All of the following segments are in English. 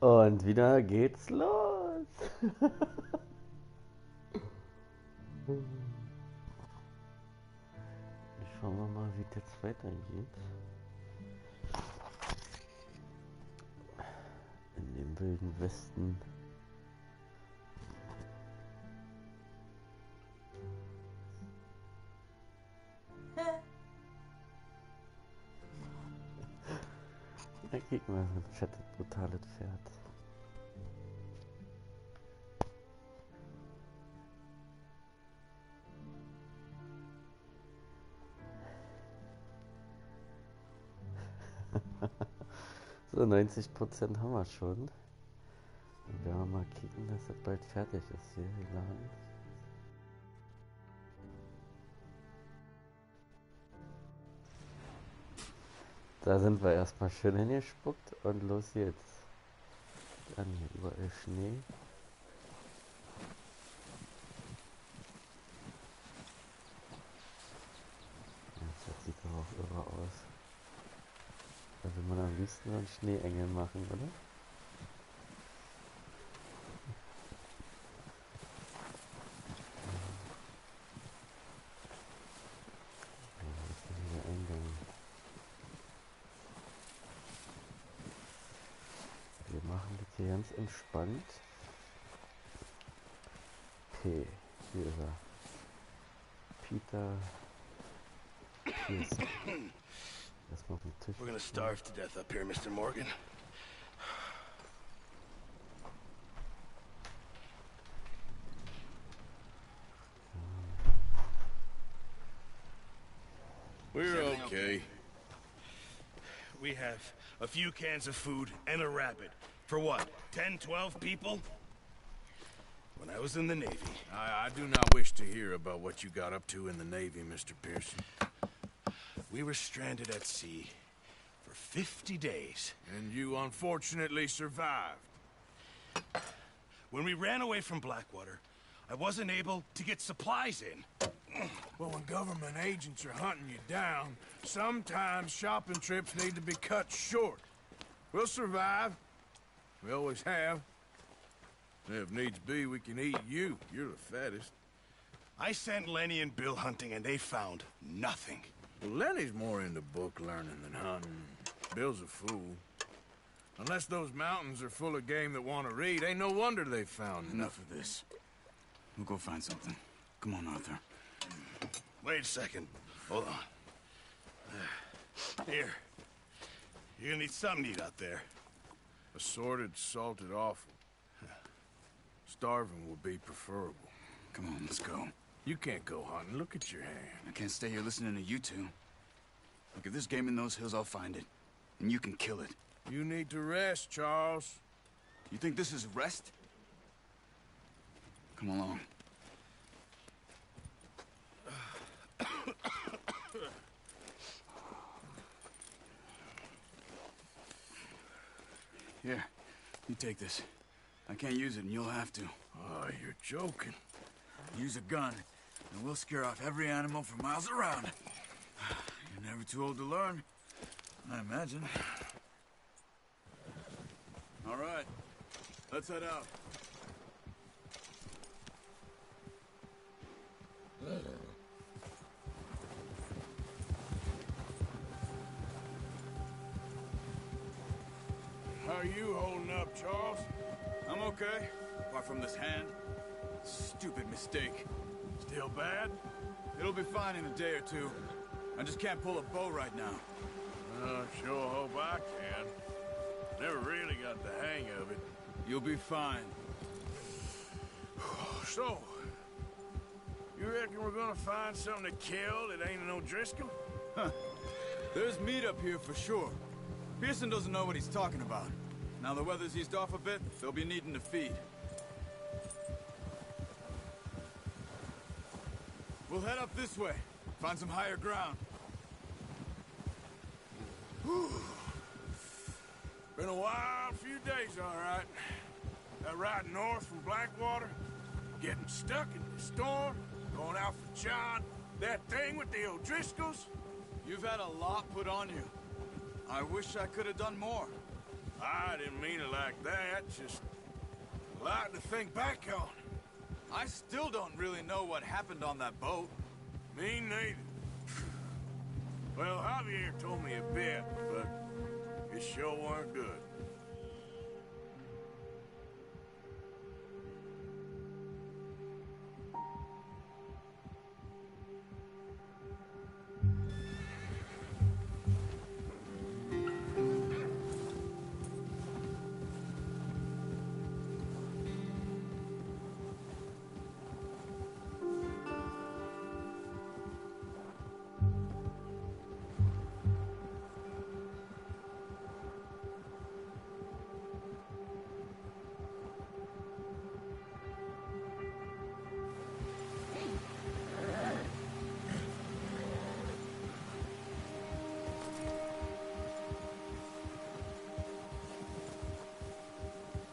Und wieder geht's los. Schauen wir mal, wie es jetzt weitergeht. In dem wilden Westen. Da kriegt man so ein fettes, brutales Pferd. So, 90% haben wir schon. Und werden wir mal kicken, dass das bald fertig ist hier geladen. Da sind wir erstmal schön hingespuckt und los geht's. Dann hier überall Schnee. Das sieht doch auch irre aus. Da will man am liebsten so einen Schneeengel machen, oder? Wo ist denn hier der Eingang? Wir machen das hier ganz entspannt. Okay, hier ist er. Peter. Hier ist er. Erstmal auf den Tisch. We're gonna starve to death up here, Mr. Morgan. We're okay. We have a few cans of food and a rabbit. For what, 10, 12 people? When I was in the Navy. I do not wish to hear about what you got up to in the Navy, Mr. Pearson. We were stranded at sea for 50 days. And you unfortunately survived. When we ran away from Blackwater, I wasn't able to get supplies in. Well, when government agents are hunting you down, sometimes shopping trips need to be cut short. We'll survive. We always have. If needs be, we can eat you. You're the fattest. I sent Lenny and Bill hunting, and they found nothing. Well, Lenny's more into book learning than hunting. Bill's a fool. Unless those mountains are full of game that want to read, ain't no wonder they found Enough of this. We'll go find something. Come on, Arthur. Wait a second. Hold on. Here. You're gonna need something to eat out there. Assorted, salted offal. Starving will be preferable. Come on, let's go. You can't go hunting. Look at your hand. I can't stay here listening to you two. Look, if there's game in those hills, I'll find it. And you can kill it. You need to rest, Charles. You think this is rest? Come along. Here, you take this. I can't use it, and you'll have to. Oh, you're joking. Use a gun, and we'll scare off every animal for miles around. You're never too old to learn, I imagine. All right, let's head out. How are you holding up, Charles? I'm okay, apart from this hand. Stupid mistake. Still bad? It'll be fine in a day or two. I just can't pull a bow right now. Sure hope I can. Never really got the hang of it. You'll be fine. So, you reckon we're gonna find something to kill that ain't no Driscoll? Huh. There's meat up here for sure. Pearson doesn't know what he's talking about. Now the weather's eased off a bit, they'll be needing to feed. We'll head up this way. Find some higher ground. Whew. Been a wild few days, all right. That ride north from Blackwater, getting stuck in the storm, going out for John, that thing with the O'Driscolls. You've had a lot put on you. I wish I could have done more. I didn't mean it like that, just a lot to think back on. I still don't really know what happened on that boat. Me neither. Well, Javier told me a bit, but it sure weren't good.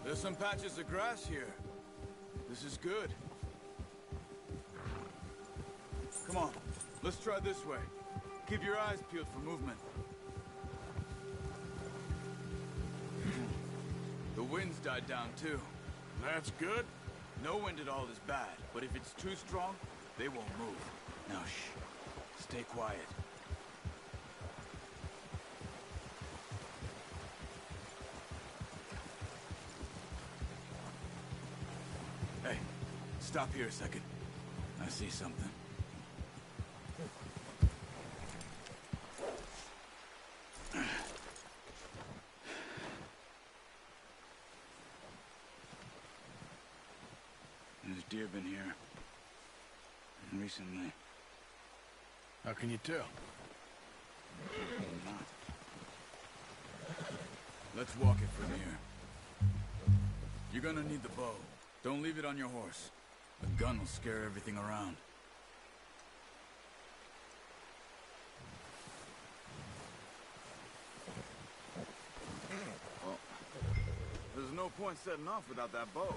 There's some patches of grass here. This is good. Come on, let's try this way. Keep your eyes peeled for movement. The wind's died down too. That's good. No wind at all is bad, but if it's too strong, they won't move. Now shh, stay quiet. Hey, stop here a second. I see something. There's deer been here. Recently. How can you tell? Not. Let's walk it from here. You're gonna need the bow. Don't leave it on your horse. The gun will scare everything around. Well, there's no point setting off without that bow.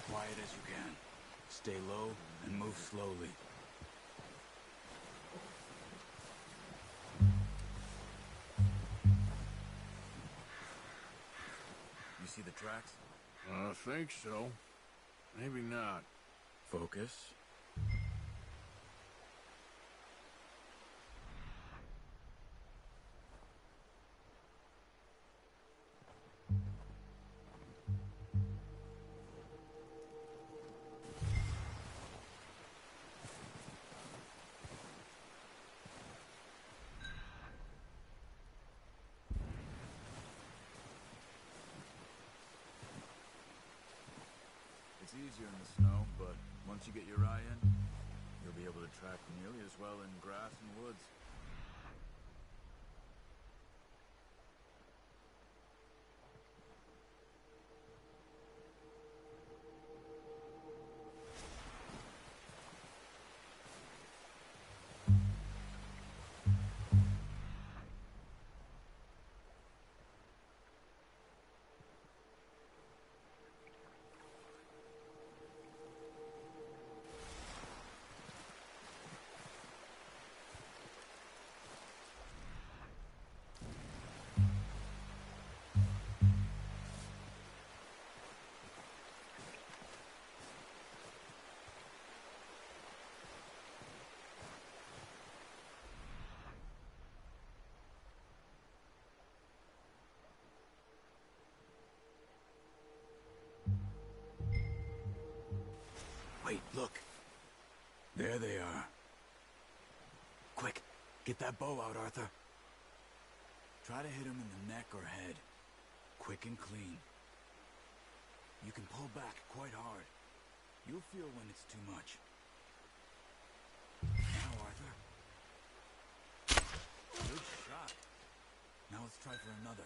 Quiet as you can. Stay low and move slowly. You see the tracks? I think so. Maybe not. Focus. It's easier in the snow, but once you get your eye in, you'll be able to track nearly as well in grass and woods. Wait, look. There they are. Quick, get that bow out, Arthur. Try to hit him in the neck or head. Quick and clean. You can pull back quite hard. You'll feel when it's too much. Now, Arthur. Good shot. Now let's try for another.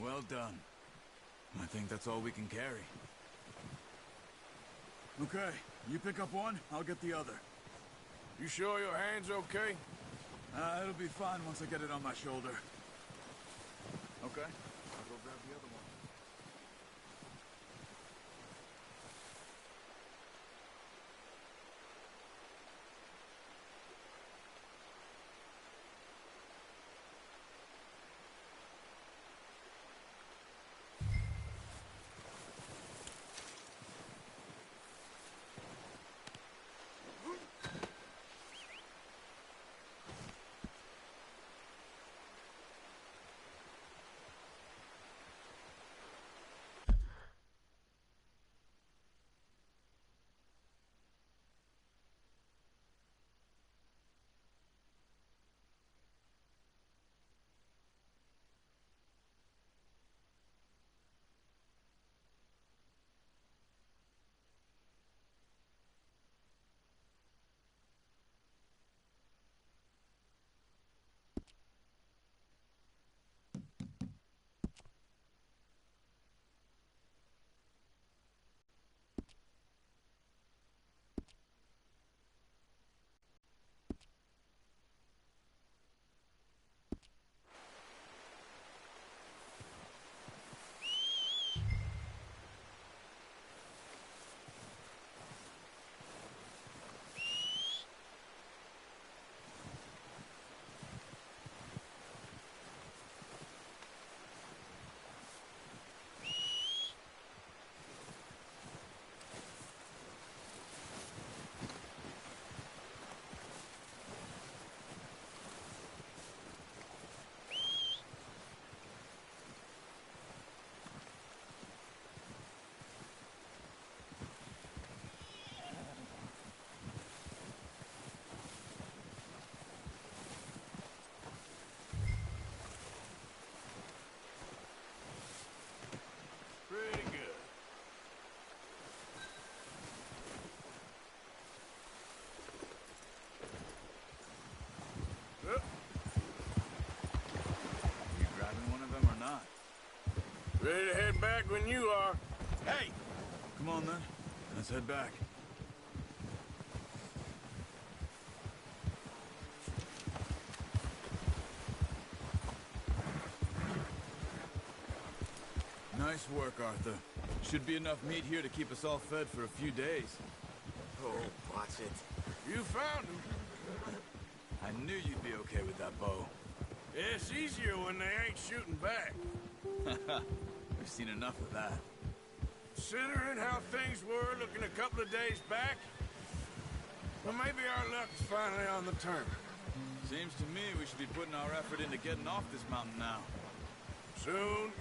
Well done. I think that's all we can carry. Okay, you pick up one, I'll get the other. You sure your hand's okay? It'll be fine once I get it on my shoulder. Okay, I'll go grab the other one. Pretty good. Well, You grabbing one of them or not? ready to head back when you are. Hey! Come on then, let's head back. Nice work, Arthur. Should be enough meat here to keep us all fed for a few days. Oh, watch it. You found him. I knew you'd be okay with that bow. It's easier when they ain't shooting back. We've seen enough of that. Considering how things were looking a couple of days back, well, maybe our luck's finally on the turn. Seems to me we should be putting our effort into getting off this mountain now. Soon.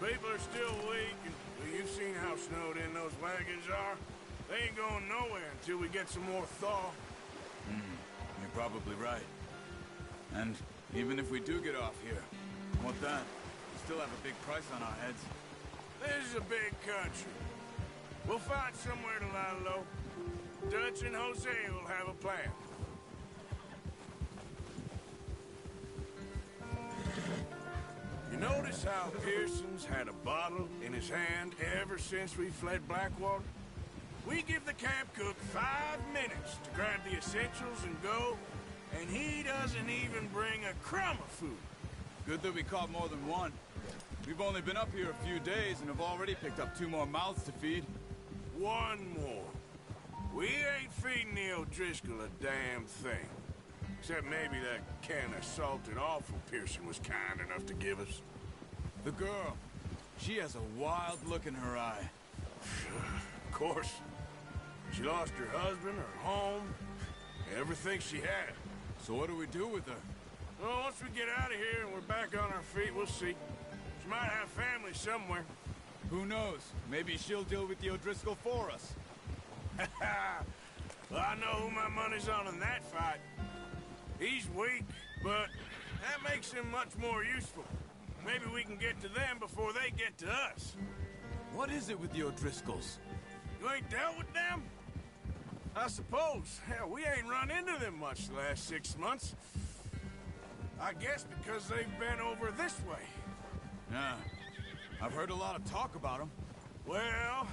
People are still weak, and well, you've seen how snowed in those wagons are. They ain't going nowhere until we get some more thaw. You're probably right. And even if we do get off here, what then? We still have a big price on our heads. This is a big country. We'll find somewhere to lie low. Dutch and Jose will have a plan. You notice how Pearson's had a bottle in his hand ever since we fled Blackwater? We give the camp cook 5 minutes to grab the essentials and go, and he doesn't even bring a crumb of food. Good that we caught more than one. We've only been up here a few days and have already picked up 2 more mouths to feed. 1 more. We ain't feeding the O'Driscoll a damn thing. Except maybe that can of salted offal Pearson was kind enough to give us. The girl, she has a wild look in her eye. Of course. She lost her husband, her home, everything she had. So what do we do with her? Well, once we get out of here and we're back on our feet, we'll see. She might have family somewhere. Who knows? Maybe she'll deal with the O'Driscoll for us. Well, I know who my money's on in that fight. He's weak, but that makes him much more useful. Maybe we can get to them before they get to us. What is it with the O'Driscolls? You ain't dealt with them? I suppose. Hell, we ain't run into them much the last 6 months. I guess because they've been over this way. Yeah. I've heard a lot of talk about them. Well,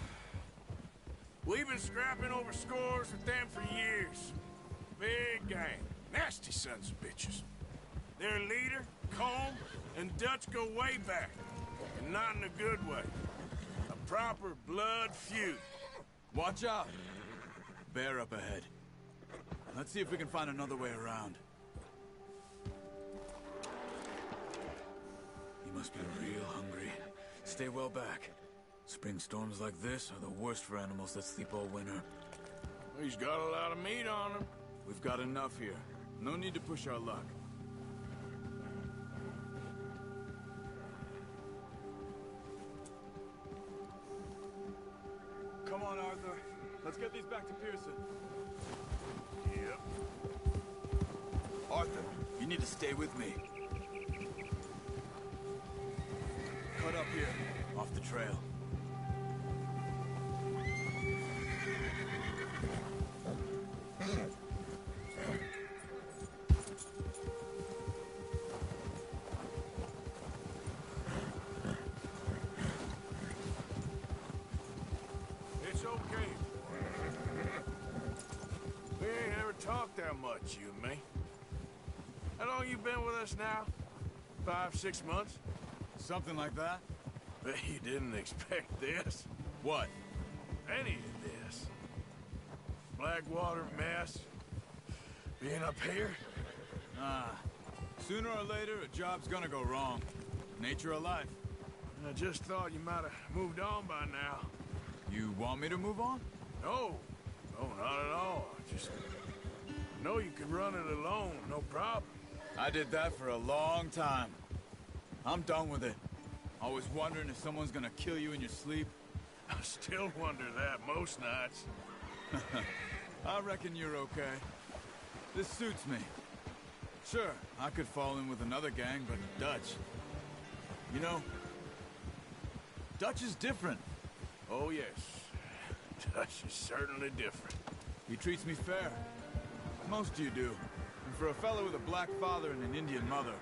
we've been scrapping over scores with them for years. Big gang. Nasty sons of bitches. Their leader, Combe, and Dutch go way back. And not in a good way. A proper blood feud. Watch out. Bear up ahead. Let's see if we can find another way around. You must be real hungry. Stay well back. Spring storms like this are the worst for animals that sleep all winter. He's got a lot of meat on him. We've got enough here. No need to push our luck. Come on, Arthur. Let's get these back to Pearson. Yep. Arthur, you need to stay with me. Cut up here, off the trail. It's okay. We ain't ever talked that much, you and me. How long you been with us now? 5, 6 months? Something like that? Bet you didn't expect this. What? Any of this. Blackwater mess. Being up here. Sooner or later, a job's gonna go wrong. Nature of life. I just thought you might have moved on by now. You want me to move on? No. No, not at all. Just know you could run it alone, no problem. I did that for a long time. I'm done with it. Always wondering if someone's gonna kill you in your sleep. I still wonder that most nights. I reckon you're okay. This suits me. Sure, I could fall in with another gang, but Dutch... You know, Dutch is different. Oh, yes. Dutch is certainly different. He treats me fair. Most of you do. And for a fellow with a black father and an Indian mother,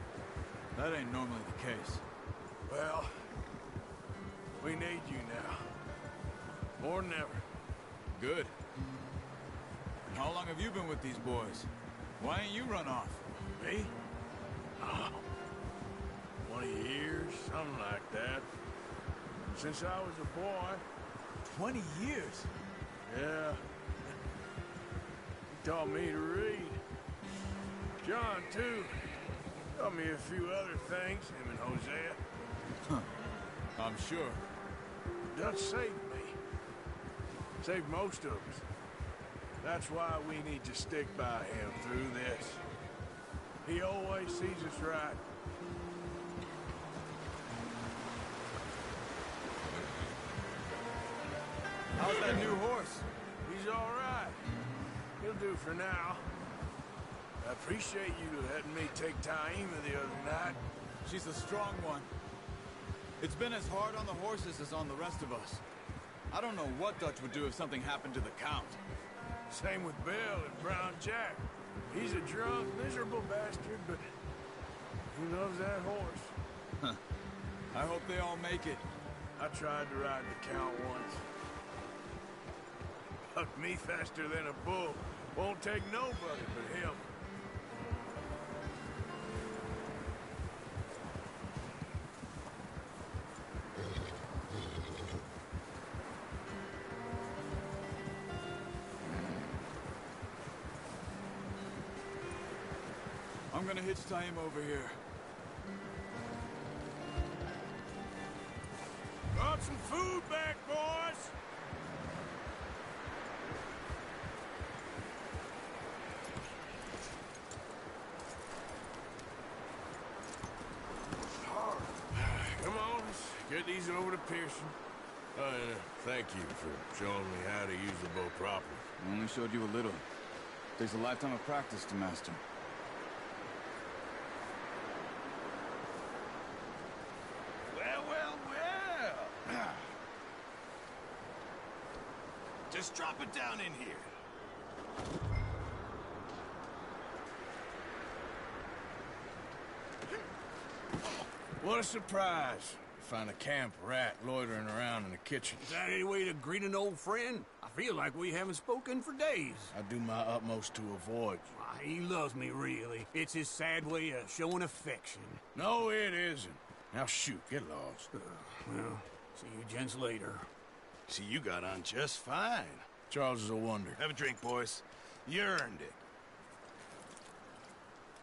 that ain't normally the case. Well, we need you now. More than ever. Good. And how long have you been with these boys? Why ain't you run off? Me? Oh, 20 years, something like that. Since I was a boy. 20 years? Yeah. He taught me to read. John, too. Taught me a few other things, him and Hosea. I'm sure. Dutch saved me. Saved most of us. That's why we need to stick by him through this. He always sees us right. How's that new horse? He's all right. He'll do for now. I appreciate you letting me take Taima the other night. She's a strong one. It's been as hard on the horses as on the rest of us. I don't know what Dutch would do if something happened to the Count. Same with Bill and Brown Jack. He's a drunk, miserable bastard, but he loves that horse. I hope they all make it. I tried to ride the Count once. Bucked me faster than a bull. Won't take nobody but him. I'm gonna hitch Taima over here. Brought some food back, boys! Come on, let's get these over to Pearson. Thank you for showing me how to use the bow properly. I only showed you a little. Takes a lifetime of practice to master. Well, well, well. Just drop it down in here. What a surprise. find a camp rat loitering around in the kitchen. Is that any way to greet an old friend? I feel like we haven't spoken for days. I do my utmost to avoid you. Why, he loves me, really. It's his sad way of showing affection. No, it isn't. Now shoot, get lost. Well, see you gents later. See, you got on just fine. Charles is a wonder. Have a drink, boys. You earned it.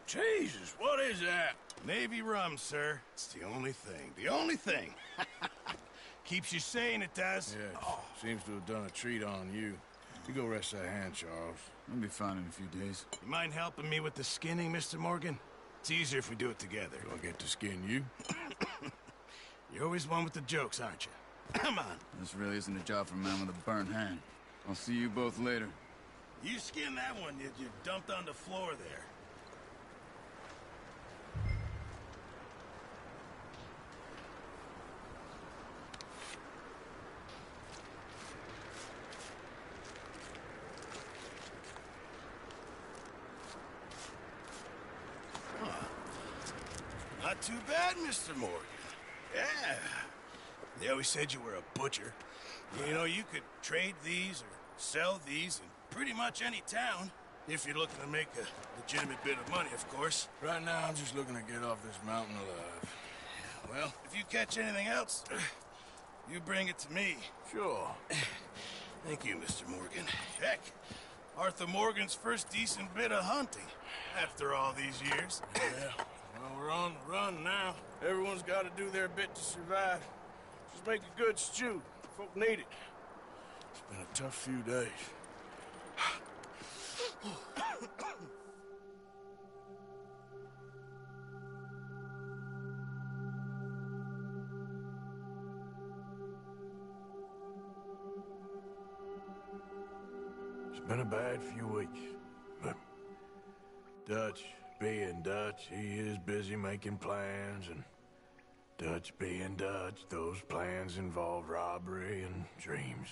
Jesus, what is that? Navy rum, sir. It's the only thing. The only thing. Keeps you sane, it does. Yeah, seems to have done a treat on you. You go rest that hand, Charles. I'll be fine in a few days. You mind helping me with the skinning, Mr. Morgan? It's easier if we do it together. Do I get to skin you? You're always one with the jokes, aren't you? Come on. This really isn't a job for a man with a burnt hand. I'll see you both later. You skin that one you dumped on the floor there. Not too bad, Mr. Morgan. Yeah. They always said you were a butcher. You know, you could trade these or sell these in pretty much any town. If you're looking to make a legitimate bit of money, of course. Right now, I'm just looking to get off this mountain alive. Well, if you catch anything else, you bring it to me. Sure. Thank you, Mr. Morgan. Heck, Arthur Morgan's first decent bit of hunting after all these years. Yeah. Well, we're on the run now. Everyone's got to do their bit to survive. Just make a good stew. Folk need it. It's been a tough few days. It's been a bad few weeks, but Dutch being Dutch, he is busy making plans, and Dutch being Dutch, those plans involve robbery and dreams.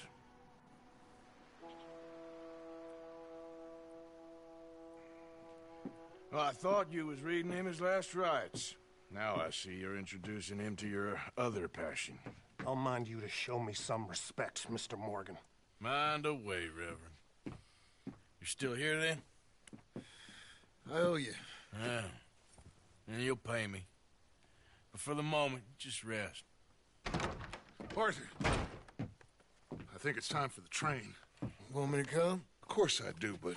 Well, I thought you was reading him his last rites. Now I see you're introducing him to your other passion. I'll mind you to show me some respect, Mr. Morgan. Mind away, Reverend. You still here, then? I owe you. Yeah. And you'll pay me. But for the moment, just rest. Arthur, I think it's time for the train. Want me to come? Of course I do, but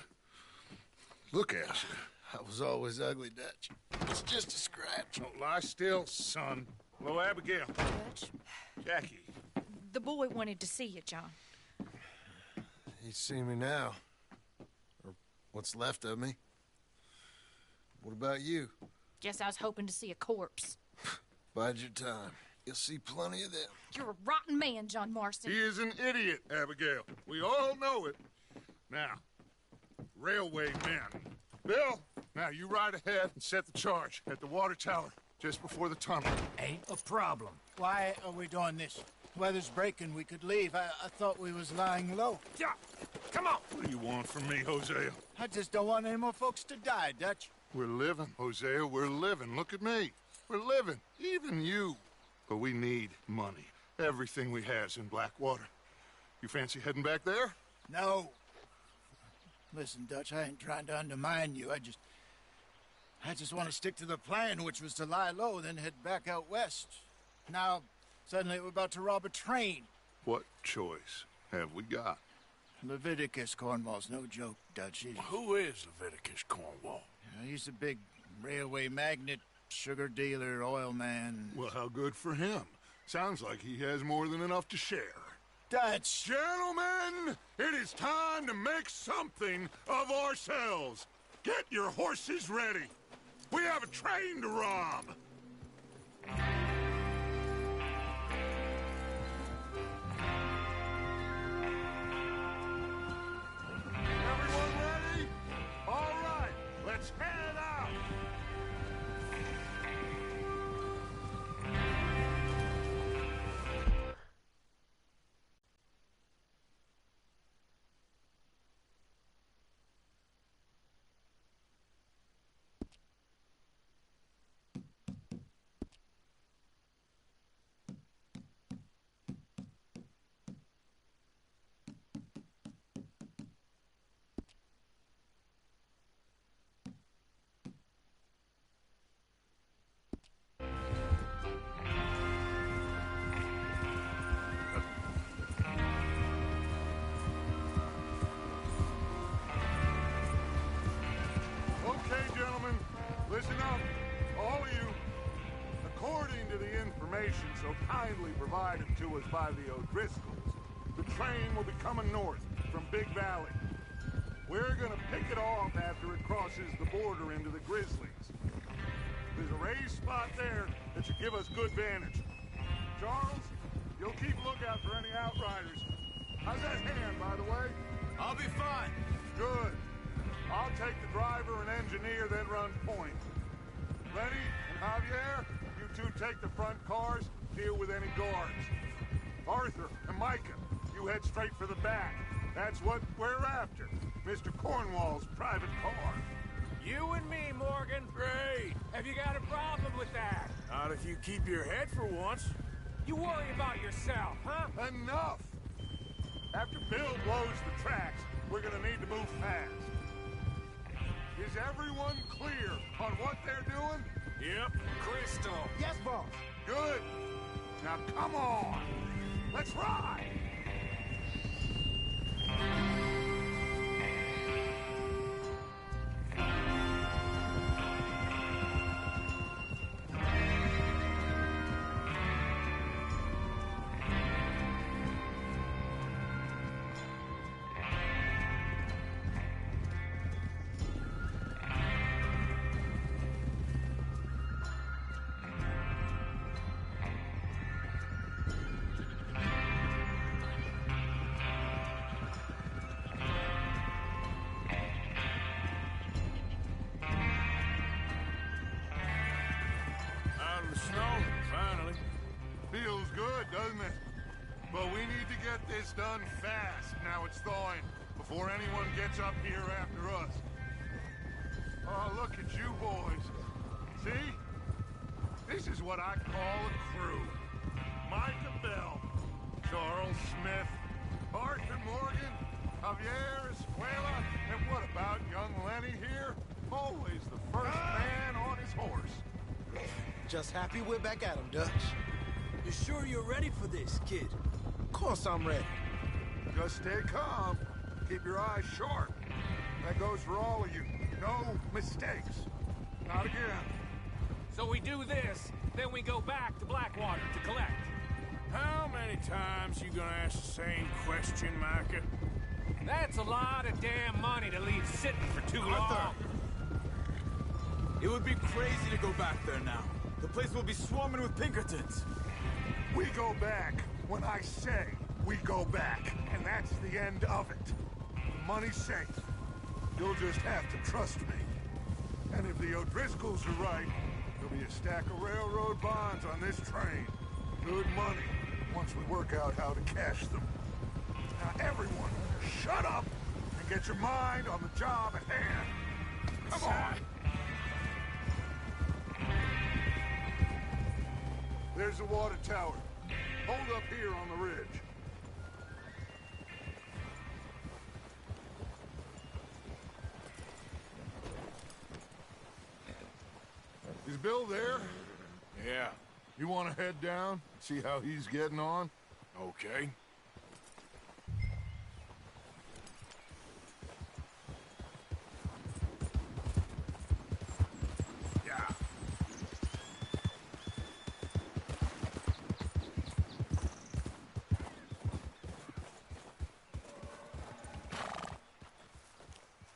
look at you. I was always ugly, Dutch. It's just a scratch. Don't lie still, son. Hello, Abigail. Dutch, Jackie. the boy wanted to see you, John. He's seen me now. Or what's left of me. What about you? Guess I was hoping to see a corpse. Bide your time. You'll see plenty of them. You're a rotten man, John Marston. He is an idiot, Abigail. We all know it. Now, railway men. Bill, now you ride ahead and set the charge at the water tower just before the tunnel. Ain't a problem. Why are we doing this? Weather's breaking. We could leave. I thought we was lying low. Yeah, come on. What do you want from me, Hosea? I just don't want any more folks to die, Dutch. We're living, Hosea. We're living. Look at me. We're living. Even you. But we need money. Everything we has in Blackwater. You fancy heading back there? No. Listen, Dutch, I ain't trying to undermine you. I just want to stick to the plan, which was to lie low, then head back out west. Now, suddenly we're about to rob a train. What choice have we got? Leviticus Cornwall's no joke, Dutch. Who is Leviticus Cornwall? He's a big railway magnate, sugar dealer, oil man. Well, how good for him. Sounds like he has more than enough to share. Dutch! Gentlemen, it is time to make something of ourselves. Get your horses ready. We have a train to rob. Everyone ready? All right, let's head out. Listen up, all of you. According to the information so kindly provided to us by the O'Driscolls, the train will be coming north from Big Valley. We're gonna pick it off after it crosses the border into the Grizzlies. There's a raised spot there that should give us good vantage. Charles, you'll keep lookout for any outriders. How's that hand, by the way? I'll be fine. Good. I'll take the driver and engineer that run point. Lenny and Javier, you two take the front cars, deal with any guards. Arthur and Micah, you head straight for the back. That's what we're after. Mr. Cornwall's private car. You and me, Morgan. Great. Have you got a problem with that? Not if you keep your head for once. You worry about yourself, huh? Enough! After Bill blows the tracks, we're gonna need to move fast. Is everyone clear on what they're doing? Yep. Crystal. Yes, boss. Good. Now come on. Let's ride. Out of the snow, finally. Feels good, doesn't it? But we need to get this done fast. Now it's thawing, before anyone gets up here after us. Oh, look at you boys. See? This is what I call a crew. Micah Bell, Charles Smith, Arthur Morgan, Javier Escuela, and what about young Lenny here? Always the first man on his horse. Just happy we're back at him, Dutch. You sure you're ready for this, kid? Of course I'm ready. Just stay calm. Keep your eyes sharp. That goes for all of you. No mistakes. Not again. So we do this, then we go back to Blackwater to collect. How many times you gonna ask the same question, Micah? That's a lot of damn money to leave sitting for too long. It would be crazy to go back there now. The place will be swarming with Pinkertons. We go back when I say we go back. And that's the end of it. The money's safe. You'll just have to trust me. And if the O'Driscolls are right, there'll be a stack of railroad bonds on this train. Good money, once we work out how to cash them. Now everyone, shut up and get your mind on the job at hand. Come on. There's the water tower. Hold up here on the ridge. Is Bill there? Yeah. You want to head down, see how he's getting on? Okay. Yeah.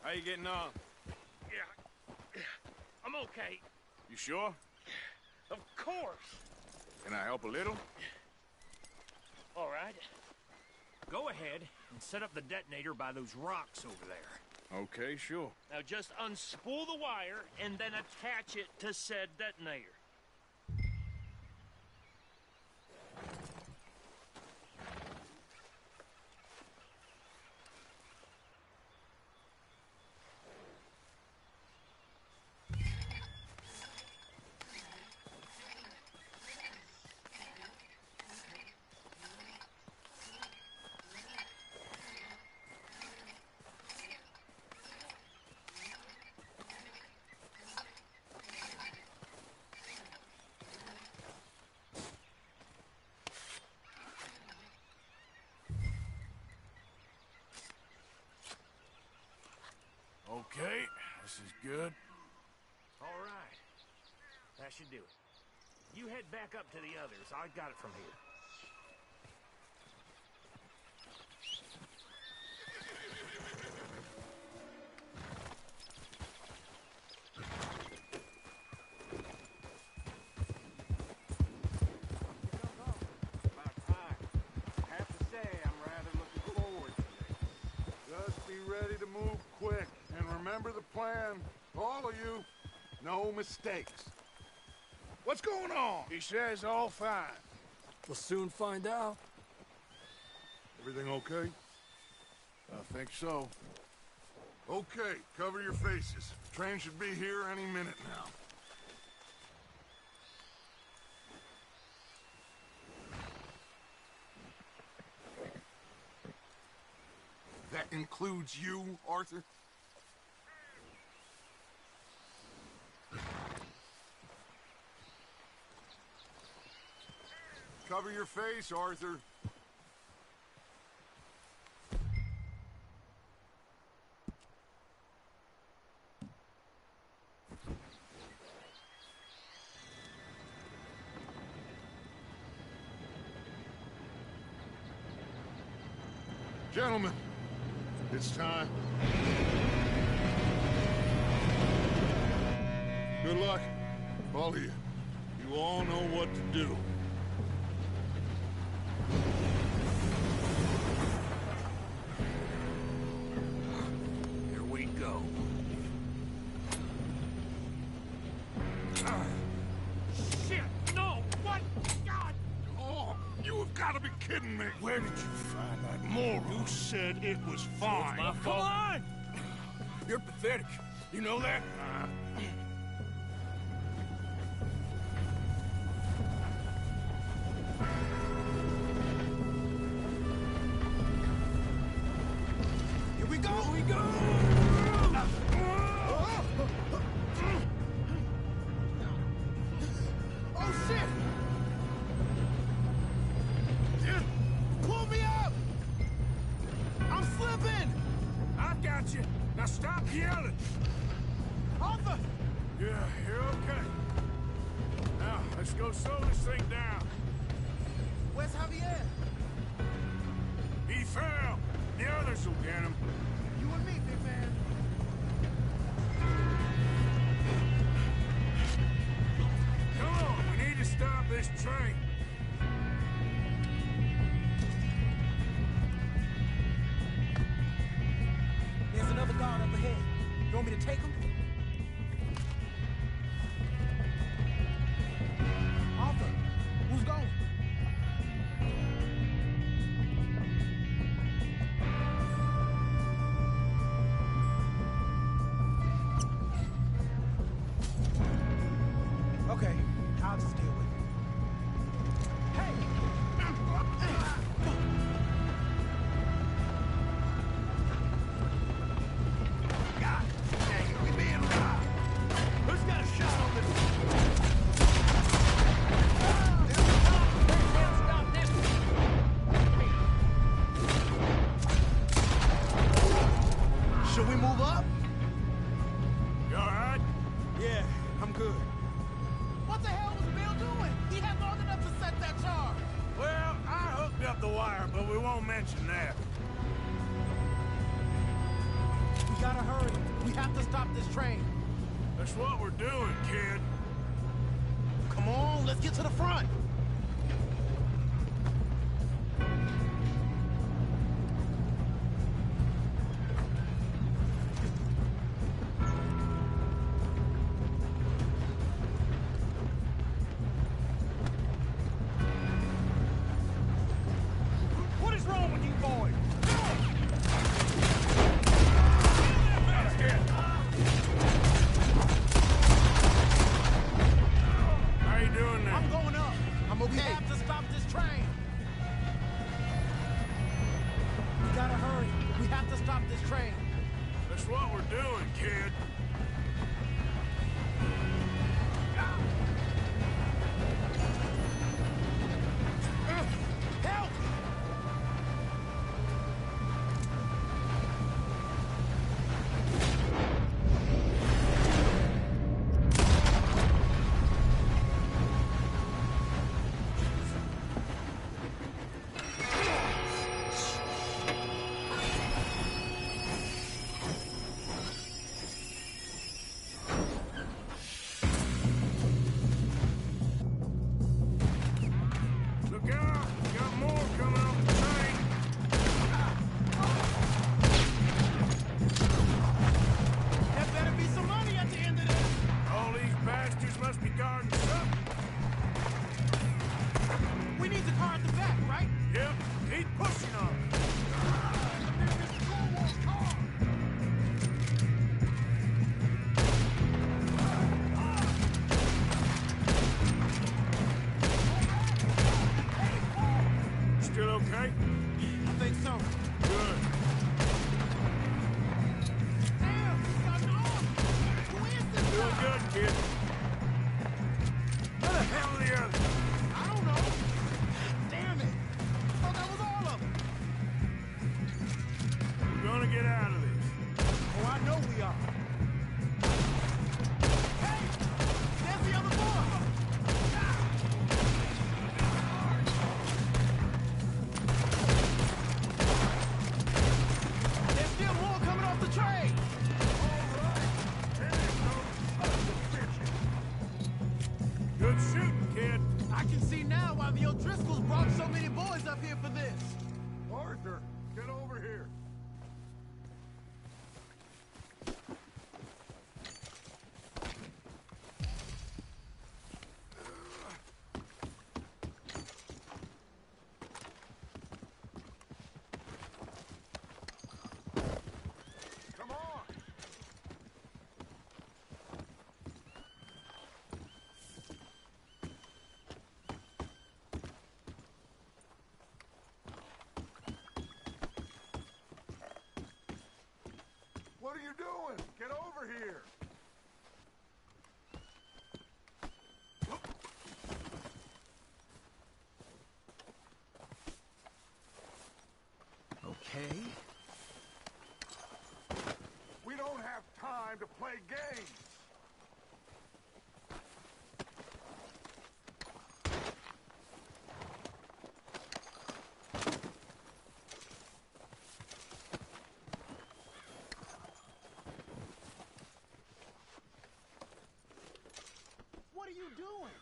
How you getting on? Yeah. I'm okay. You sure? Of course. Can I help a little? All right. Go ahead and set up the detonator by those rocks over there. Okay, sure. Now just unspool the wire and then attach it to said detonator. Okay, this is good. All right. That should do it. You head back up to the others. I got it from here. About time. I have to say, I'm rather looking forward to this. Just be ready to move quick, and remember the plan. All of you, no mistakes. What's going on? He says all fine. We'll soon find out. Everything okay? I think so. Okay, cover your faces. Train should be here any minute now. That includes you, Arthur? Cover your face, Arthur. Gentlemen, it's time. Good luck, all of you. You all know what to do. Here we go. Shit! No! What? God! Oh, you have got to be kidding me. Where did you find that moron? You said it was fine. Come on! You're pathetic. You know that? Here we go! Here we go! Oh, shit! Pull me up! I'm slipping! I got you. Now stop yelling. Arthur! Yeah, you're okay. Now, let's go slow this thing down. Where's Javier? He fell. The others will get him. You and me, big man. Come on, we need to stop this train. There's another guard up ahead. You want me to take him? Arthur, who's going? Okay, I'll just deal with it. Hey! God dang it, we being robbed. Who's got a shot on this? Stop this. Should we move up? You all right? Yeah, I'm good. What the hell was Bill doing? He had long enough to set that charge. Well, I hooked up the wire, but we won't mention that. We gotta hurry. We have to stop this train. That's what we're doing, kid. Come on, let's get to the front. What is wrong with you boys? How you doing now? I'm going up. I'm okay. We have to stop this train. We gotta hurry. We have to stop this train. That's what we're doing, kid. Help! okay? I think so. Good. Damn, he's got an arm! Who is this Doing guy? good, kid. Where the hell are the others? I don't know. Damn it! I thought that was all of them. We're gonna get out of this. Oh, I know we are. Hey! There's the other boy! There's still more coming off the train! Good shooting, kid. I can see now why the O'Driscolls brought so many boys up here for this. Arthur, get over here. Come on. What are you doing? Get over here. Okay. We don't have time to play games. What are you doing?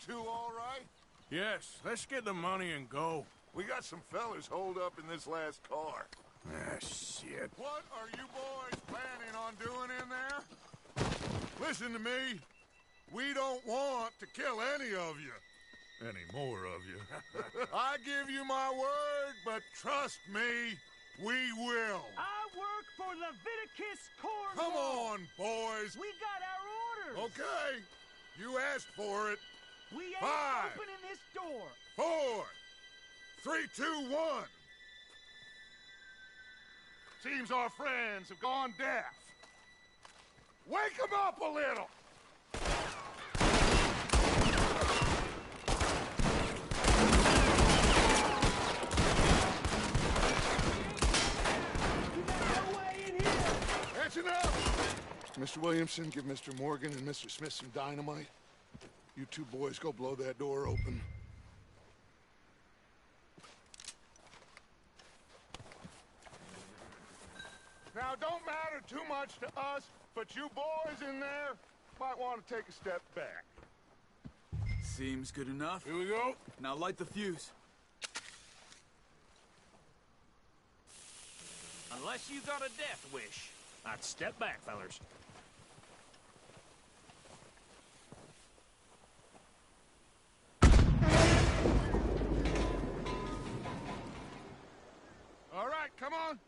two all right? Yes, let's get the money and go. We got some fellas holed up in this last car. Ah, shit. What are you boys planning on doing in there? Listen to me. We don't want to kill any of you. Any more of you. I give you my word, but trust me, we will. I work for Leviticus Cornwall. Come on, boys. We got our orders. Okay. You asked for it. We ain't 5, opening this door. 4, 3, 2, 1. Seems our friends have gone deaf. Wake them up a little. That's enough! Mr. Williamson, give Mr. Morgan and Mr. Smith some dynamite. You two boys go blow that door open. Now, don't matter too much to us, but you boys in there might want to take a step back. Seems good enough. Here we go. Now light the fuse. Unless you got a death wish, I'd step back, fellers. All right, come on.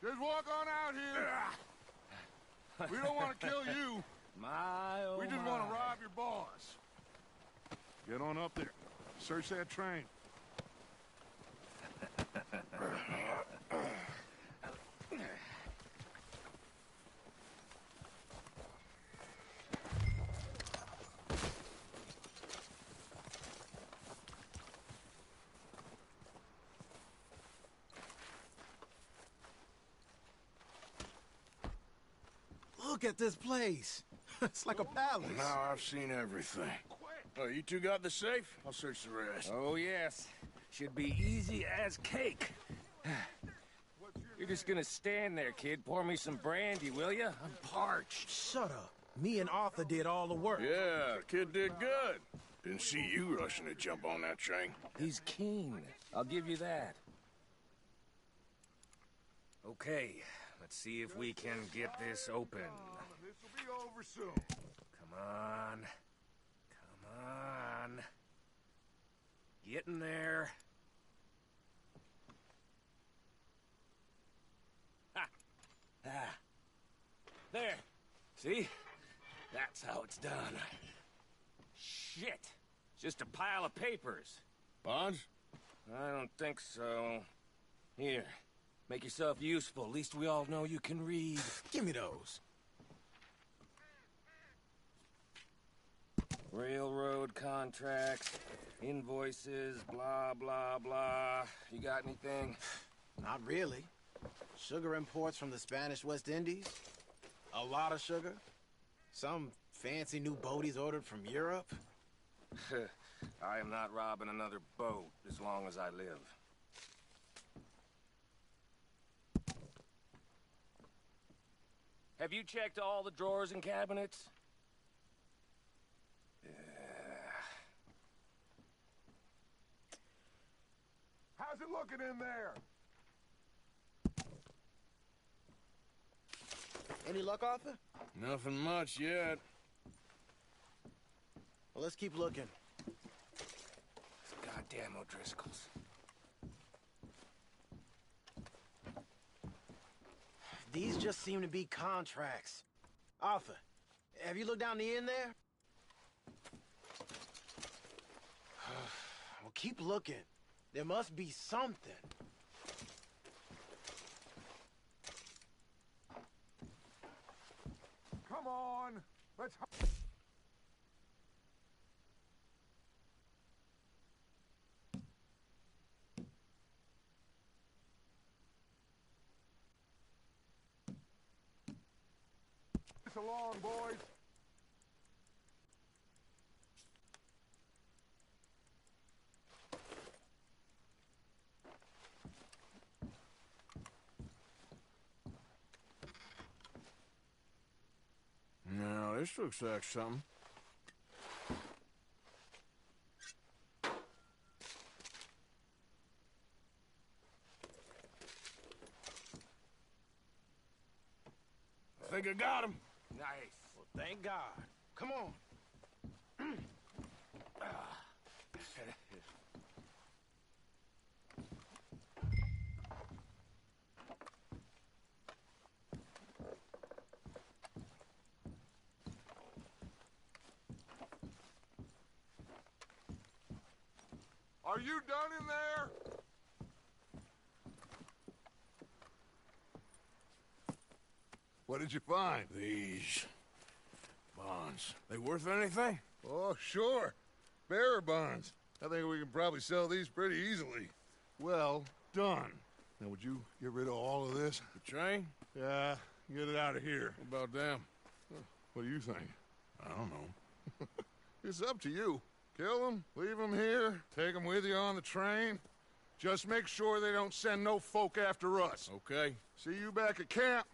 Just walk on out here. We don't want to kill you. My, oh We just my. want to rob your boss. Get on up there. Search that train. Look at this place. It's like a palace. Now I've seen everything. Oh, you two got the safe? I'll search the rest. Oh, yes. Should be easy as cake. You're just gonna stand there, kid. Pour me some brandy, will ya? I'm parched. Shut up. Me and Arthur did all the work. Yeah, kid did good. Didn't see you rushing to jump on that train. He's keen. I'll give you that. Okay, let's see if we can get this open. This will be over soon. Come on. Come on. Get in there. Ha! Ah. There. See? That's how it's done. Shit. It's just a pile of papers. Bonds? I don't think so. Here. Make yourself useful. At least we all know you can read. Give me those. Railroad contracts, invoices, blah, blah, blah. You got anything? Not really. Sugar imports from the Spanish West Indies. A lot of sugar. Some fancy new boat he's ordered from Europe. I am not robbing another boat as long as I live. Have you checked all the drawers and cabinets? How's it looking in there? Any luck, Arthur? Nothing much yet. Well, let's keep looking. Goddamn O'Driscolls. These just seem to be contracts. Arthur, have you looked down the end there? Well, keep looking. There must be something. Come on. Let's... along, boys. Now, this looks like something. Think I got him. Nice. Well, thank God. Come on. Are you done in there? What did you find? These bonds. They worth anything? Oh, sure. Bearer bonds. I think we can probably sell these pretty easily. Well done. Now, would you get rid of all of this? The train? Yeah, get it out of here. What about them? What do you think? I don't know. It's up to you. Kill them, leave them here, take them with you on the train. Just make sure they don't send no folk after us. Okay. See you back at camp.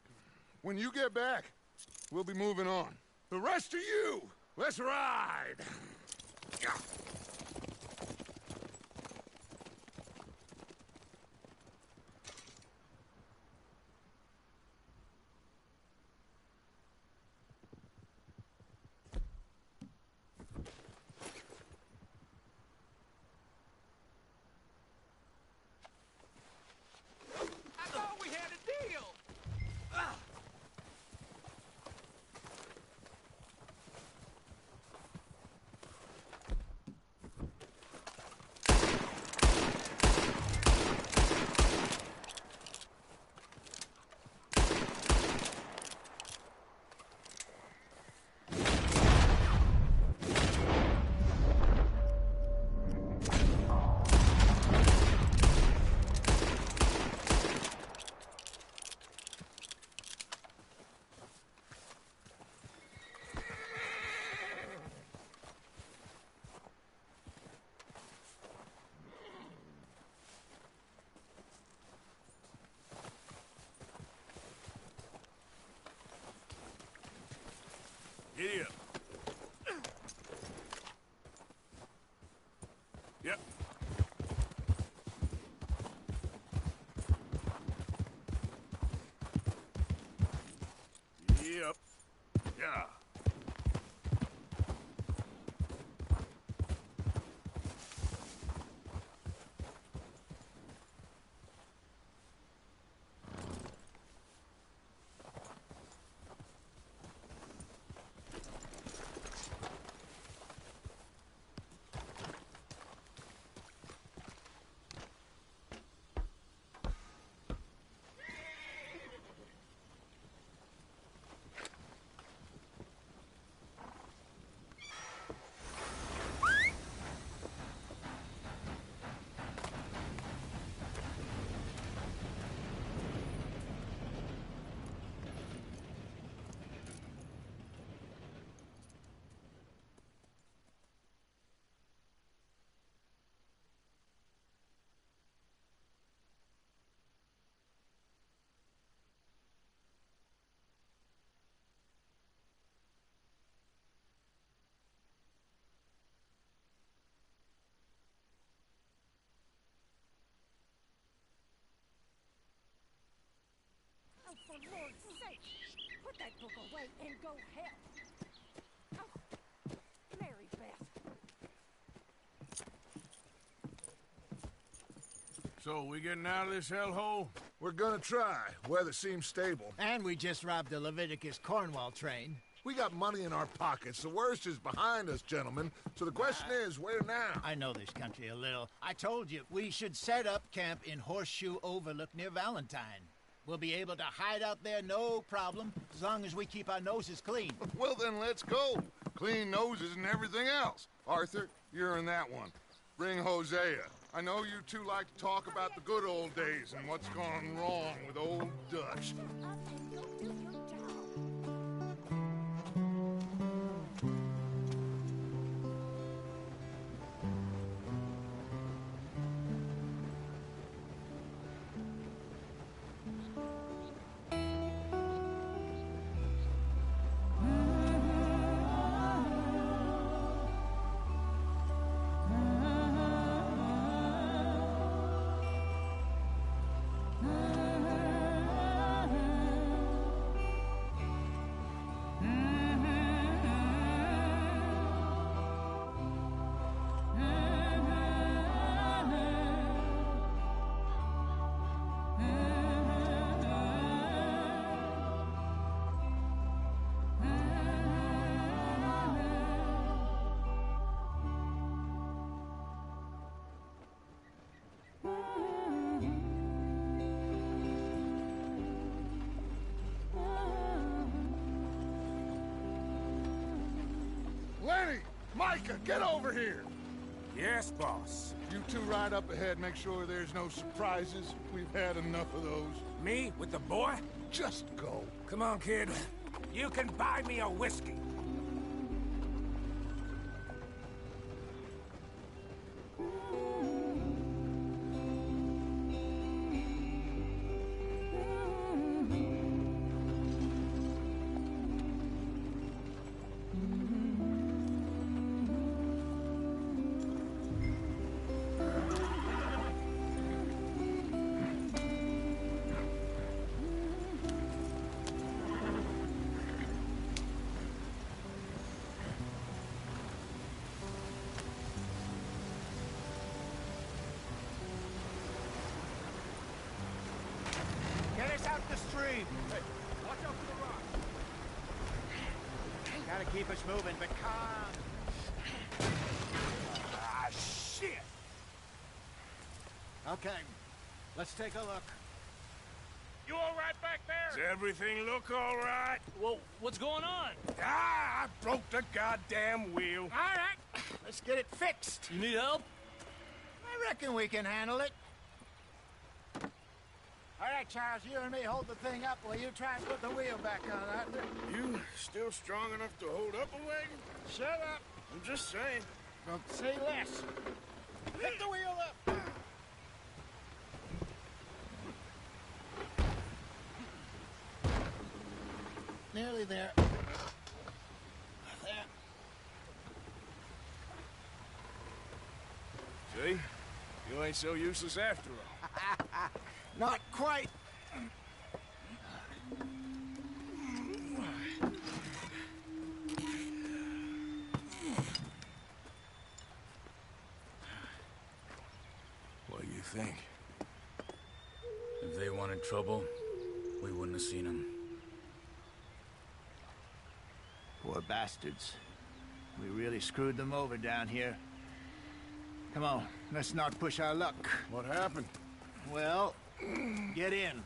When you get back, we'll be moving on. The rest of you, let's ride! I thought we had a deal. Giddy up. Yep. Yep. Yeah. Oh, for Lord's sake, put that book away and go help. Oh, Mary Beth. So, we getting out of this hellhole? We're gonna try. Weather seems stable. And we just robbed the Leviticus Cornwall train. We got money in our pockets. The worst is behind us, gentlemen. So the question is, where now? I know this country a little. I told you, we should set up camp in Horseshoe Overlook near Valentine. We'll be able to hide out there no problem, as long as we keep our noses clean. Well, then let's go. Clean noses and everything else. Arthur, you're in that one. Bring Hosea. I know you two like to talk about the good old days and what's gone wrong with old Dutch. Micah, get over here! Yes, boss. You two ride up ahead, make sure there's no surprises. We've had enough of those. Me with the boy? Just go. Come on, kid. You can buy me a whiskey. Get us out the stream. Hey, watch out for the rock. Gotta keep us moving, but calm. Ah, shit! Okay, let's take a look. You all right back there? Does everything look all right? Well, what's going on? Ah, I broke the goddamn wheel. All right, let's get it fixed. You need help? I reckon we can handle it. All right, Charles, you and me hold the thing up while you try and put the wheel back on that. You still strong enough to hold up a wagon? Shut up. I'm just saying. Don't say less. Pick the wheel up. Nearly there. There. See? You ain't so useless after all. Not quite. What do you think? If they wanted trouble, we wouldn't have seen them. Poor bastards. We really screwed them over down here. Come on, let's not push our luck. What happened? Well, get in.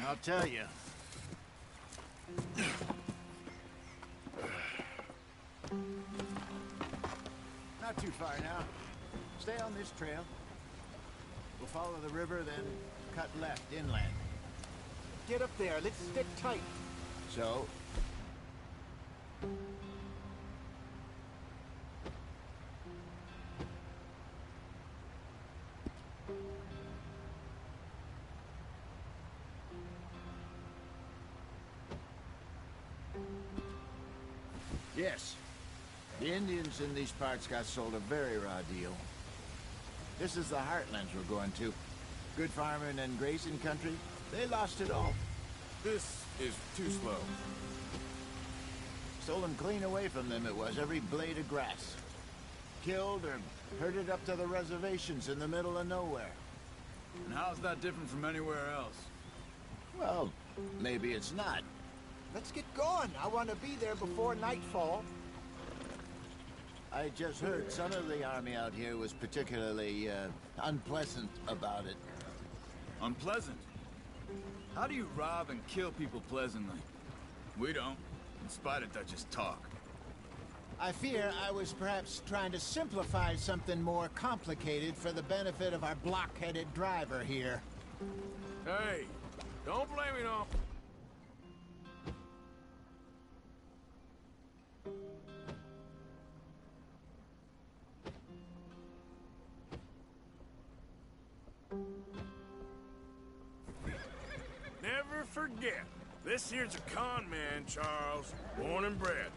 I'll tell you. Not too far now. Stay on this trail. We'll follow the river, then cut left inland. Get up there. Let's stick tight. So. Yes. The Indians in these parts got sold a very raw deal. This is the heartlands we're going to. Good farming and grazing country. They lost it all. This is too slow. Stolen clean away from them it was, every blade of grass. Killed or herded up to the reservations in the middle of nowhere. And how's that different from anywhere else? Well, maybe it's not. Let's get going. I want to be there before nightfall. I just heard some of the army out here was particularly unpleasant about it. Unpleasant? How do you rob and kill people pleasantly? We don't, in spite of Dutch's talk. I fear I was perhaps trying to simplify something more complicated for the benefit of our block-headed driver here. Hey, don't blame it on... Never forget, this here's a con man, Charles, born and bred.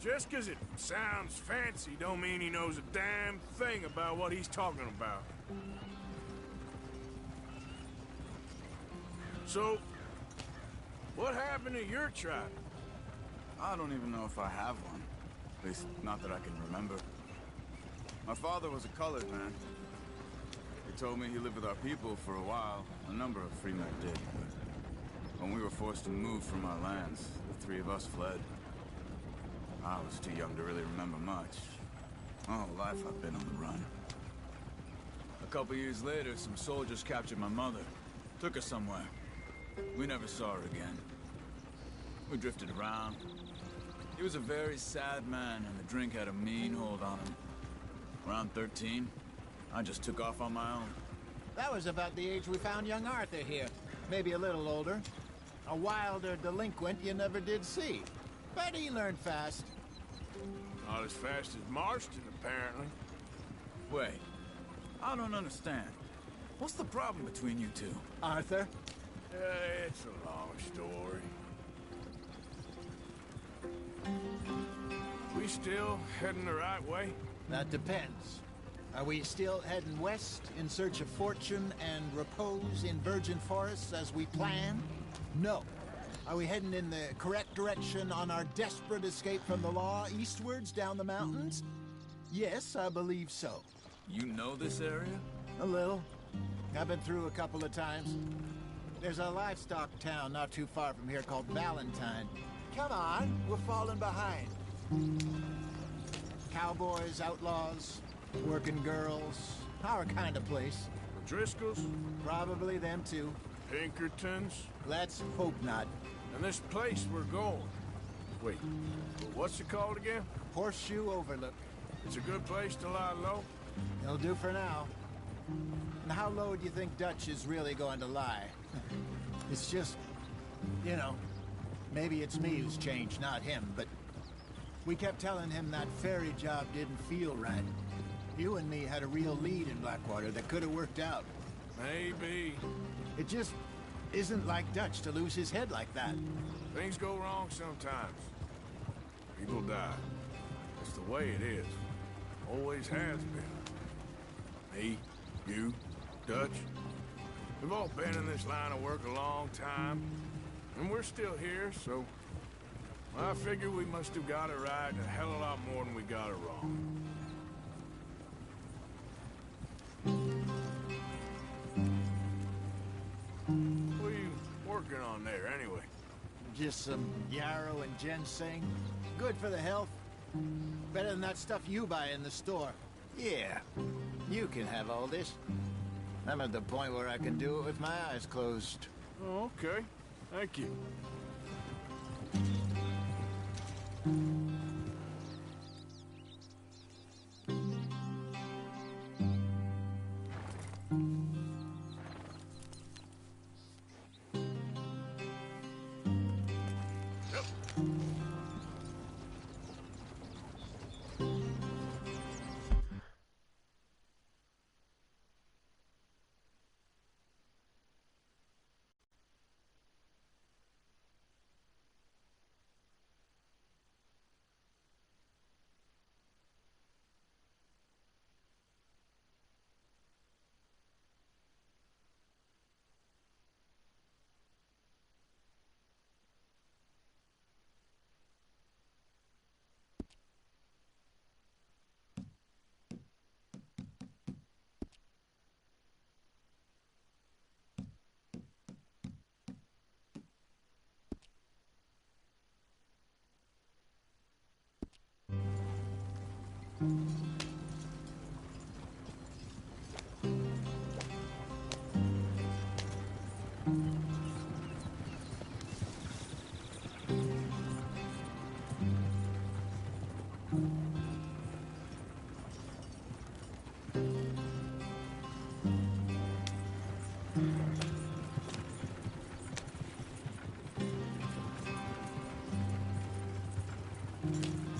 Just 'cause it sounds fancy don't mean he knows a damn thing about what he's talking about. So, what happened to your tribe? I don't even know if I have one. At least, not that I can remember. My father was a colored man. He told me he lived with our people for a while. A number of free men did. But when we were forced to move from our lands, the three of us fled. I was too young to really remember much. My whole life I've been on the run. A couple years later, some soldiers captured my mother. Took her somewhere. We never saw her again. We drifted around. He was a very sad man, and the drink had a mean hold on him. Around 13, I just took off on my own. That was about the age we found young Arthur here. Maybe a little older. A wilder delinquent you never did see. But he learned fast. Not as fast as Marston, apparently. Wait, I don't understand. What's the problem between you two? Arthur? It's a long story. We still heading the right way? That depends. Are we still heading west in search of fortune and repose in virgin forests as we planned? No. Are we heading in the correct direction on our desperate escape from the law eastwards down the mountains? Yes, I believe so. You know this area? A little. I've been through a couple of times. There's a livestock town not too far from here called Valentine. Come on, we're falling behind. Cowboys, outlaws, working girls, our kind of place. Driscoll's? Probably them too. Pinkertons? Let's hope not. And this place we're going. Wait, what's it called again? Horseshoe Overlook. It's a good place to lie low? It'll do for now. And how low do you think Dutch is really going to lie? It's just, you know, maybe it's me who's changed, not him, but we kept telling him that ferry job didn't feel right. You and me had a real lead in Blackwater that could have worked out. Maybe. It just isn't like Dutch to lose his head like that. Things go wrong sometimes. People die. It's the way it is. Always has been. Me, you, Dutch. We've all been in this line of work a long time. And we're still here, so I figure we must have got it right a hell of a lot more than we got it wrong. What are you working on there, anyway? Just some yarrow and ginseng. Good for the health. Better than that stuff you buy in the store. Yeah, you can have all this. I'm at the point where I can do it with my eyes closed. Oh, okay. Thank you.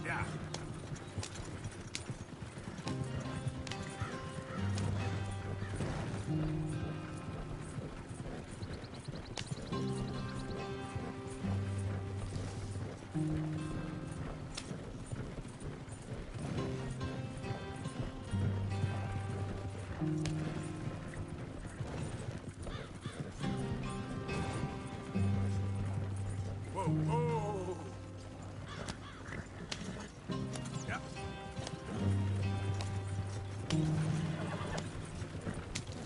Yeah. Whoa, whoa. Yeah.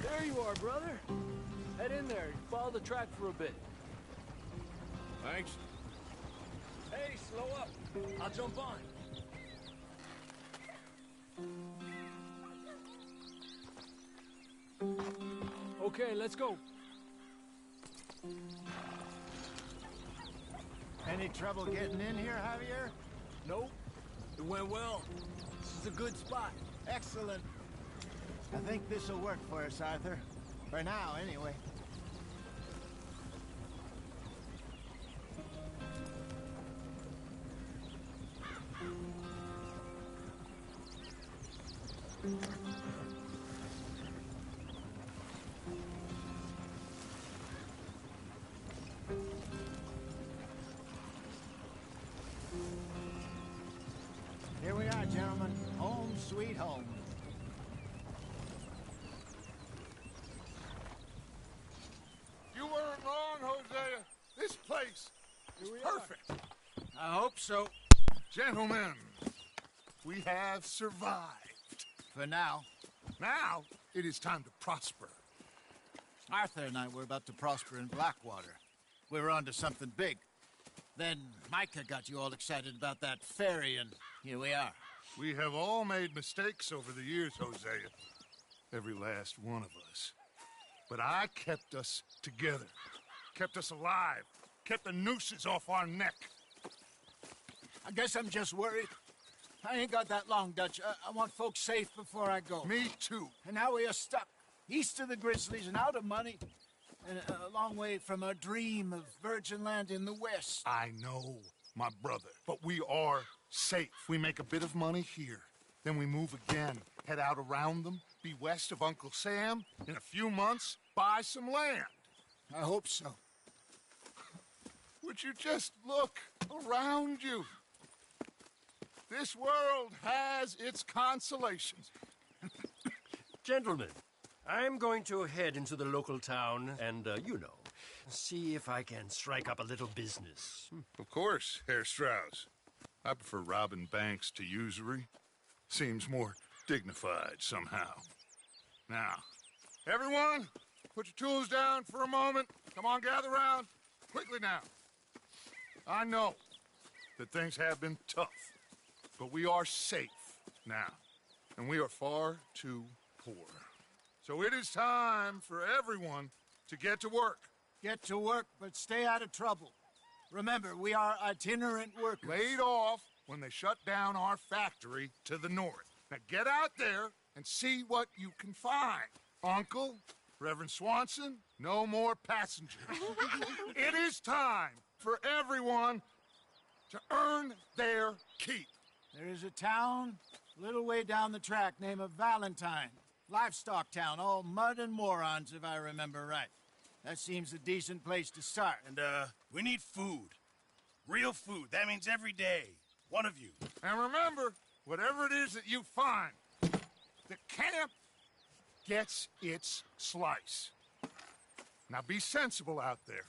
There you are, brother. Head in there. Follow the track for a bit. Thanks. Hey, slow up. I'll jump on. Okay, let's go. Any trouble getting in here, Javier? Nope. It went well. This is a good spot. Excellent. I think this'll work for us, Arthur. For now, anyway. Here we are, gentlemen. Home sweet home. You weren't wrong, Hosea. This place is perfect. I hope so. Gentlemen, we have survived. For now. Now, it is time to prosper. Arthur and I were about to prosper in Blackwater. We were onto something big. Then Micah got you all excited about that ferry, and here we are. We have all made mistakes over the years, Hosea. Every last one of us. But I kept us together. Kept us alive. Kept the nooses off our neck. I guess I'm just worried. I ain't got that long, Dutch. I want folks safe before I go. Me too. And now we are stuck, east of the Grizzlies and out of money, and a long way from our dream of virgin land in the west. I know, my brother, but we are safe. We make a bit of money here, then we move again, head out around them, be west of Uncle Sam, in a few months, buy some land. I hope so. Would you just look around you? This world has its consolations. Gentlemen, I'm going to head into the local town and, see if I can strike up a little business. Of course, Herr Strauss. I prefer robbing banks to usury. Seems more dignified somehow. Now, everyone, put your tools down for a moment. Come on, gather round. Quickly now. I know that things have been tough, but we are safe now, and we are far too poor. So it is time for everyone to get to work. Get to work, but stay out of trouble. Remember, we are itinerant workers. Laid off when they shut down our factory to the north. Now get out there and see what you can find. Uncle, Reverend Swanson, no more passengers. It is time for everyone to earn their keep. There is a town a little way down the track named Valentine. Livestock town, all mud and morons, if I remember right. That seems a decent place to start. And, we need food. Real food. That means every day. One of you. And remember, whatever it is that you find, the camp gets its slice. Now be sensible out there.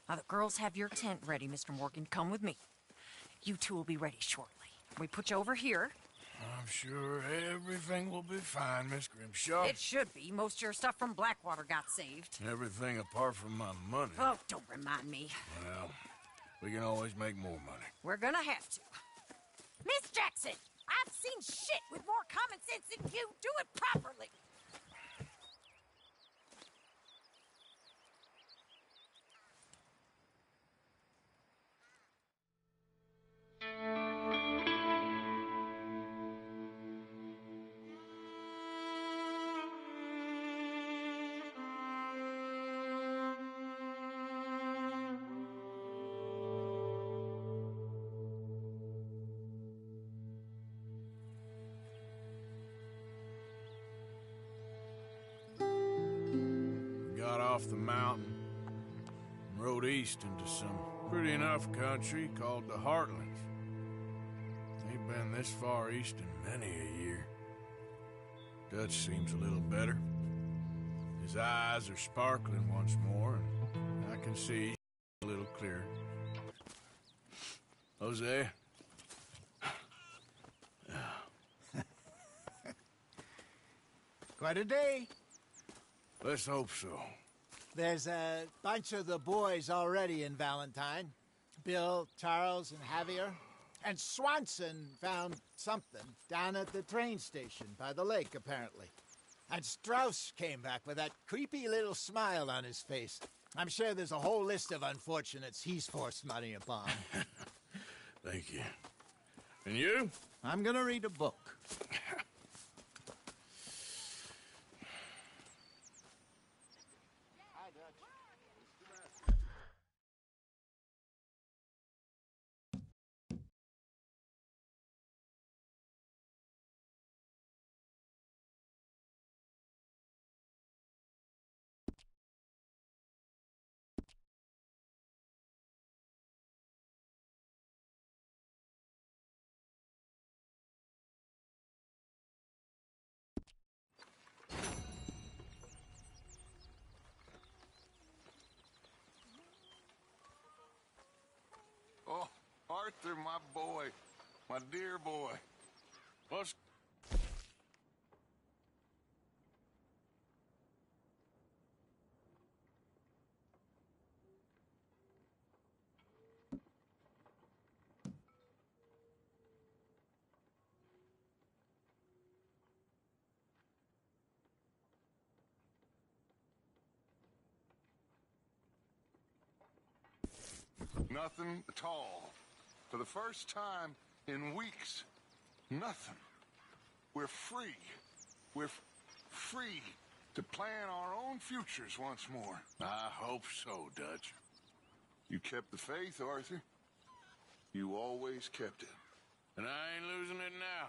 Now, the girls have your tent ready, Mr. Morgan. Come with me. You two will be ready shortly. We put you over here. I'm sure everything will be fine, Miss Grimshaw. It should be. Most of your stuff from Blackwater got saved. Everything apart from my money. Oh, don't remind me. Well, we can always make more money. We're gonna have to. Miss Jackson, I've seen shit with more common sense than you. Do it properly. Got off the mountain and rode east into some pretty enough country called the Heartlands. Ain't been this far east in many a year. Dutch seems a little better. His eyes are sparkling once more, and I can see a little clearer. Jose? Quite a day. Let's hope so. There's a bunch of the boys already in Valentine. Bill, Charles, and Javier. And Swanson found something down at the train station by the lake, apparently. And Strauss came back with that creepy little smile on his face. I'm sure there's a whole list of unfortunates he's forced money upon. Thank you. And you? I'm gonna read a book. Oh, Arthur, my boy. My dear boy. What's... Nothing at all. For the first time in weeks, nothing. We're free. We're free to plan our own futures once more. I hope so, Dutch. You kept the faith, Arthur. You always kept it. And I ain't losing it now.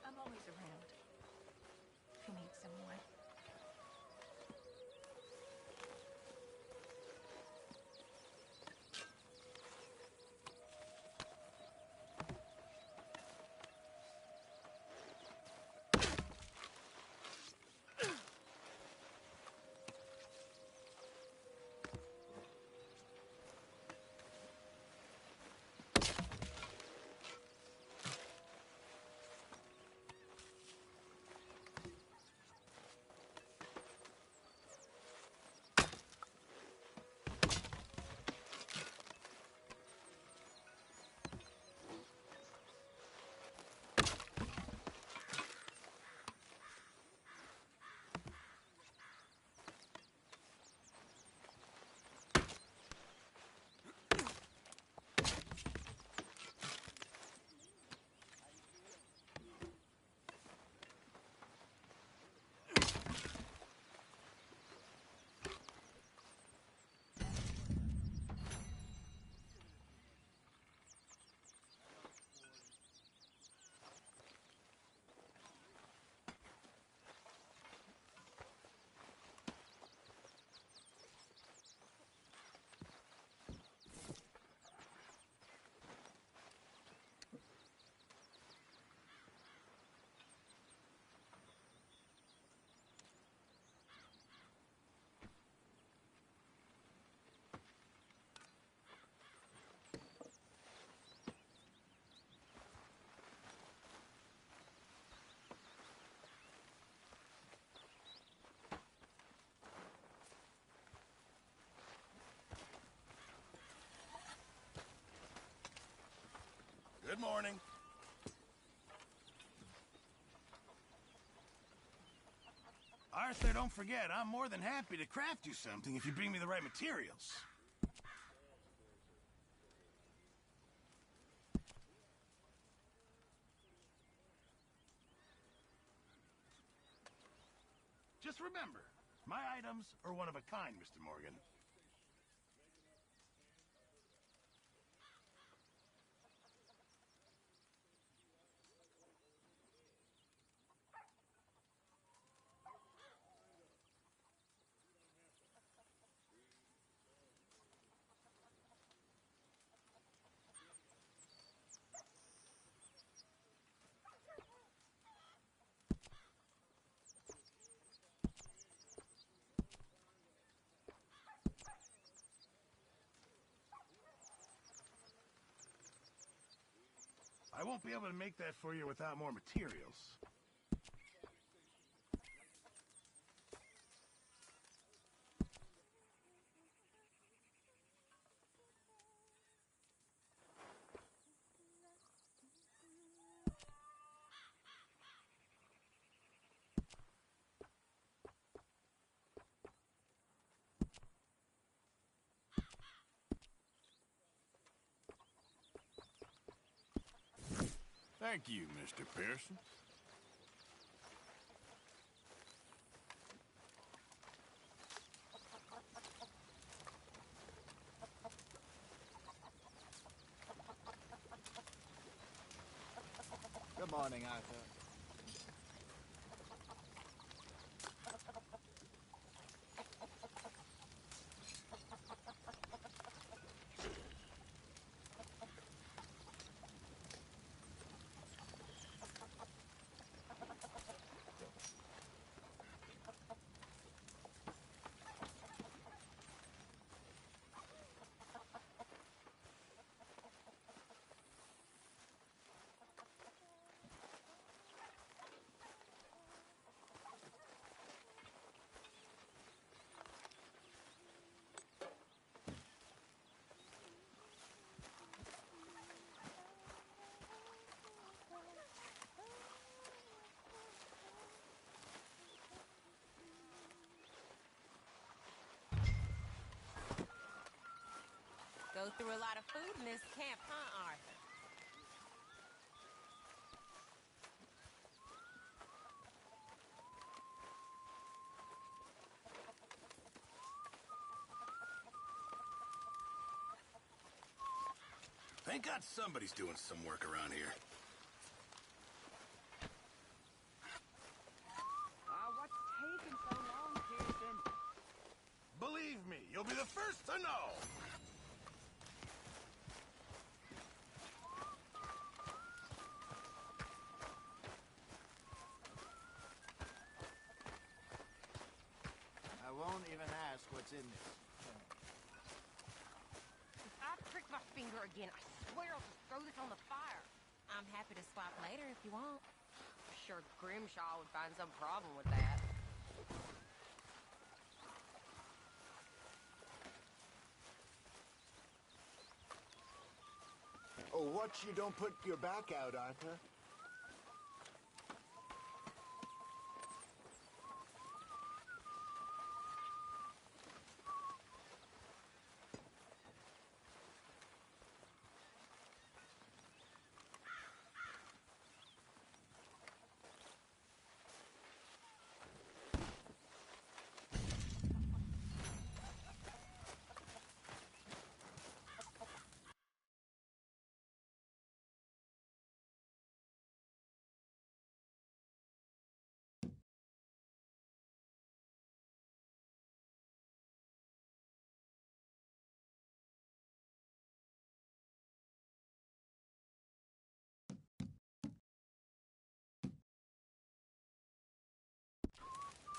I'm always around. If you need someone. Good morning. Arthur, don't forget, I'm more than happy to craft you something if you bring me the right materials. Just remember, my items are one of a kind, Mr. Morgan. I won't be able to make that for you without more materials. Thank you, Mr. Pearson. Good morning, Arthur. Go through a lot of food in this camp, huh, Arthur? Thank God somebody's doing some work around here. What's taking so long, Pearson? Believe me, you'll be the first to know! I won't even ask what's in this. If I prick my finger again, I swear I'll just throw this on the fire. I'm happy to swap later if you want. I'm sure Grimshaw would find some problem with that. Oh, watch you don't put your back out, Arthur.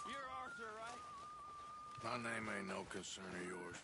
You're Arthur, right? My name ain't no concern of yours.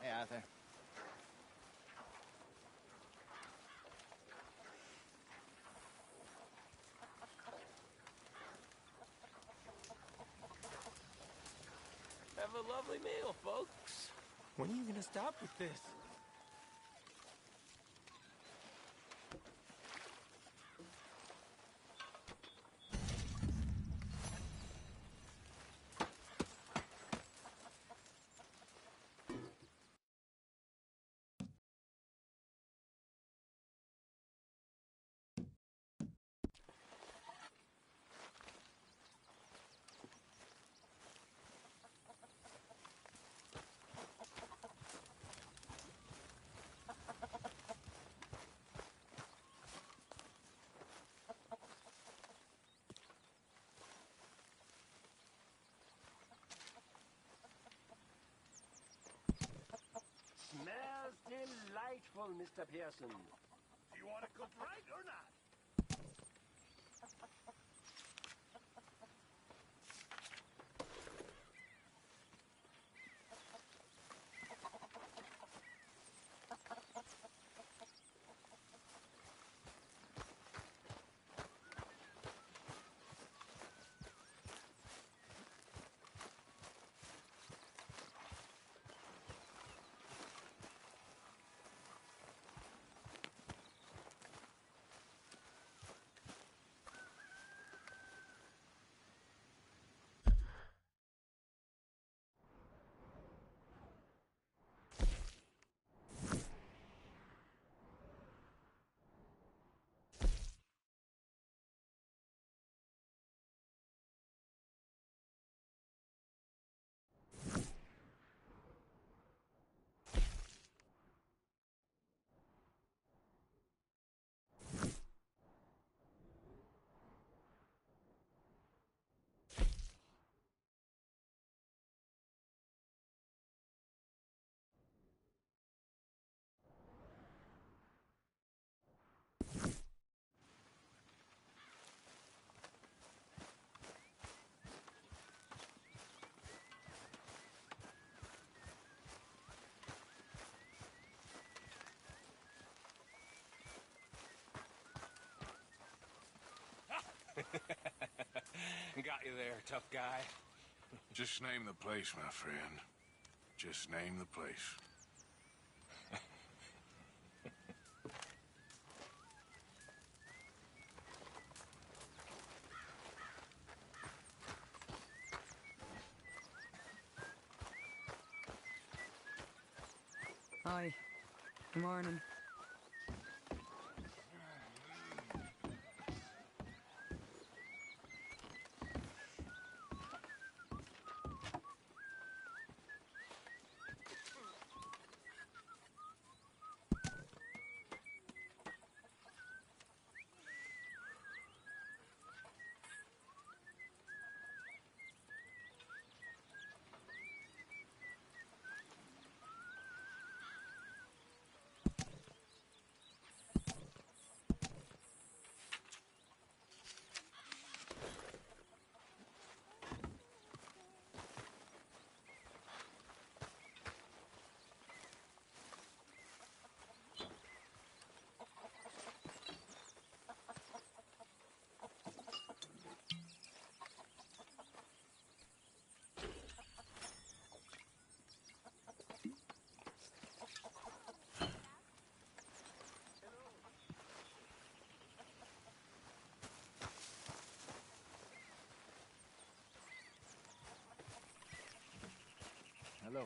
Hey, Arthur. Have a lovely meal, folks. When are you gonna stop with this? Smells delightful, Mr. Pearson. Do you want it cooked right or not? got you there, tough guy. Just name the place, my friend. Just name the place. Hi. Good morning. Hello.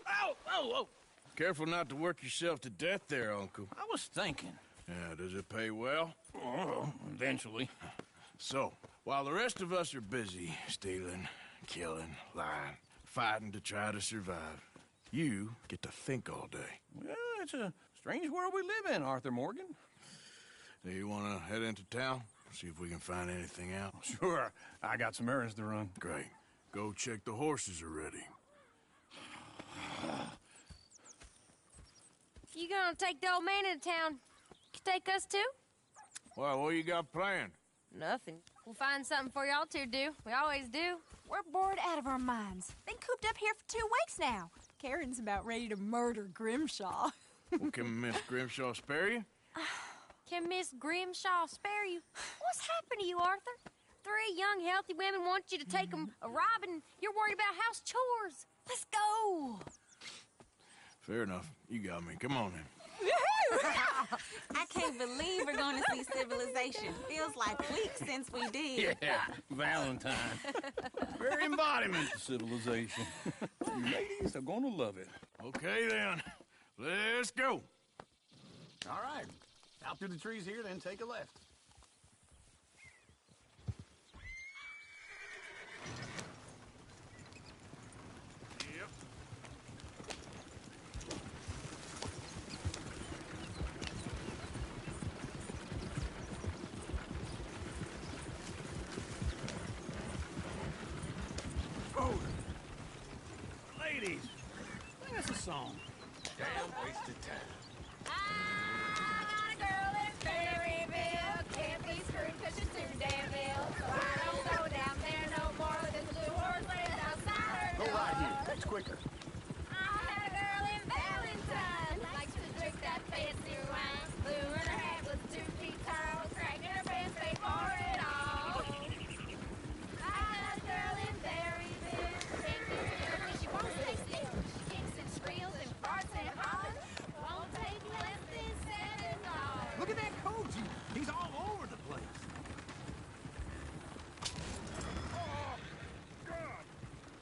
Ow! Oh, oh! Careful not to work yourself to death there, Uncle. I was thinking. Yeah, does it pay well? Oh, eventually. So, while the rest of us are busy stealing, killing, lying, fighting to try to survive, you get to think all day. Well, it's a strange world we live in, Arthur Morgan. Do you want to head into town? See if we can find anything out? Sure. I got some errands to run. Great. Go check the horses are ready. You gonna take the old man into town? You take us too? Well, what you got planned? Nothing. We'll find something for y'all to do. We always do. We're bored out of our minds. Been cooped up here for 2 weeks now. Karen's about ready to murder Grimshaw. Well, can Miss Grimshaw spare you? Can Miss Grimshaw spare you? What's happened to you, Arthur? 3 young, healthy women want you to take them a robbing. You're worried about house chores. Let's go. Fair enough. You got me. Come on then. I can't believe we're going to see civilization. Feels like weeks since we did. Yeah, Valentine. Very embodiment of civilization. You ladies are gonna love it. Okay then. Let's go. All right. Out through the trees here, then take a left. Yep. Oh, ladies, sing us a song. Damn wasted time. I got a girl in Berryville. Can't be screwed 'cause she's too damn ill. So I don't go down there no more. This blue horse lives outside her Go door. right here. It's quicker. I had a girl in Valentine. Likes to drink that fancy wine. Blue in her hat was 2 feet tall. Cracking her pants, paid for it all. I had a girl in Berryville. Can't be here 'cause she won't stay still. She kicks and squeals and farts and hollers. Won't take less than $7. Look at that Koji. He's all over the place. Oh, God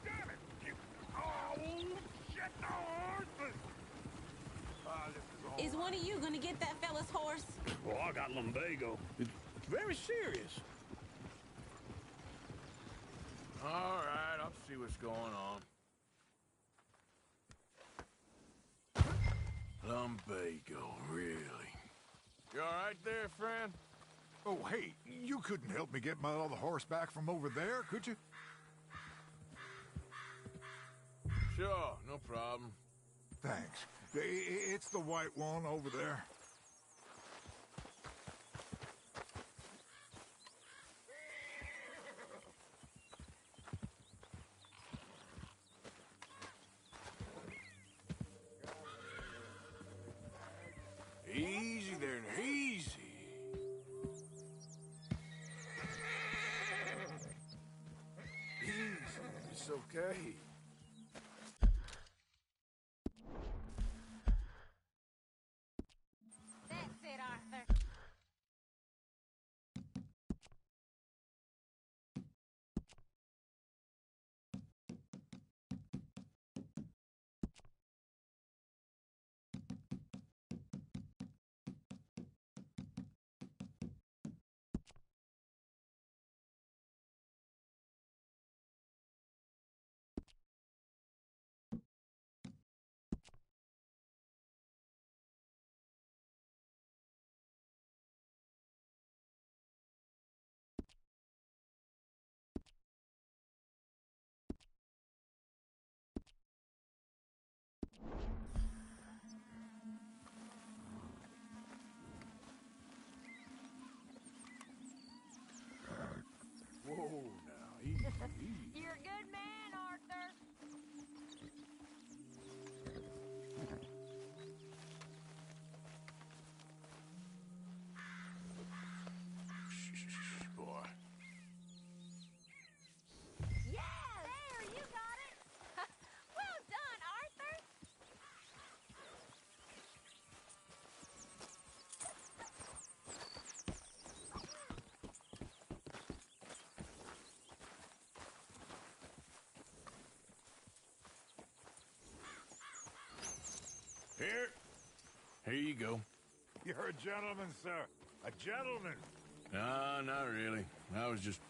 damn it! Oh, shit, no, Arthur! Is one of you going to get that fella's horse? Well, I got lumbago. It's very serious. All right, I'll see what's going on. Lumbago, really? You all right there, friend? Oh, hey, you couldn't help me get my other horse back from over there, could you? Sure, no problem. Thanks. It's the white one over there. Here you go. You're a gentleman, sir. A gentleman. No, not really. I was just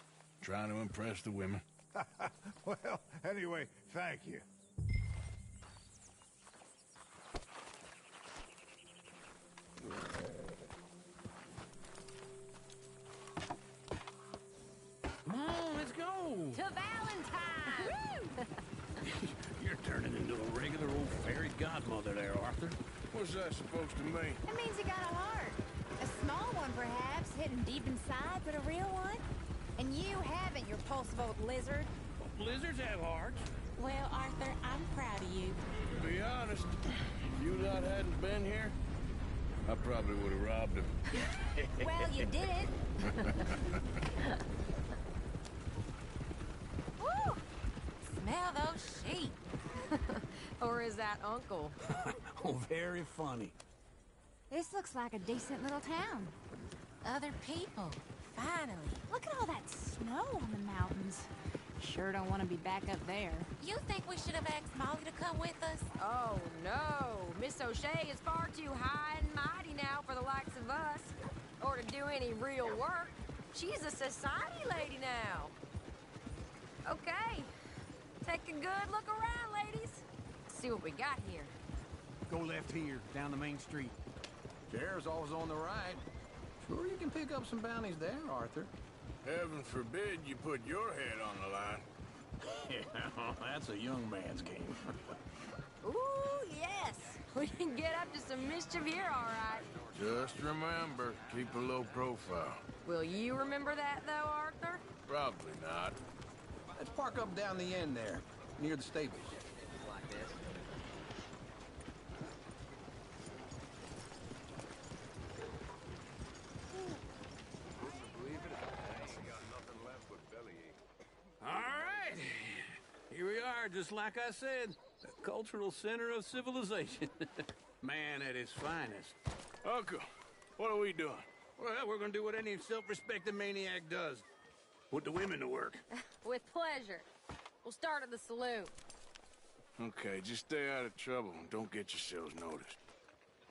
trying to impress the women. Well, anyway, thank you. Come on, let's go. To Valentine! You're turning into a regular old fairy godmother there, Arthur. What's that supposed to mean? It means you got a heart. A small one, perhaps, hidden deep inside, but a real one. And you haven't, you repulsive old lizard. Lizards have hearts. Well, Arthur, I'm proud of you. To be honest, if you lot hadn't been here, I probably would have robbed him. Well, you did. Woo! Smell those sheep. Or is that Uncle? Oh, very funny. This looks like a decent little town. Other people. Finally. Look at all that snow on the mountains. Sure don't want to be back up there. You think we should have asked Molly to come with us? Oh, no. Miss O'Shea is far too high and mighty now for the likes of us. Or to do any real work. She's a society lady now. Okay. Take a good look around, ladies. See what we got here. Go left here, down the main street. Chair's always on the right. Sure you can pick up some bounties there, Arthur. Heaven forbid you put your head on the line. Yeah, that's a young man's game. Ooh, yes. We can get up to some mischief here, all right. Just remember, keep a low profile. Will you remember that, though, Arthur? Probably not. Let's park up down the end there, near the stables. Like this. All right. Here we are, just like I said. The cultural center of civilization. Man at his finest. Uncle, what are we doing? Well, we're gonna do what any self-respecting maniac does. Put the women to work. With pleasure. We'll start at the saloon. Okay, just stay out of trouble and don't get yourselves noticed.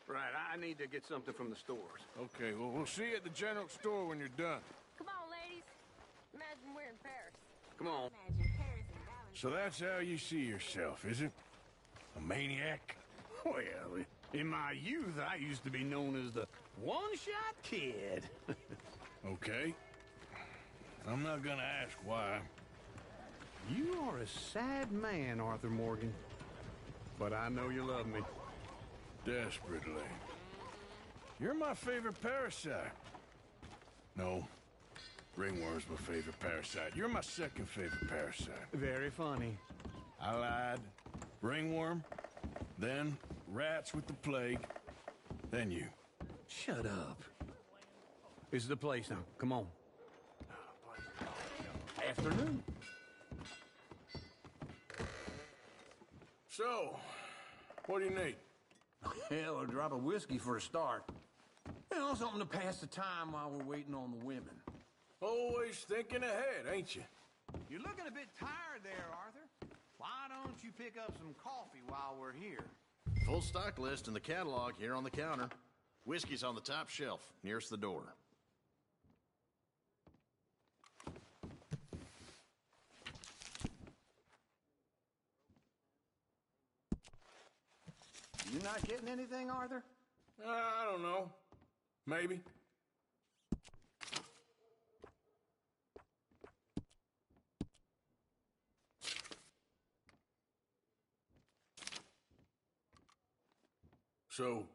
Right, I need to get something from the stores. Okay, well, we'll see you at the general store when you're done. Come on, ladies. Imagine we're in Paris. Come on. Imagine Paris and Valentine. So that's how you see yourself, is it? A maniac? Well, in my youth, I used to be known as the one-shot kid. Okay. I'm not gonna ask why. You are a sad man, Arthur Morgan. But I know you love me. Desperately. You're my favorite parasite. No. Ringworm's my favorite parasite. You're my second favorite parasite. Very funny. I lied. Ringworm, then rats with the plague, then you. Shut up. This is the place now. Come on. Afternoon. So, what do you need? Hell, a drop of whiskey for a start. You know, something to pass the time while we're waiting on the women. Always thinking ahead, ain't you? You're looking a bit tired there, Arthur. Why don't you pick up some coffee while we're here? Full stock list in the catalog here on the counter. Whiskey's on the top shelf, nearest the door. You not getting anything, Arthur? I don't know. Maybe. So,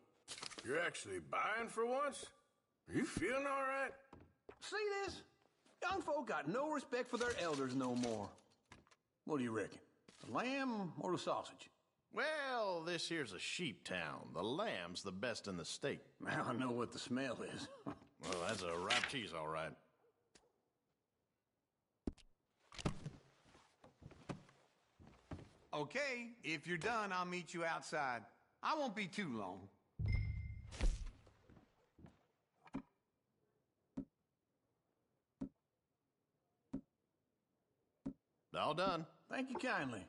you're actually buying for once? Are you feeling all right? See this? Young folk got no respect for their elders no more. What do you reckon? The lamb or the sausage? Well, this here's a sheep town. The lamb's the best in the state. I know what the smell is. Well, that's a ripe cheese, all right. Okay, if you're done, I'll meet you outside. I won't be too long. All done. Thank you kindly.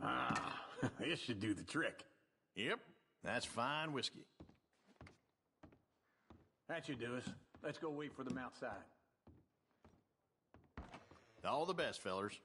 Ah, this should do the trick. Yep. That's fine whiskey. That should do us. Let's go wait for them outside. All the best, fellers.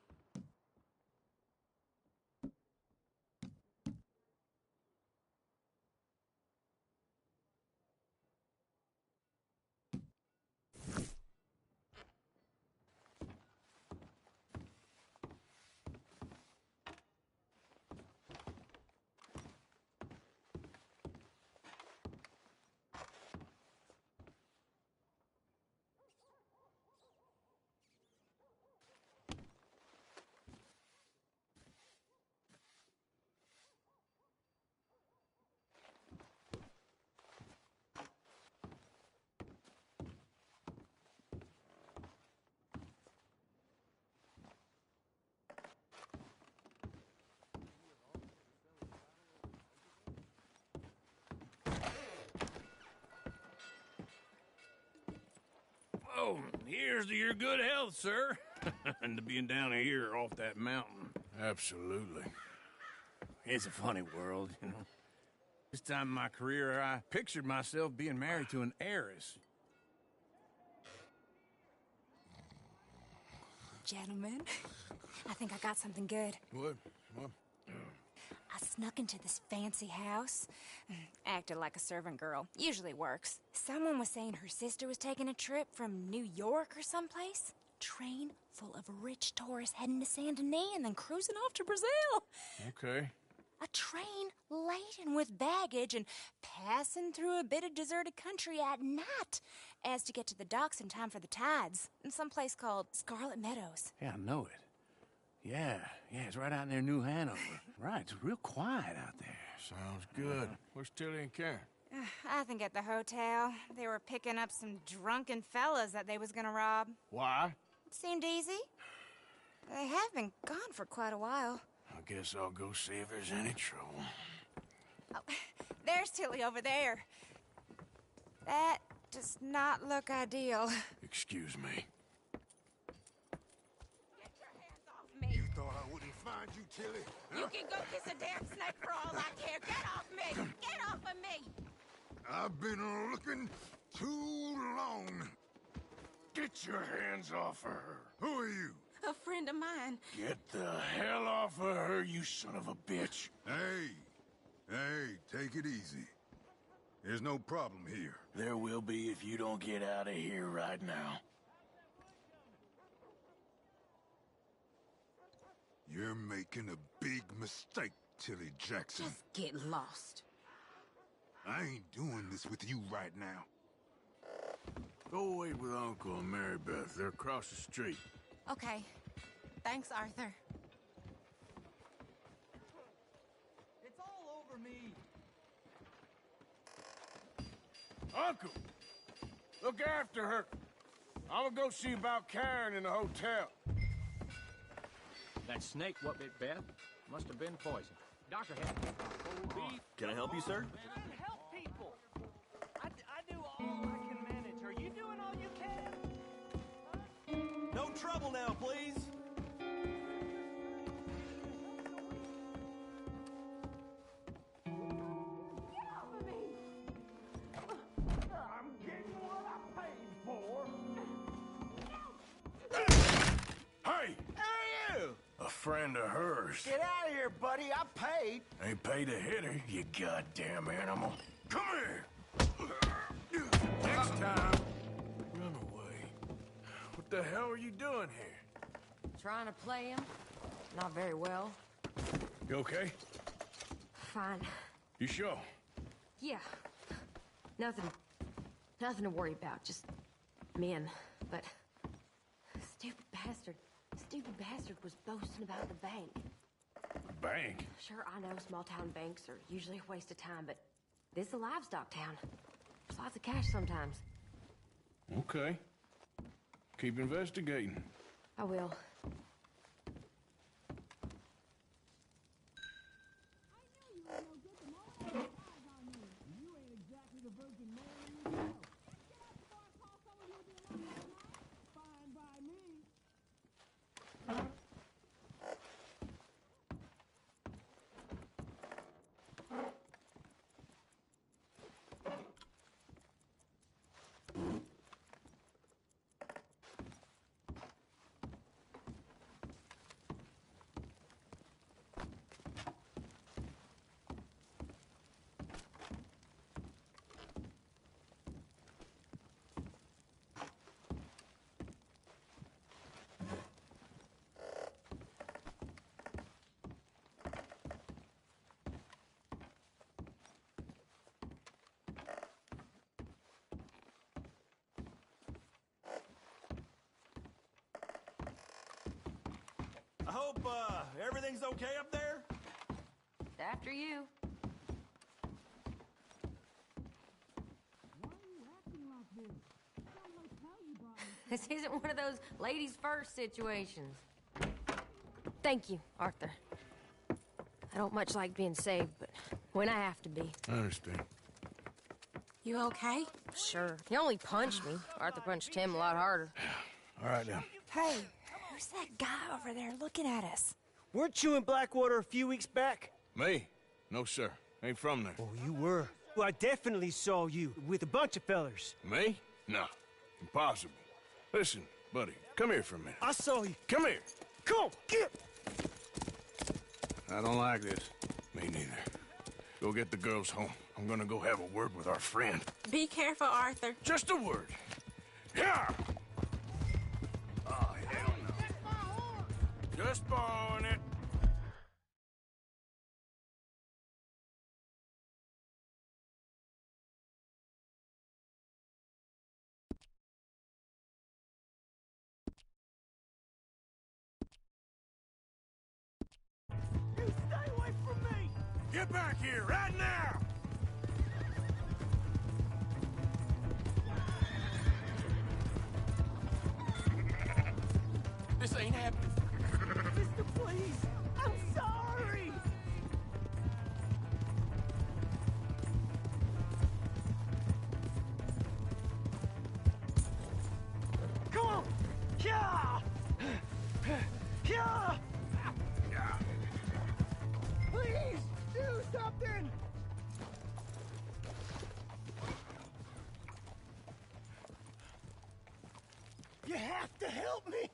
Oh, here's to your good health, sir. And to being down here off that mountain. Absolutely. It's a funny world, you know. This time in my career, I pictured myself being married to an heiress. Gentlemen, I think I got something good. What? I snuck into this fancy house. Acted like a servant girl. Usually works. Someone was saying her sister was taking a trip from New York or someplace. Train full of rich tourists heading to Saint Denis and then cruising off to Brazil. Okay. A train laden with baggage and passing through a bit of deserted country at night as to get to the docks in time for the tides in some place called Scarlet Meadows. Yeah, I know it. Yeah, it's right out near New Hanover. Right, it's real quiet out there. Sounds good. Where's Tilly and Karen? I think at the hotel. They were picking up some drunken fellas that they was gonna rob. Why? It seemed easy. They have been gone for quite a while. I guess I'll go see if there's any trouble. Oh, there's Tilly over there. That does not look ideal. Excuse me. You thought I wouldn't find you, Tilly? You can go kiss a damn snake for all I care. Get off me! Get off of me! I've been looking too long. Get your hands off of her. Who are you? A friend of mine. Get the hell off of her, you son of a bitch. Hey, take it easy. There's no problem here. There will be if you don't get out of here right now. You're making a big mistake, Tilly Jackson. Just get lost. I ain't doing this with you right now. Go wait with Uncle and Mary Beth. They're across the street. Okay. Thanks, Arthur. It's all over me. Uncle! Look after her. I'm gonna go see about Karen in the hotel. That snake what bit Beth must have been poison. Doctor had Can I help you, sir? help people. I do all I can manage. Are you doing all you can? No trouble now, please. I'm getting what I paid for. Hey! Who are you? A friend of hers. Get out of here, buddy. I paid. Ain't paid to hit her, you goddamn animal. Come here! Next time, run away. What the hell are you doing here? Trying to play him? Not very well. You okay? Fine. You sure? Yeah. Nothing to worry about. Just men. But stupid bastard was boasting about the bank. Bank? Sure, I know small town banks are usually a waste of time, but this is a livestock town. There's lots of cash sometimes. Okay. Keep investigating. I will. I hope, everything's okay up there? After you. This isn't one of those ladies first situations. Thank you, Arthur. I don't much like being saved, but when I have to be. I understand. You okay? Sure. He only punched me. Arthur punched him a lot harder. All right, then. Hey, who's that guy over there looking at us? Weren't you in Blackwater a few weeks back? Me? No, sir. Ain't from there. Oh, you were. Well, I definitely saw you with a bunch of fellers. Me? No. Impossible. Listen, buddy, come here for a minute. I saw you. Come here. Come on, get! I don't like this. Me neither. Go get the girls home. I'm gonna go have a word with our friend. Be careful, Arthur. Just a word. Yeah! Oh, hell no. Just borrowing it. You stay away from me! Get back here, right now! This ain't happening. Sister, please! I'm sorry! Come on! Yeah! Yeah! Please, do something! You have to help me!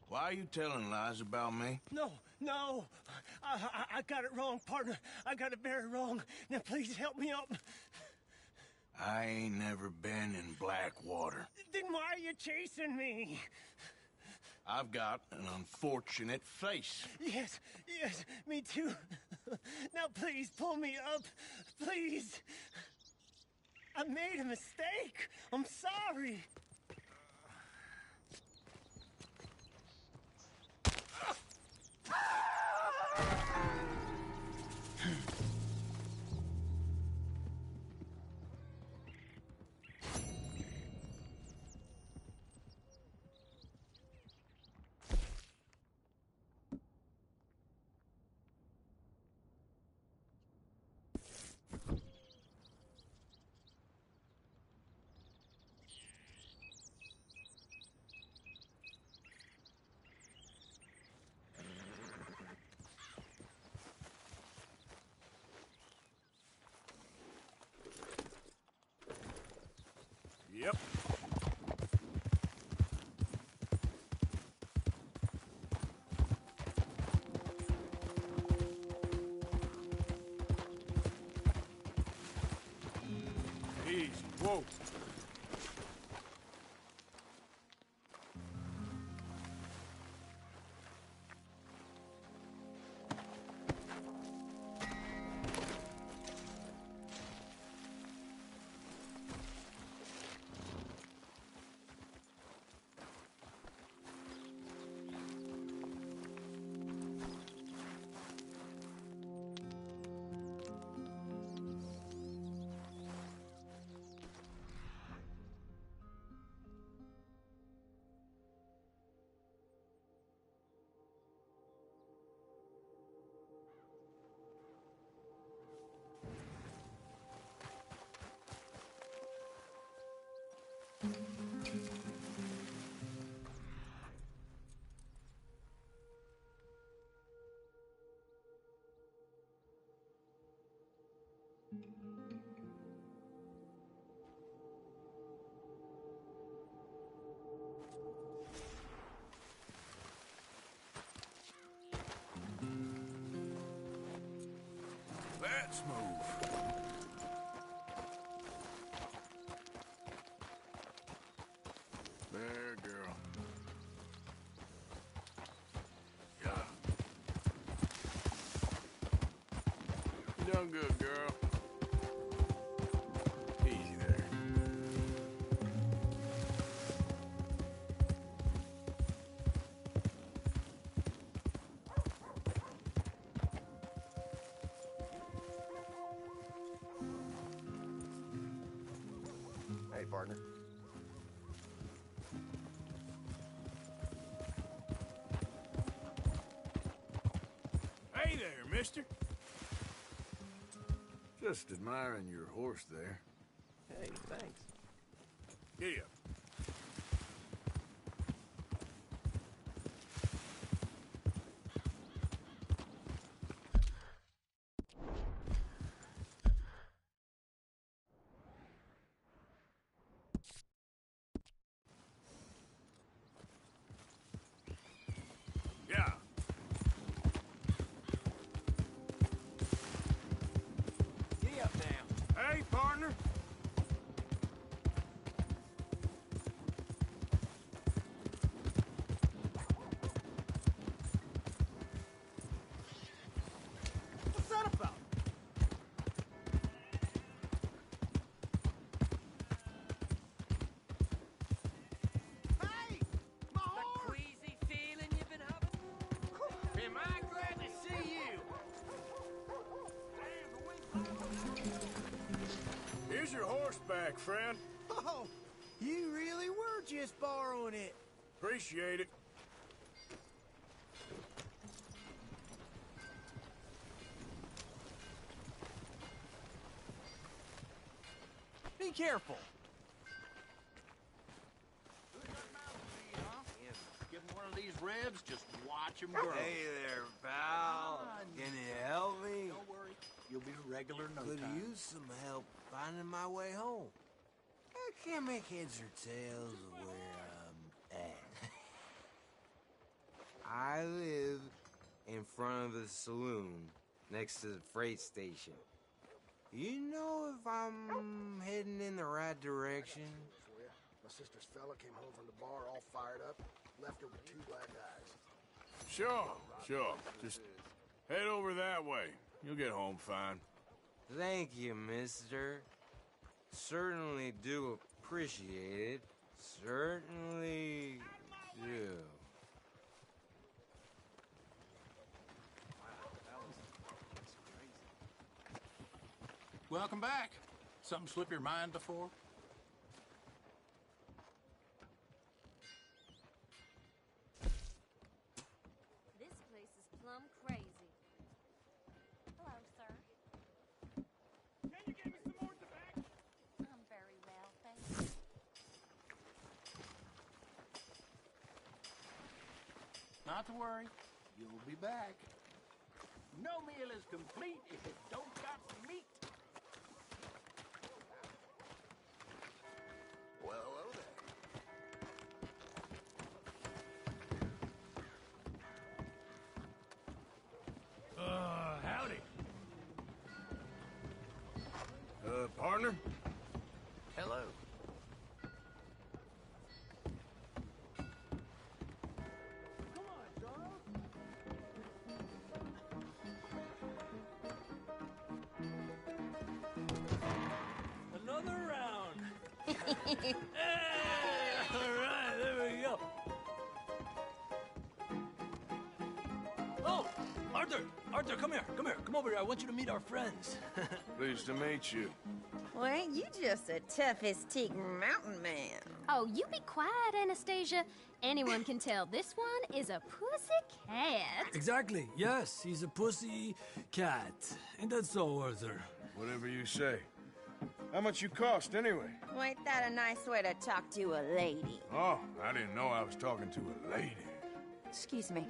Why are you telling lies about me? No, no. I got it wrong, partner. I got it very wrong. Now, please help me up. I ain't never been in Blackwater. Then why are you chasing me? I've got an unfortunate face. Yes, yes, me too. Now, please, pull me up. Please. I made a mistake. I'm sorry. Yep. Easy. Whoa. Let's move. There, girl. Yeah. You done good, girl. Easy there. partner. Hey there, mister. Just admiring your horse there. Hey, thanks. Giddy up. Yeah. Giddy up now. Hey, partner. What's that about? Hey! My horse! That queasy feeling you've been having? Am I glad to see you? Here's your horse back, friend. Oh, you really were just borrowing it. Appreciate it. Be careful. Get one of these reds, just watch them grow. Hey there, pal. Can you help me? Don't worry, you'll be a regular no Could time. use some help finding my way home. I can't make heads or tails of where I'm at. I live in front of the saloon next to the freight station. You know if I'm heading in the right direction? For ya. My sister's fella came home from the bar all fired up, left her with 2 black eyes. Sure. Just head over that way. You'll get home fine. Thank you, mister. Certainly do appreciate it. Certainly do. Welcome back. Something slip your mind before? This place is plumb crazy. Hello, sir. Can you give me some more tobacco? I'm very well, thank you. Not to worry. You'll be back. No meal is complete if it don't got some meat. Well, hello there. Howdy. Partner? Hello. Come on, dog. Another round. Hey! All right, there we go. Oh, Arthur, come here. Come over here. I want you to meet our friends. Pleased to meet you. Well, ain't you just a tough as teak mountain man? Oh, you be quiet, Anastasia. Anyone can tell this one is a pussy cat. Exactly. Yes, he's a pussy cat. Ain't that so, Arthur? Whatever you say. How much you cost, anyway? Well, ain't that a nice way to talk to a lady? Oh, I didn't know I was talking to a lady. Excuse me.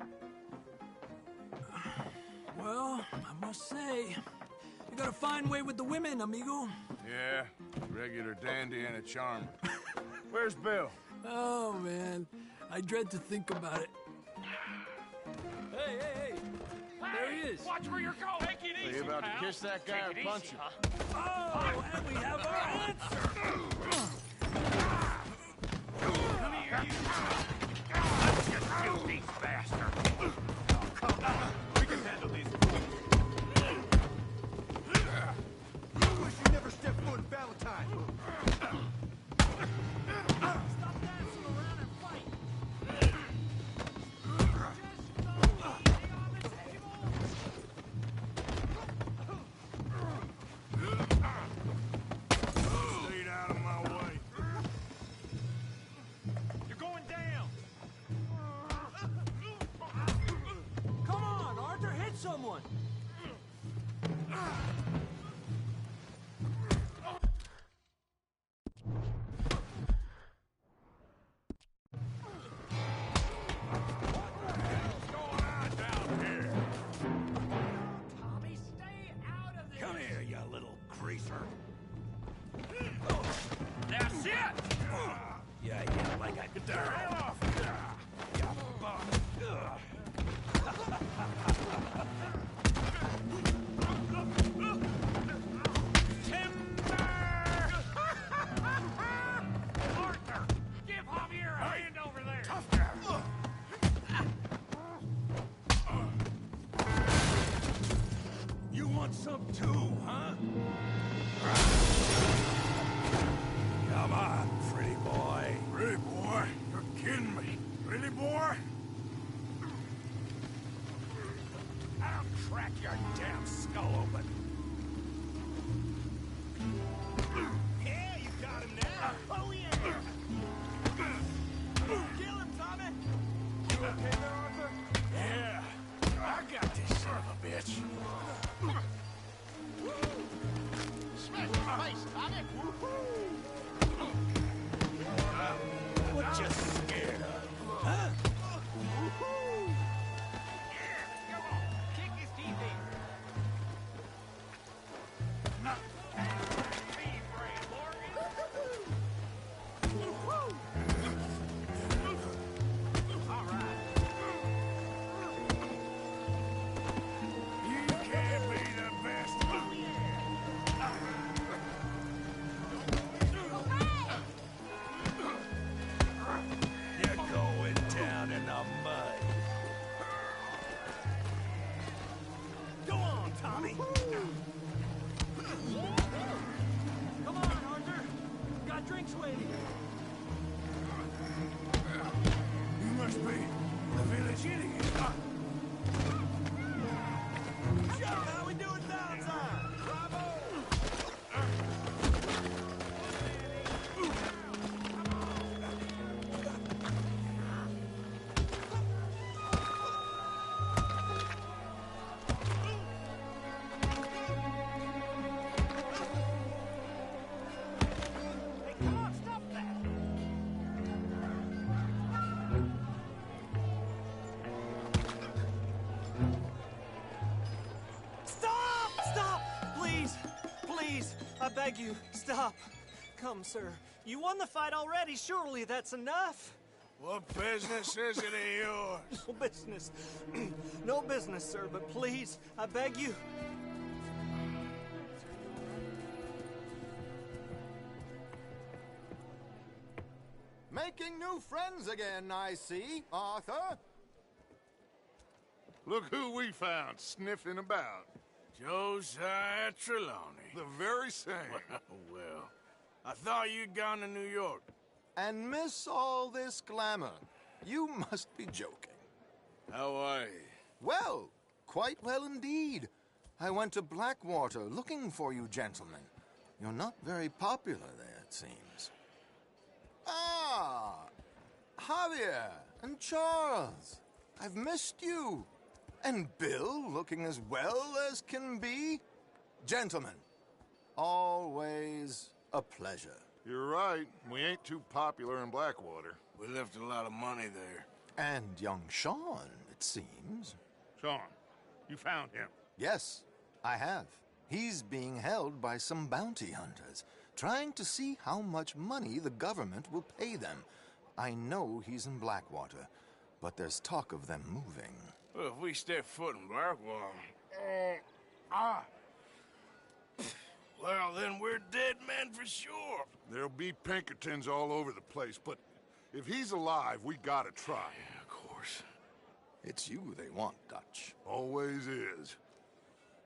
Well, I must say, you got a fine way with the women, amigo. Yeah, regular dandy and a charmer. Where's Bill? Oh, man. I dread to think about it. Hey! There he is. Watch where you're going. Take it Are easy, you about pal. to kiss that guy or Take it punch easy, him? huh? Oh, and we have our answer. Come here, you. You filthy bastard. Oh, come on. We can handle these. I wish you never stepped foot in Valentine. Stop dancing around and fight. Stayed out of my way. Yeah, like I could die off. Arthur, give Javier a hand over there. Tough guy. You want some too, huh? Come on, pretty boy. Pretty boy? You're kidding me. Really, boy? I'll crack your damn skull open. Yeah, you got him now. Oh, yeah. Kill him, Tommy. You okay there, Arthur? Yeah. I got this son of a bitch. Smash your face, Tommy. What you scared of? Huh? Come on, kick his teeth in. Feed Brad, Morgan. All right. You can't be the best. You're going down in the mud. Go on, Tommy. Come on, Arthur. Got drinks waiting. You must be the village idiot. How we doing downside? Bravo! Hey, come on, stop that! Stop! Stop! Please! Please! I beg you, stop. Come, sir. You won the fight already. Surely that's enough. What business is it of yours? No business. No business, sir, but please, I beg you. Making new friends again, I see, Arthur. Look who we found sniffing about. Josiah Trelawney. The very same. Well, I thought you'd gone to New York. And miss all this glamour. You must be joking. How are you? Well, quite well indeed. I went to Blackwater looking for you gentlemen. You're not very popular there, it seems. Ah, Javier and Charles. I've missed you. And Bill looking as well as can be. Gentlemen, always a pleasure. You're right. We ain't too popular in Blackwater. We left a lot of money there. And young Sean, it seems. Sean, you found him. Yes, I have. He's being held by some bounty hunters, trying to see how much money the government will pay them. I know he's in Blackwater, but there's talk of them moving. Well, if we step foot in Blackwater... Well, then we're dead men for sure. There'll be Pinkertons all over the place, but if he's alive, we gotta try. Yeah, of course. It's you they want, Dutch. Always is.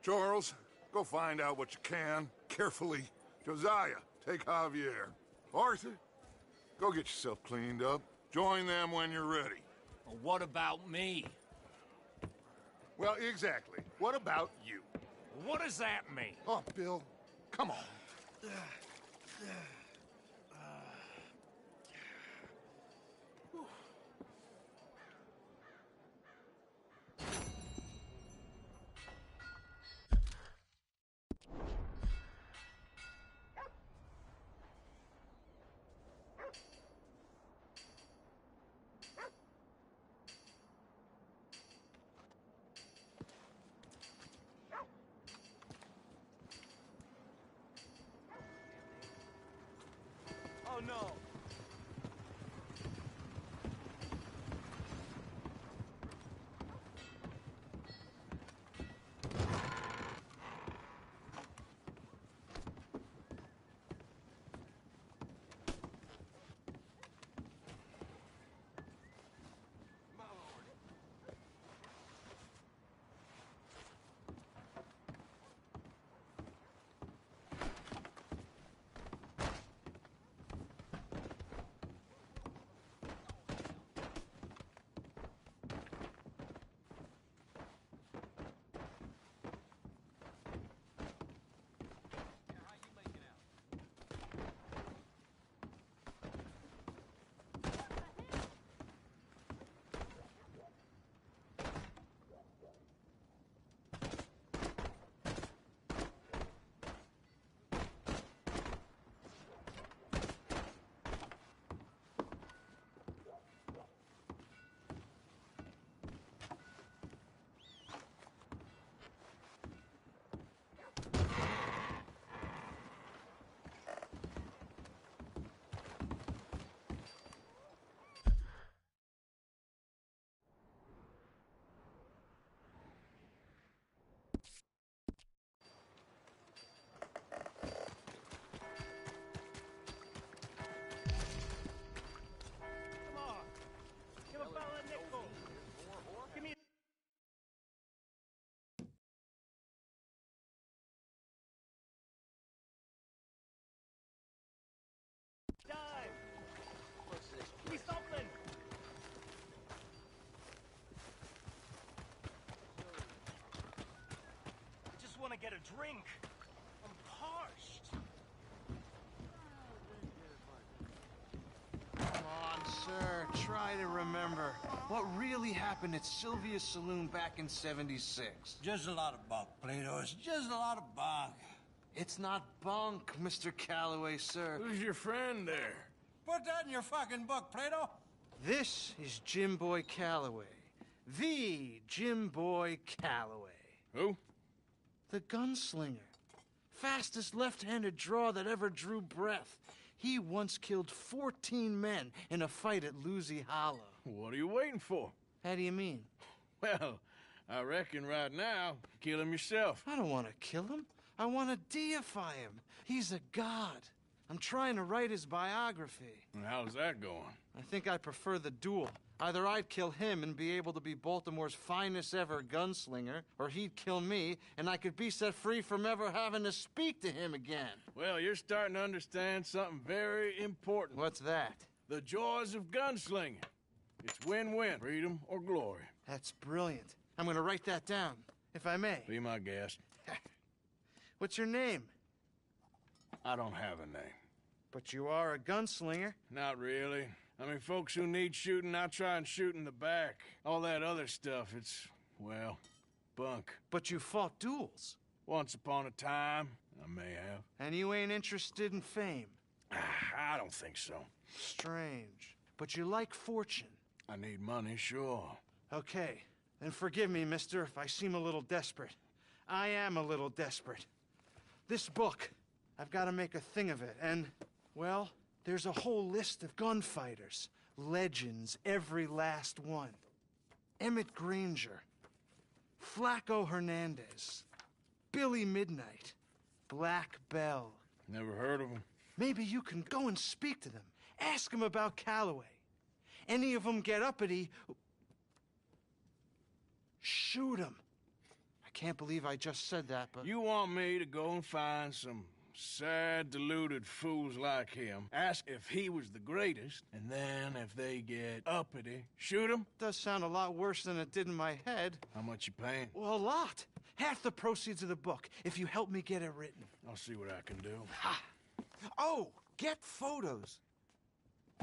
Charles, go find out what you can, carefully. Josiah, take Javier. Arthur, go get yourself cleaned up. Join them when you're ready. Well, what about me? Well, exactly. What about you? What does that mean? Oh, Bill, come on. Oh, no. to get a drink. I'm parched. Come on, sir. Try to remember. What really happened at Sylvia's Saloon back in '76? Just a lot of bunk, Plato. It's just a lot of bunk. It's not bunk, Mr. Calloway, sir. Who's your friend there? Put that in your fucking book, Plato. This is Jim Boy Calloway. The Jim Boy Calloway. Who? The gunslinger. Fastest left-handed draw that ever drew breath. He once killed 14 men in a fight at Lucy Hollow. What are you waiting for? How do you mean? Well, I reckon right now, kill him yourself. I don't want to kill him. I want to deify him. He's a god. I'm trying to write his biography. And how's that going? I think I prefer the duel. Either I'd kill him and be able to be Baltimore's finest ever gunslinger, or he'd kill me and I could be set free from ever having to speak to him again. Well, you're starting to understand something very important. What's that? The joys of gunslinging. It's win-win, freedom or glory. That's brilliant. I'm going to write that down, if I may. Be my guest. What's your name? I don't have a name. But you are a gunslinger. Not really. I mean, folks who need shooting, I try and shoot in the back. All that other stuff, it's, well, bunk. But you fought duels. Once upon a time, I may have. And you ain't interested in fame. I don't think so. Strange. But you like fortune. I need money, sure. Okay. Then forgive me, mister, if I seem a little desperate. I am a little desperate. This book, I've got to make a thing of it, and, well, there's a whole list of gunfighters. Legends, every last one. Emmett Granger, Flaco Hernandez, Billy Midnight, Black Bell. Never heard of them. Maybe you can go and speak to them. Ask them about Calloway. Any of them get uppity, shoot them. I can't believe I just said that, but... You want me to go and find some sad, deluded fools like him, ask if he was the greatest, and then if they get uppity, shoot him? Does sound a lot worse than it did in my head. How much you paying? Well, a lot. Half the proceeds of the book, if you help me get it written. I'll see what I can do. Ha! Oh, get photos.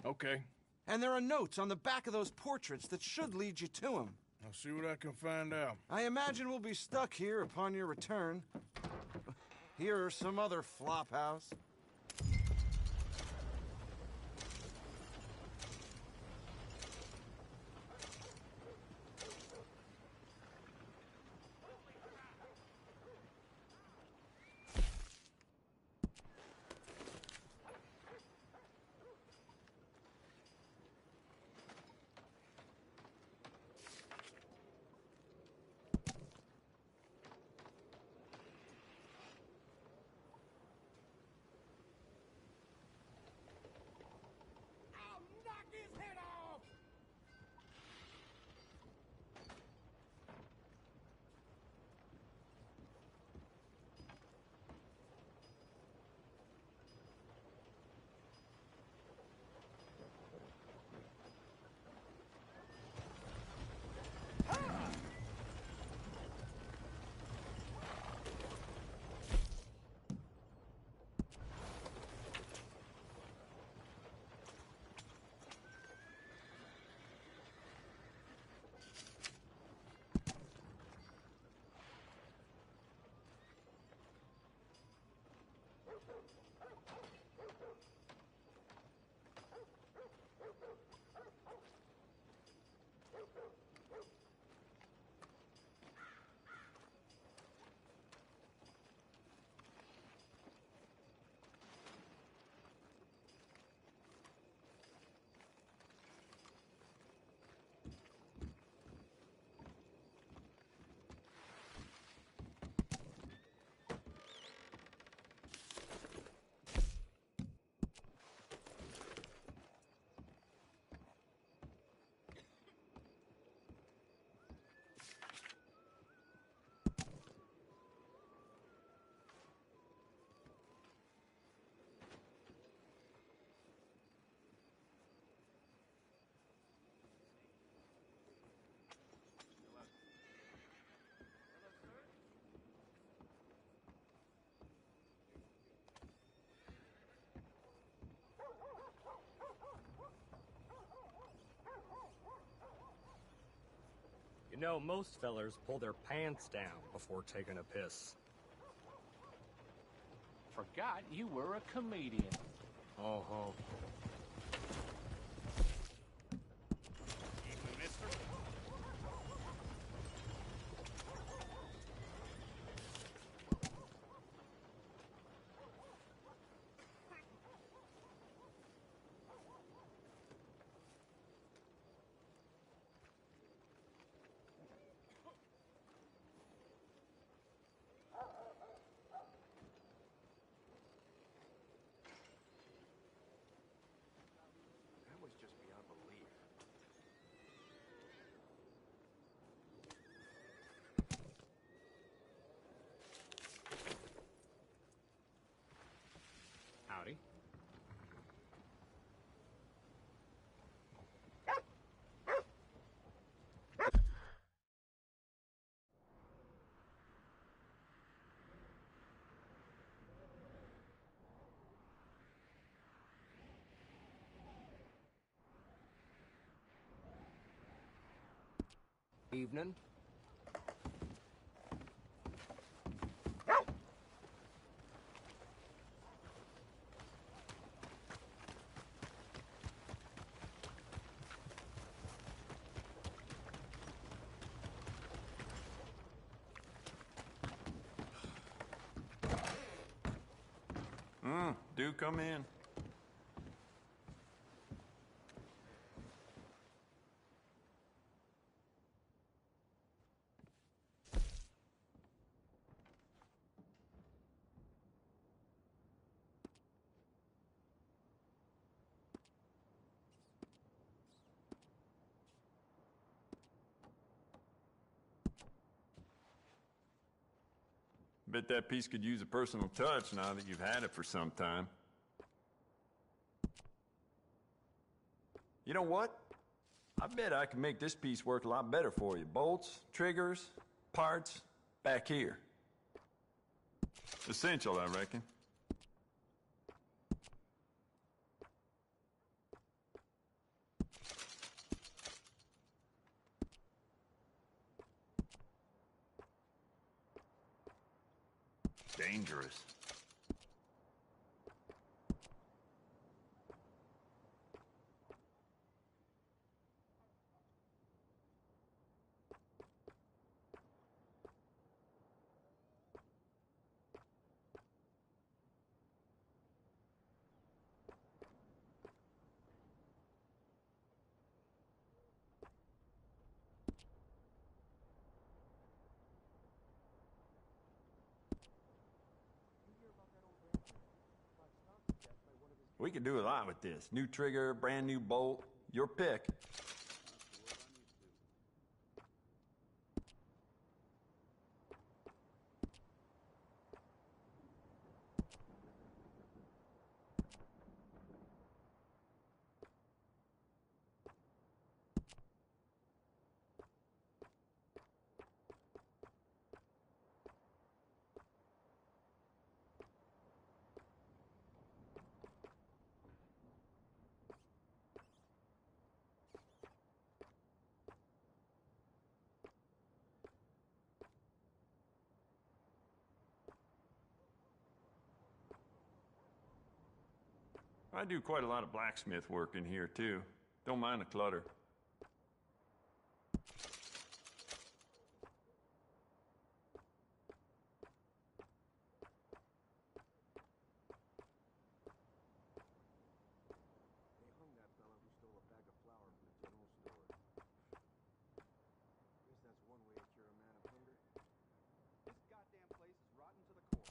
Okay. And there are notes on the back of those portraits that should lead you to him. I'll see what I can find out. I imagine we'll be stuck here upon your return. Here or some other flop house. know, most fellers pull their pants down before taking a piss. Forgot you were a comedian. Uh-huh. Evening, mister. That was just beyond belief. Howdy. Evening. Do come in. Bet that piece could use a personal touch now that you've had it for some time. You know what? I bet I can make this piece work a lot better for you. Bolts, triggers, parts, back here. Essential, I reckon. Dangerous. We could do a lot with this. New trigger, brand new bolt, your pick. I do quite a lot of blacksmith work in here, too. Don't mind the clutter. They hung that fella who stole a bag of flour from the general store. Guess that's one way to cure a man of hunger. This goddamn place is rotten to the core.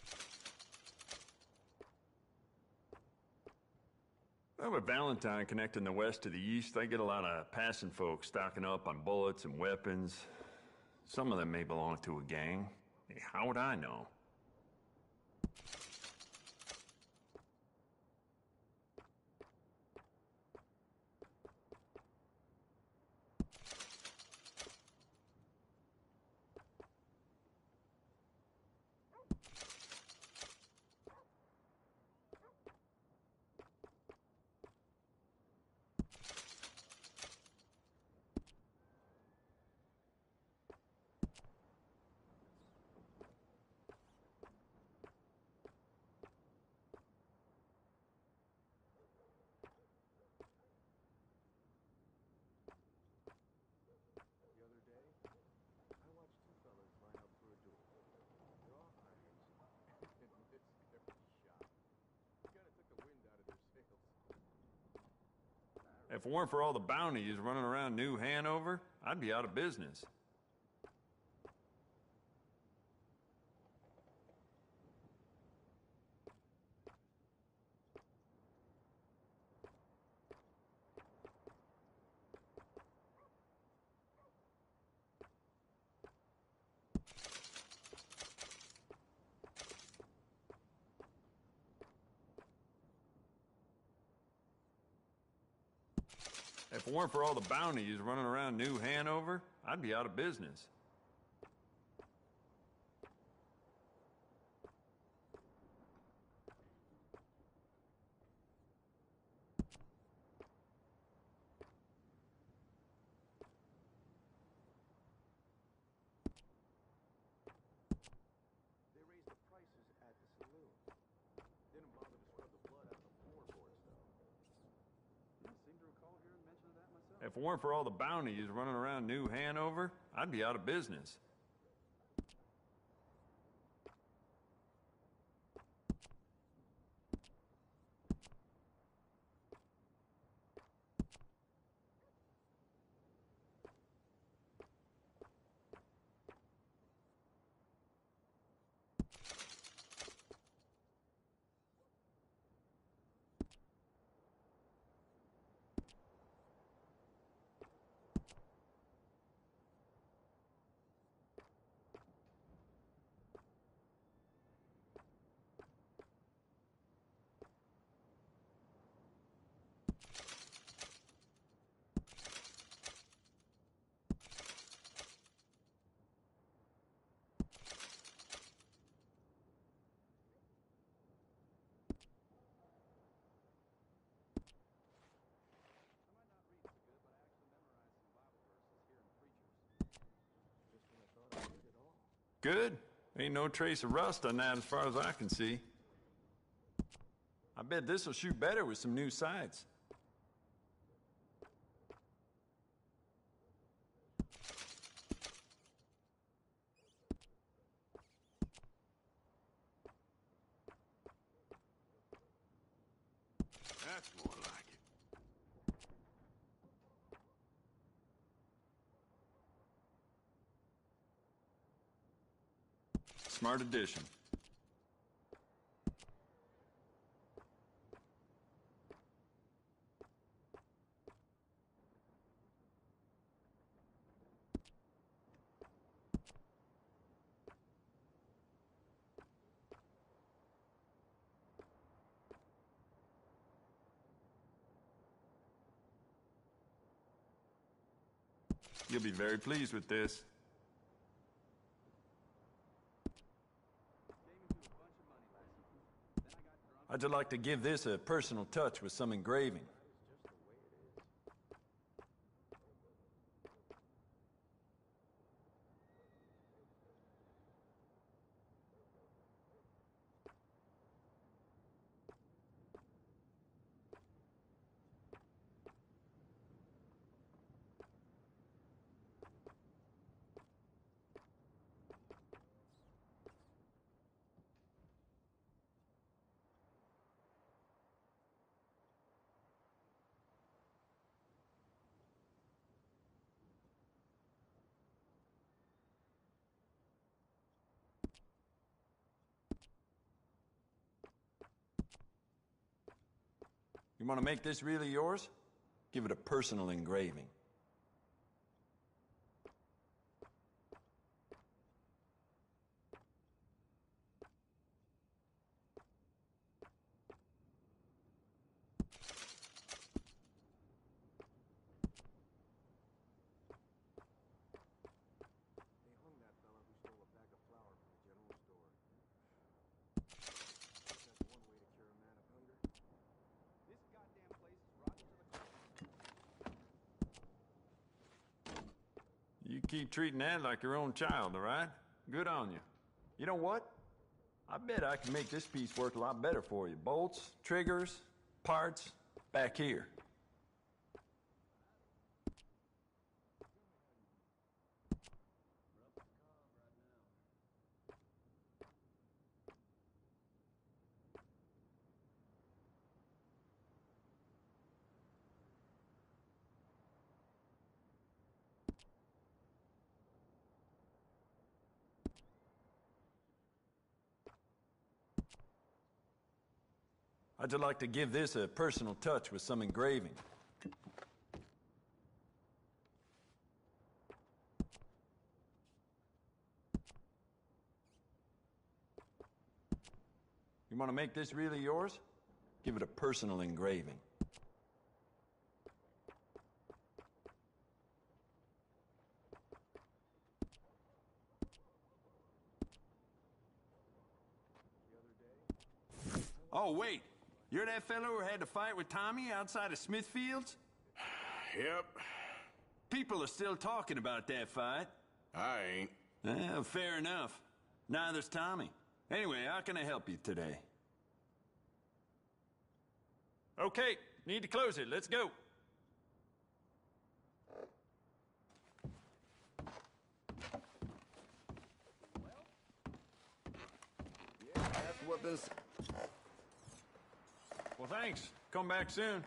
Well, with Valentine connecting the west to the east, they get a lot of passing folks stocking up on bullets and weapons. Some of them may belong to a gang. Hey, how would I know? If it weren't for all the bounties running around New Hanover, I'd be out of business. If it weren't for all the bounties running around New Hanover, I'd be out of business. They raised the prices at the saloon. Didn't bother to scrub the blood out of the floorboards, though. I seem to recall hearing mention of that myself. If it weren't for all the bounties running around New Hanover, I'd be out of business. Good. Ain't no trace of rust on that as far as I can see. I bet this'll shoot better with some new sights. That's more like it. Smart addition. You'll be very pleased with this. I'd just like to give this a personal touch with some engraving. You want to make this really yours? Give it a personal engraving. They hung that fella who stole a bag of flour from the general store. That's one way to cure a man of hunger. This goddamn place is rotten to the core. You keep treating that like your own child, all right? Good on you. You know what? I bet I can make this piece work a lot better for you. Bolts, triggers, parts, back here. I'd just like to give this a personal touch with some engraving. You want to make this really yours? Give it a personal engraving. Oh, wait. You're that fellow who had to fight with Tommy outside of Smithfield's? Yep. People are still talking about that fight. I ain't. Well, fair enough. Neither's Tommy. Anyway, how can I help you today? Okay, need to close it. Let's go. That's what this... Well, thanks. Come back soon.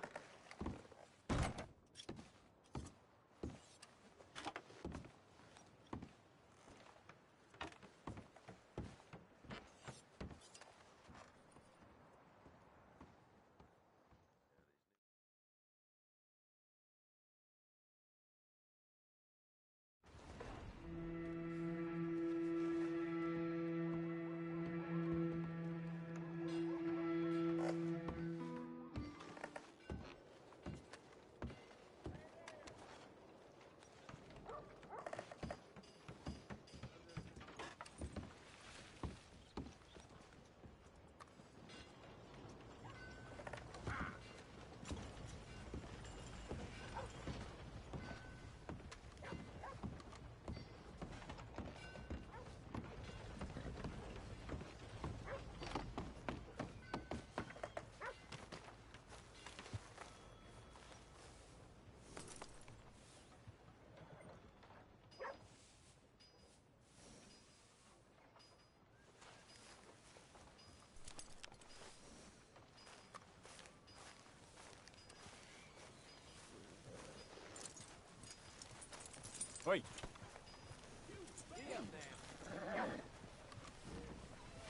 Wait.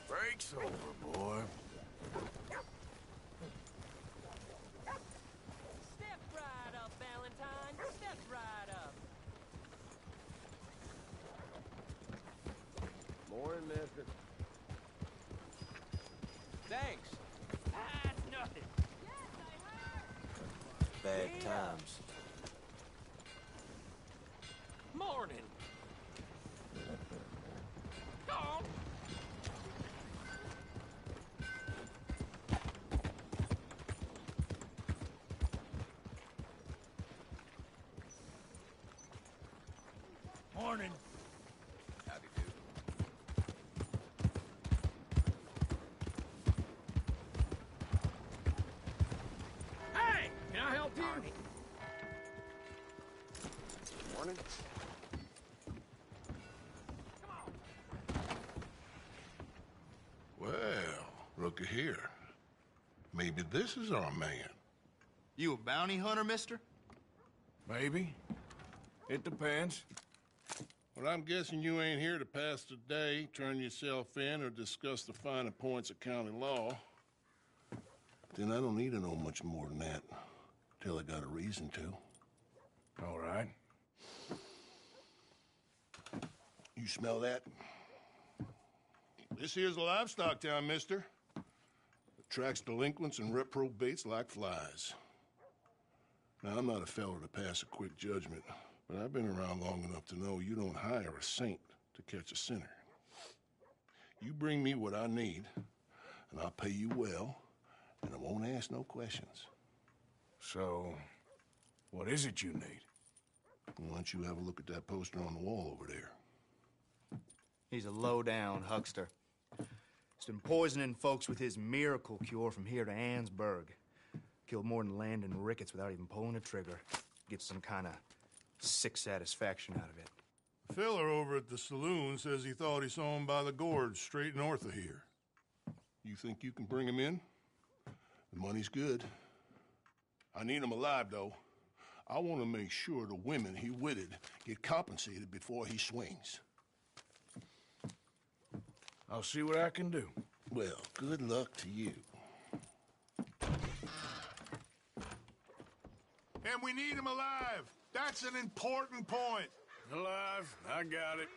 Break's over, boy. Step right up, Valentine. Step right up. Morning, mister. Thanks. That's nothing. Bad times. Morning. Oh. Morning. Howdy do. Hey, can I help you? Morning. Well, looky here. Maybe this is our man. You a bounty hunter, mister? Maybe. It depends. Well, I'm guessing you ain't here to pass the day, turn yourself in, or discuss the finer points of county law. Then I don't need to know much more than that, till I got a reason to. All right. You smell that? This here's a livestock town, mister. Attracts delinquents and reprobates like flies. Now, I'm not a fellow to pass a quick judgment, but I've been around long enough to know you don't hire a saint to catch a sinner. You bring me what I need, and I'll pay you well, and I won't ask no questions. So, what is it you need? Why don't you have a look at that poster on the wall over there? He's a low-down huckster. He's been poisoning folks with his miracle cure from here to Annesburg. Killed more than Landon Ricketts without even pulling a trigger. Gets some kind of sick satisfaction out of it. The fella over at the saloon says he thought he saw him by the gorge straight north of here. You think you can bring him in? The money's good. I need him alive, though. I want to make sure the women he witted get compensated before he swings. I'll see what I can do. Well, good luck to you. And we need him alive. That's an important point. Alive, I got it.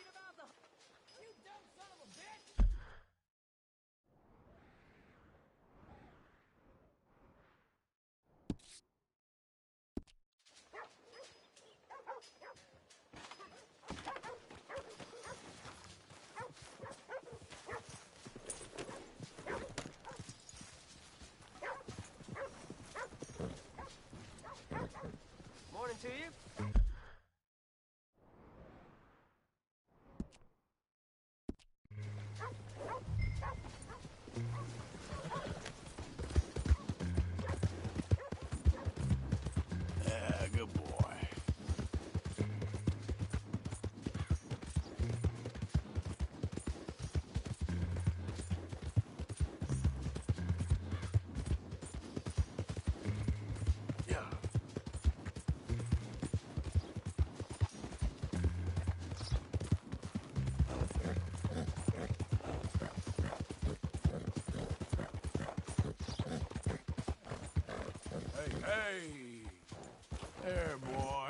Morning to you. Good boy. Yeah. Hey, there, boy.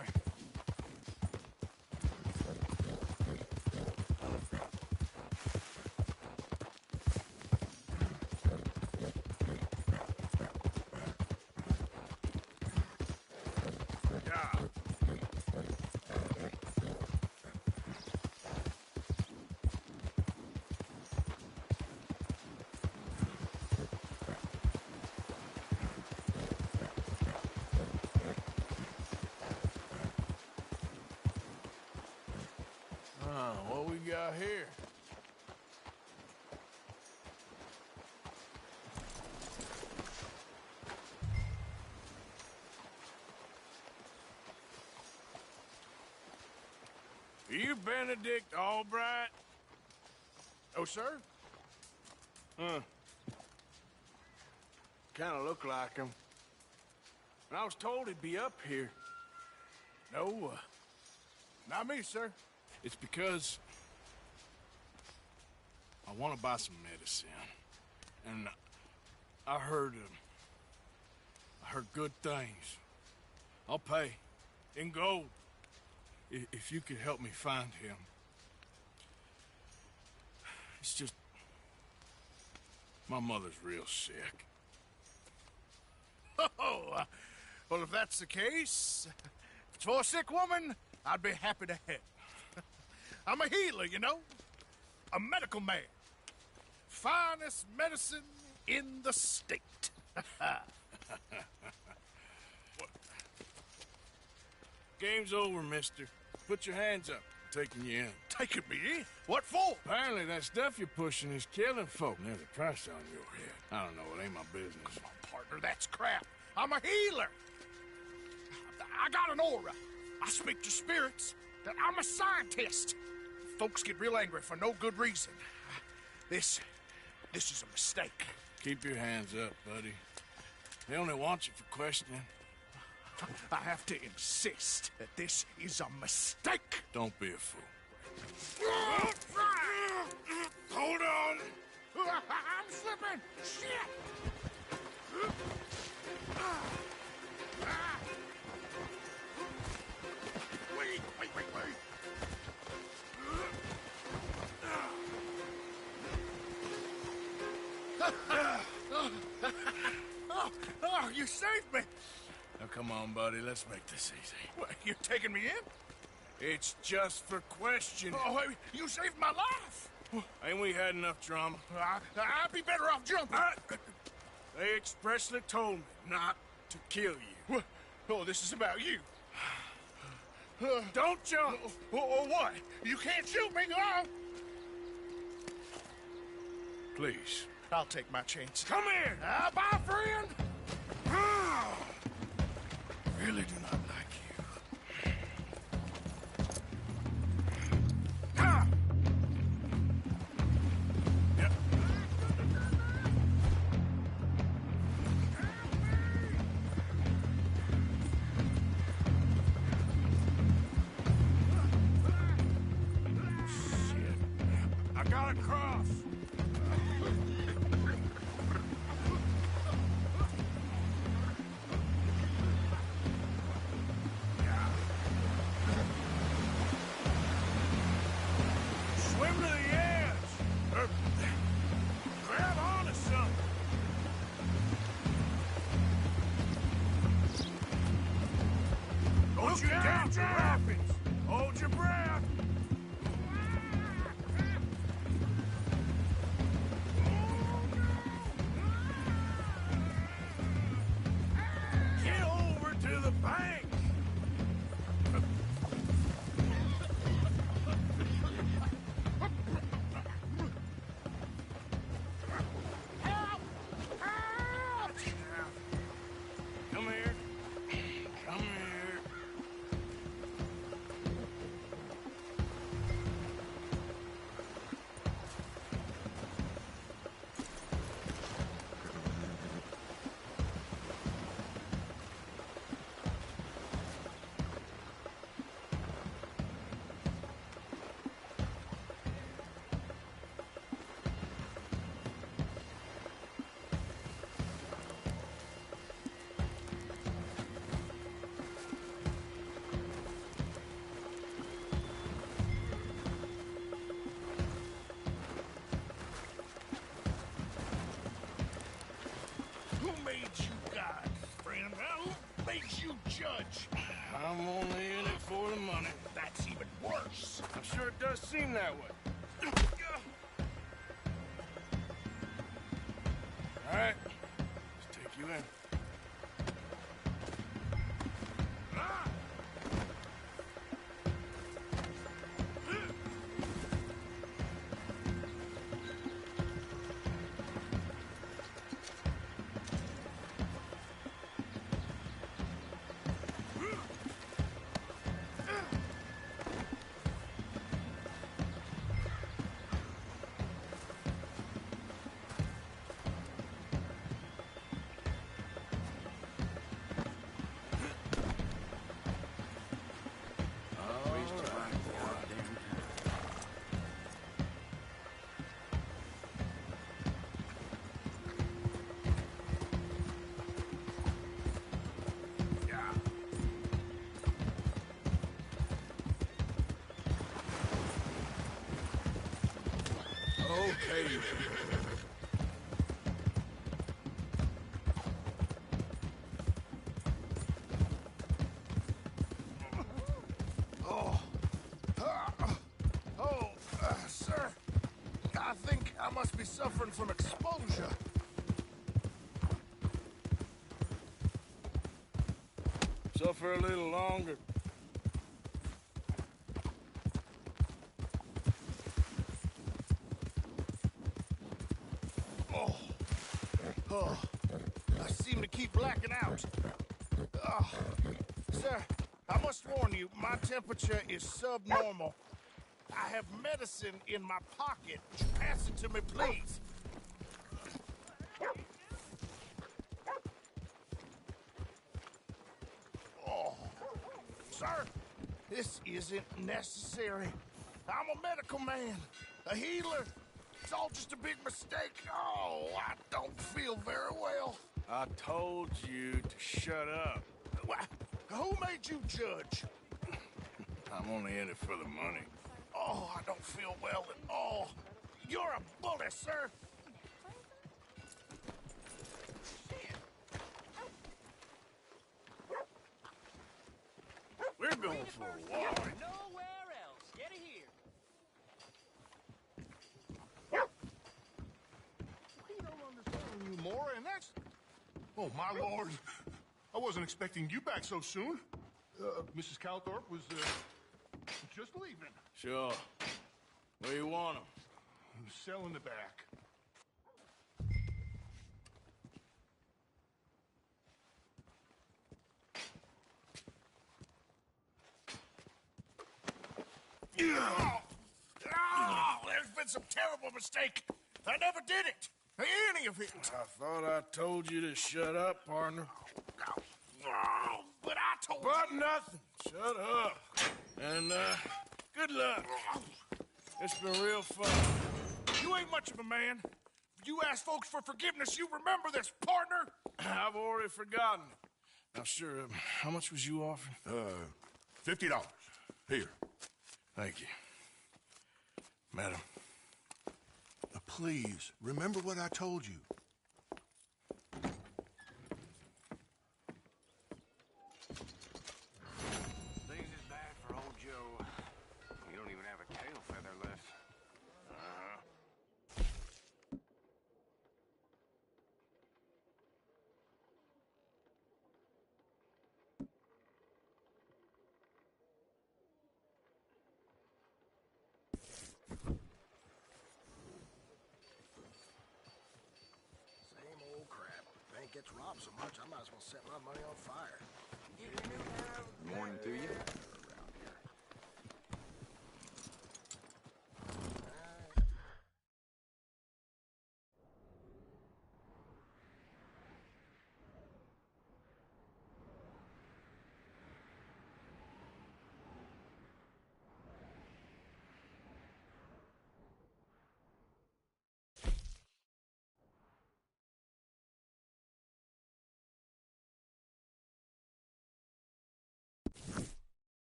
Yeah. What we got here? Are you Benedict Albright? Oh, sir? Huh. Kind of look like him. And I was told he'd be up here. No, not me, sir. It's because I want to buy some medicine. And I heard good things. I'll pay in gold if you could help me find him. It's just my mother's real sick. Oh, well, if that's the case, if it's for a sick woman, I'd be happy to help. I'm a healer, you know? A medical man. Finest medicine in the state. Game's over, mister. Put your hands up. I'm taking you in. Taking me in? What for? Apparently that stuff you're pushing is killing folk. There's a price on your head. I don't know. It ain't my business. Come on, partner. That's crap. I'm a healer. I got an aura. I speak to spirits. I'm a scientist. Folks get real angry for no good reason. This is a mistake. Keep your hands up, buddy. They only want you for questioning. I have to insist that this is a mistake. Don't be a fool. Hold on. I'm slipping. Shit. Wait. Oh, you saved me! Now, come on, buddy. Let's make this easy. What, you're taking me in? It's just for questioning. Oh, you saved my life! Ain't we had enough drama? I'd be better off jumping. They expressly told me not to kill you. Oh, this is about you. Don't jump! Or what? You can't shoot me, Please. I'll take my chance. Come here! Bye, friend! Really do not like you. Yep. Shit. I gotta cross. Watch your danger happens. Hold your breath. Get over to the bank. Help! Help! Come here. Come here. Who made you God, friend? Who made you judge? I'm only in it for the money. That's even worse. I'm sure it does seem that way. All right, let's take you in. Okay. Sir, I think I must be suffering from exposure. Suffer a little longer. Oh, I seem to keep blacking out. Sir, I must warn you, my temperature is subnormal. I have medicine in my pocket. Pass it to me, please. Oh, sir, this isn't necessary. I'm a medical man, a healer. It's all just a big mistake. Oh, I don't feel very well. I told you to shut up. Who made you judge? I'm only in it for the money. Oh, I don't feel well at all. You're a bully, sir. We're going for a walk. Nowhere else. Get it here. We don't understand you more, and that's... Oh, my lord. I wasn't expecting you back so soon. Mrs. Calthorpe was, just leaving. Sure. Where you want him? Cell in the back. There's been some terrible mistake. I never did it. Any of it. I thought I told you to shut up, partner. But I told you. But nothing. Shut up. And, good luck. It's been real fun. You ain't much of a man. You ask folks for forgiveness, you remember this, partner? I've already forgotten it. Now, sure, how much was you offering? $50. Here. Thank you. Madam. Please, remember what I told you. gets robbed so much, I might as well set my money on fire. Morning to you.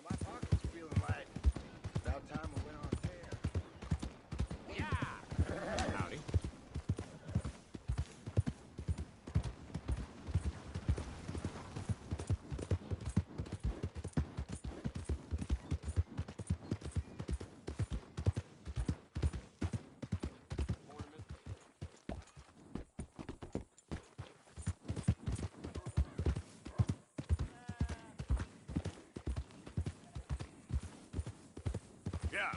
My pocket's feeling light. About time we went on a tear. Yeah! Howdy. Yeah.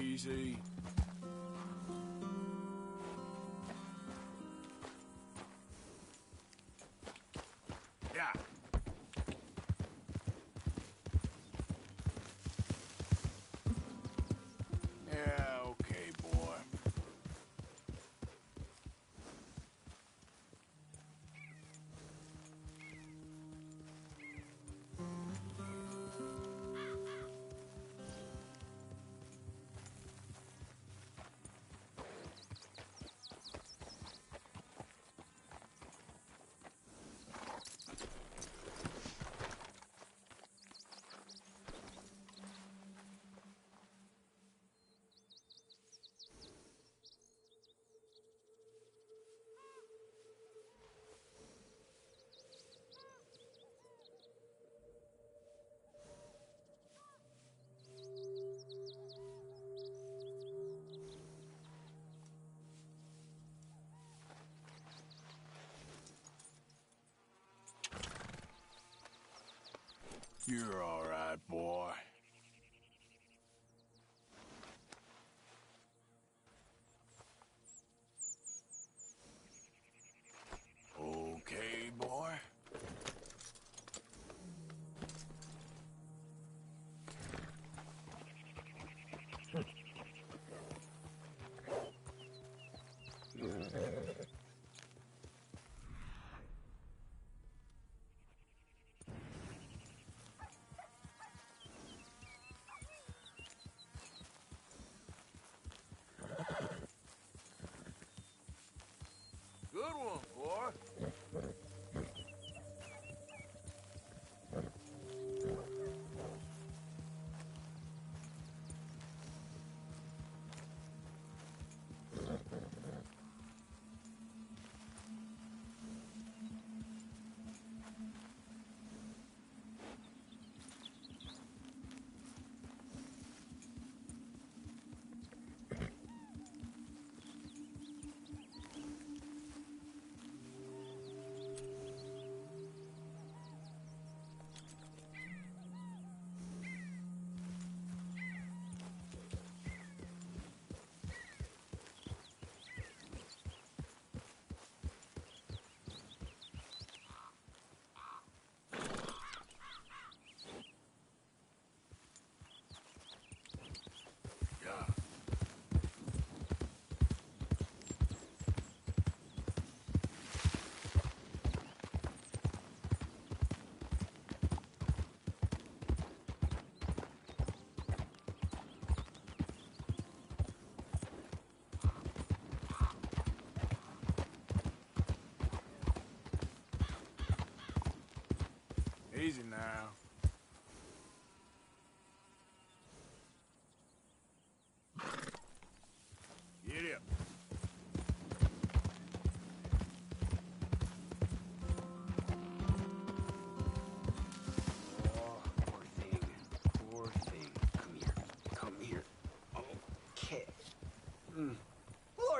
Easy. Yeah. Yeah, okay, boy. You're all right, boy. Okay, boy.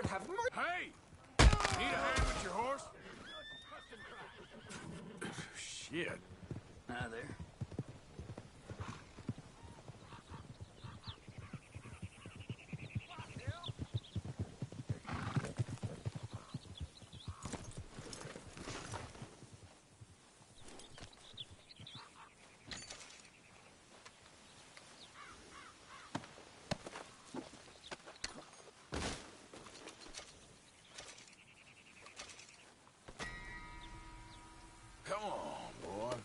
have mercy. Hey! Need a hand with your horse? Shit. Ah, there. Come on, boy.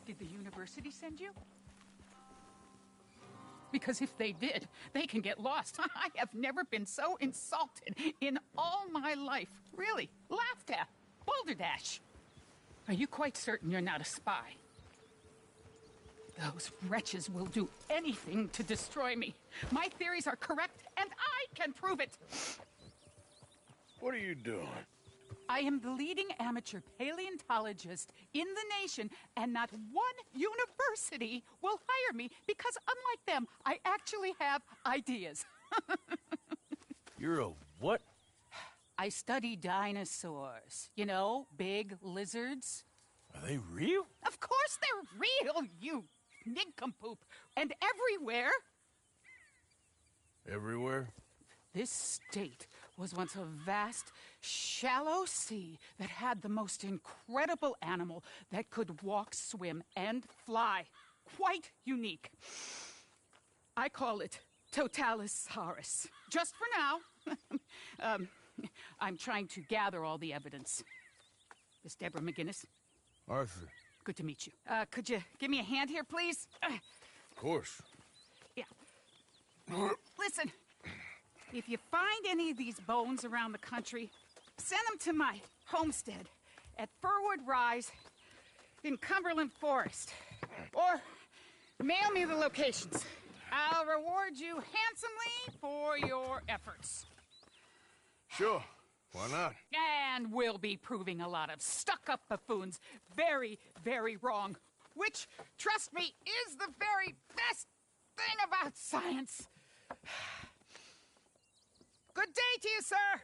Did the university send you? Because if they did, they can get lost. I have never been so insulted in all my life. Really, laughed at. Balderdash. Are you quite certain you're not a spy? Those wretches will do anything to destroy me. My theories are correct, and I can prove it. What are you doing? I am the leading amateur paleontologist in the nation, and not one university will hire me because, unlike them, I actually have ideas. You're a what? I study dinosaurs. You know, big lizards. Are they real? Of course they're real, you nincompoop. And everywhere. Everywhere? This state was once a vast, shallow sea that had the most incredible animal that could walk, swim, and fly. Quite unique. I call it Totalisaurus. Just for now. I'm trying to gather all the evidence. Miss Deborah McGinnis. Arthur. Good to meet you. Could you give me a hand here, please? Of course. Yeah. Listen. If you find any of these bones around the country, send them to my homestead at Furwood Rise in Cumberland Forest. Or mail me the locations. I'll reward you handsomely for your efforts. Sure. Why not? And we'll be proving a lot of stuck-up buffoons very, very wrong. Which, trust me, is the very best thing about science. Good day to you, sir!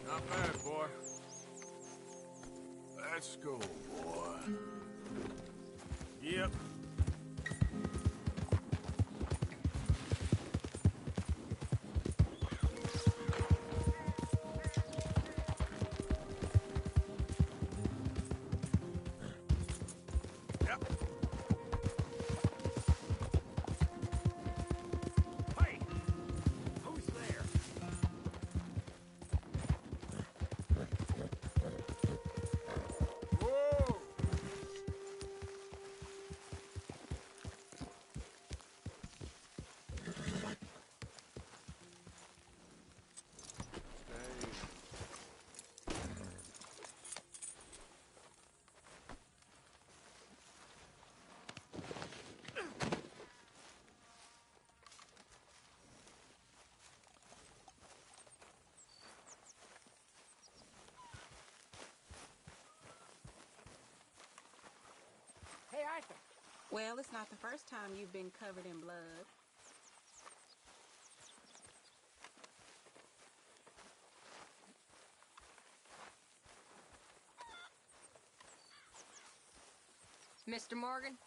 Not bad, boy. Let's go, boy. Yep. Hey! Who's there? Whoa! Hey, Arthur. Well, it's not the first time you've been covered in blood. Mr. Morgan?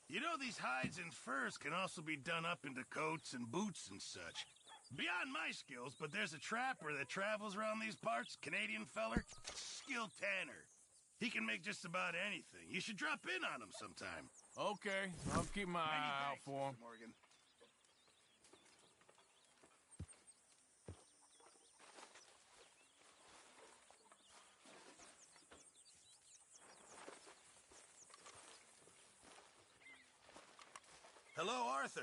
You know, these hides and furs can also be done up into coats and boots and such. Beyond my skills, but there's a trapper that travels around these parts, Canadian feller, skilled tanner. He can make just about anything. You should drop in on him sometime. Okay, I'll keep my eye out for him. Mr. Morgan. Hello, Arthur.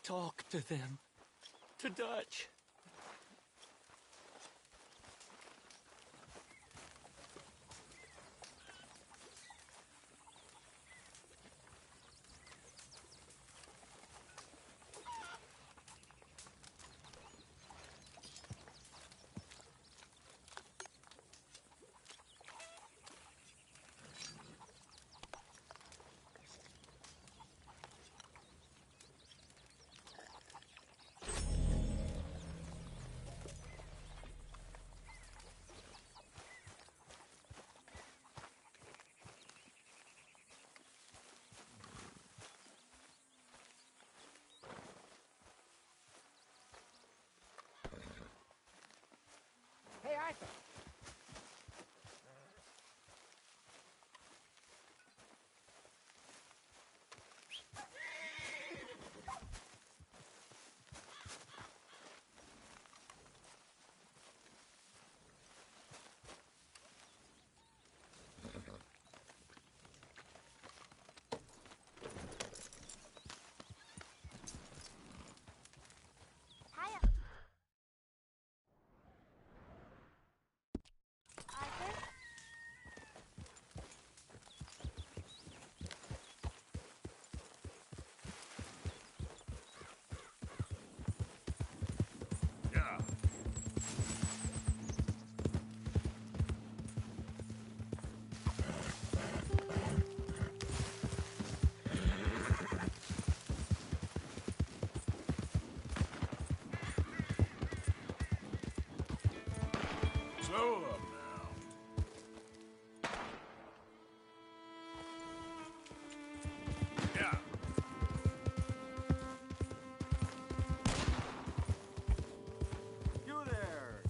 Talk to them. to Dutch. Hey, Arthur. Slow up now. Yeah. You there!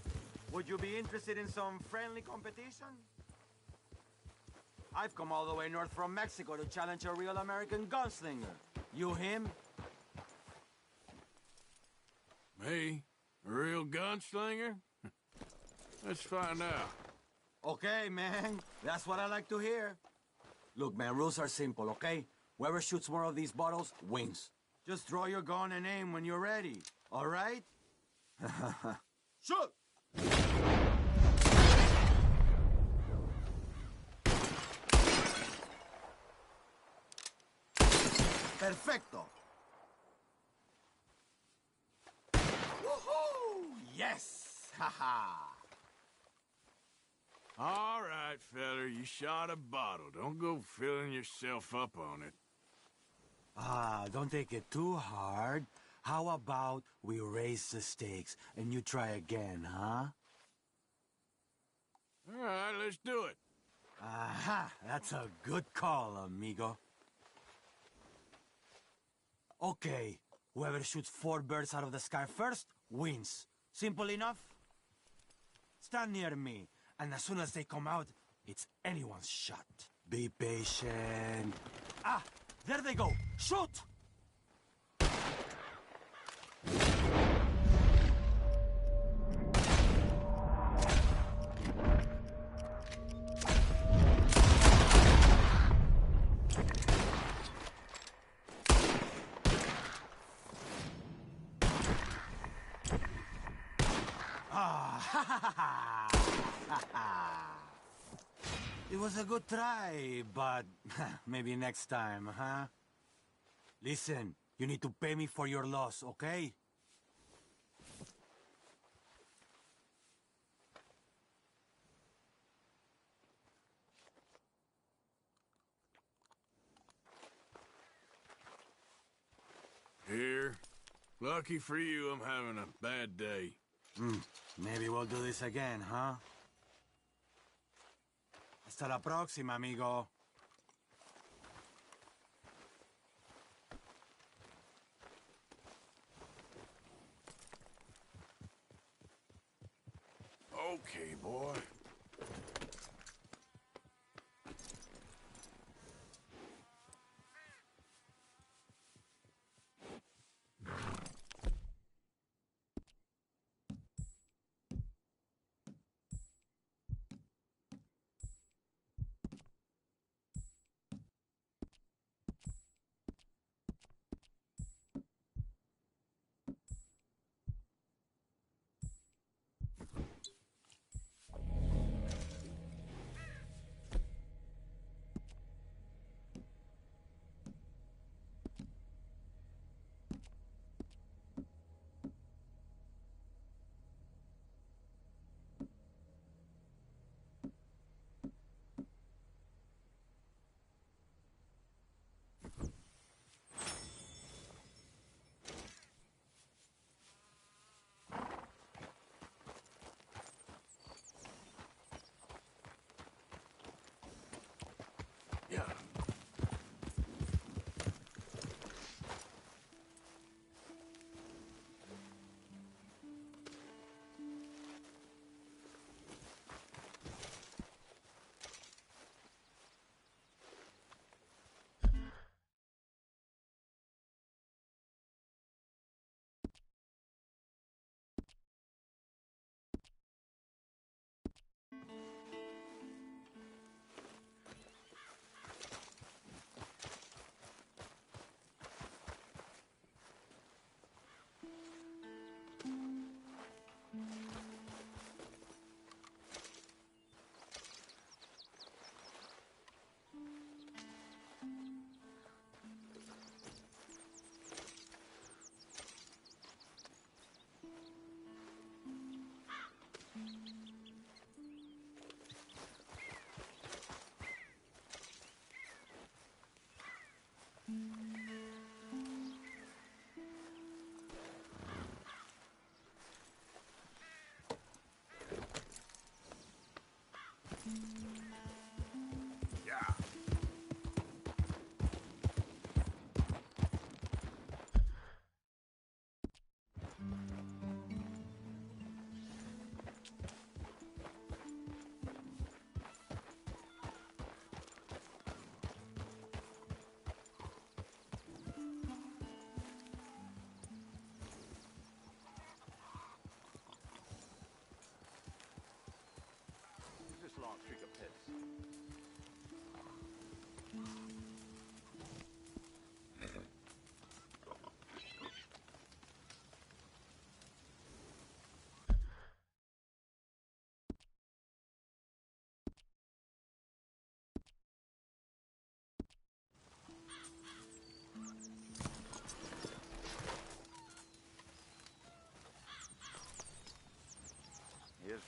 Would you be interested in some friendly competition? I've come all the way north from Mexico to challenge a real American gunslinger. You him? Me? A real gunslinger? Let's find out. Okay, man. That's what I like to hear. Look, man, rules are simple, okay? Whoever shoots more of these bottles wins. Just draw your gun and aim when you're ready, all right? Shoot! Perfecto. Woohoo! Yes! Haha! All right, feller, you shot a bottle. Don't go filling yourself up on it. Ah, don't take it too hard. How about we raise the stakes and you try again, huh? All right, let's do it. Aha! That's a good call, amigo. Okay, whoever shoots 4 birds out of the sky first wins. Simple enough? Stand near me, and as soon as they come out, it's anyone's shot. Be patient. Ah! There they go! Shoot! It was a good try, but maybe next time, huh? Listen, you need to pay me for your loss, okay? Here. Lucky for you, I'm having a bad day. Maybe we'll do this again, huh? Hasta la próxima, amigo. Okay, boy.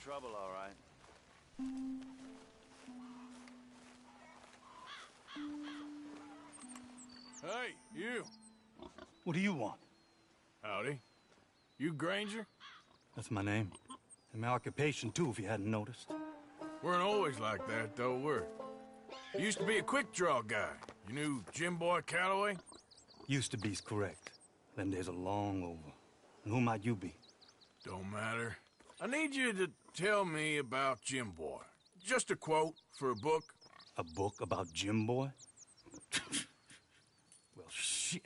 trouble, all right. Hey, you. What do you want? Howdy. You Granger? That's my name. And my occupation, too, if you hadn't noticed. Weren't always like that, though, were you? Used to be a quick-draw guy. You knew Jim Boy Calloway? Used to be's correct. Them days are long over. And who might you be? Don't matter. I need you to tell me about Jim Boy. Just a quote for a book. A book about Jim Boy? Well, shit.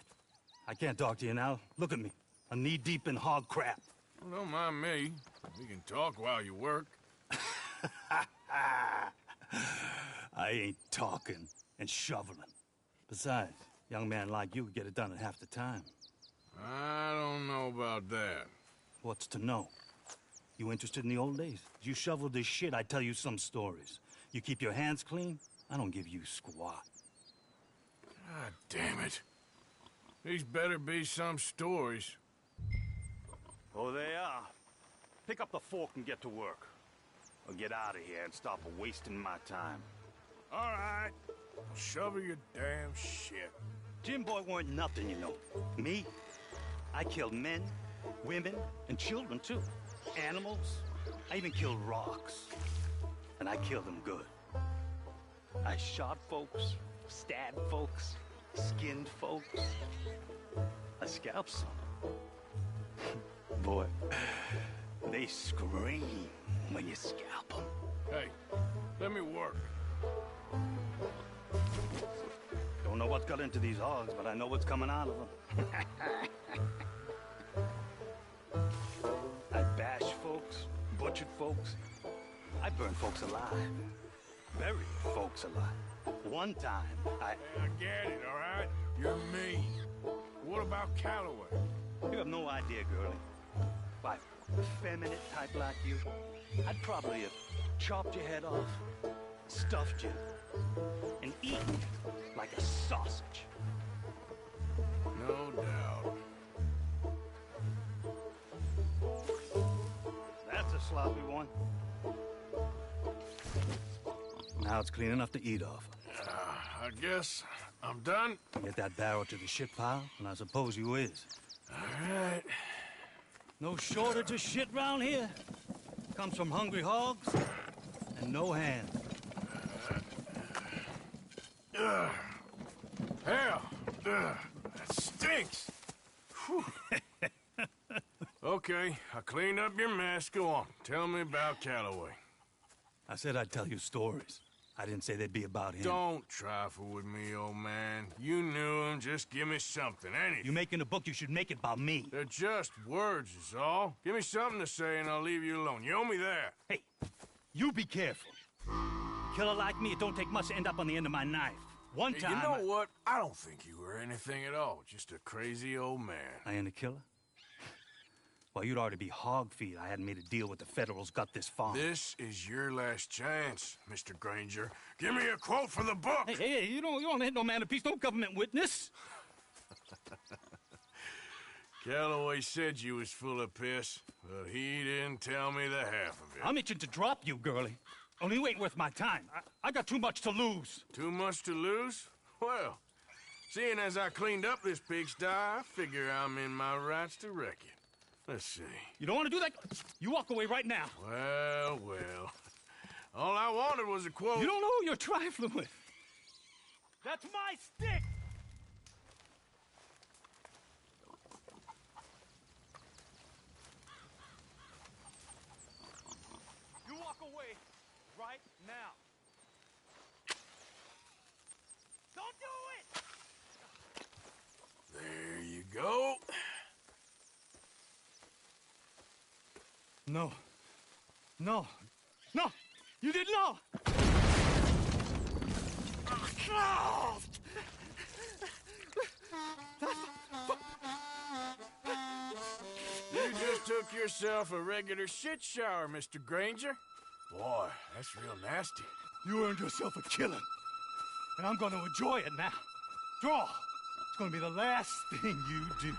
I can't talk to you now. Look at me. I'm knee-deep in hog crap. Well, don't mind me. We can talk while you work. I ain't talking and shoveling. Besides, young man like you would get it done in half the time. I don't know about that. What's to know? You interested in the old days? You shoveled this shit, I tell you some stories. You keep your hands clean, I don't give you squat. God damn it. These better be some stories. Oh, they are. Pick up the fork and get to work. Or get out of here and stop wasting my time. All right. Shovel your damn shit. Jim Boy weren't nothing, you know. Me? I killed men, women, and children, too. Animals. I even killed rocks. And I killed them good. I shot folks, stabbed folks, skinned folks. I scalped some. Boy, they scream when you scalp them. Hey, let me work. Don't know what got into these hogs, but I know what's coming out of them. I bashed folks, butchered folks. I burned folks alive. Buried folks alive. One time, I get it, all right? You're mean. What about Calloway? You have no idea, girlie. Why, a feminine type like you, I'd probably have chopped your head off, stuffed you, and eaten you like a sausage. No doubt. That's a sloppy one. Now it's clean enough to eat off. I guess I'm done. Get that barrel to the shit pile, and I suppose you is. All right. No shortage of shit round here. Comes from hungry hogs and no hands. Hell, that stinks. Okay, I cleaned up your mess. Go on. Tell me about Calloway. I said I'd tell you stories. I didn't say they'd be about him. Don't trifle with me, old man. You knew him. Just give me something, anything. You making a book, you should make it about me. They're just words, is all. Give me something to say and I'll leave you alone. You owe me that. Hey, you be careful. Killer like me, it don't take much to end up on the end of my knife. One time... You know what? I don't think you were anything at all. Just a crazy old man. I ain't a killer? Well, you'd already be hog feed. I hadn't made a deal with the Federals, got this far. This is your last chance, Mr. Granger. Give me a quote for the book! Hey, you don't hit no man of peace, no government witness. Calloway said you was full of piss, but he didn't tell me the half of it. I'm itching to drop you, girlie. Only you ain't worth my time. I got too much to lose. Too much to lose? Well, seeing as I cleaned up this pigsty, I figure I'm in my rights to wreck it. Let's see. You don't want to do that? You walk away right now. Well. All I wanted was a quote. You don't know who you're trifling with. That's my stick! You walk away right now. Don't do it! There you go. No. You didn't know. You just took yourself a regular shit shower, Mr. Granger. Boy, that's real nasty. You earned yourself a killing. And I'm going to enjoy it now. Draw. It's going to be the last thing you do.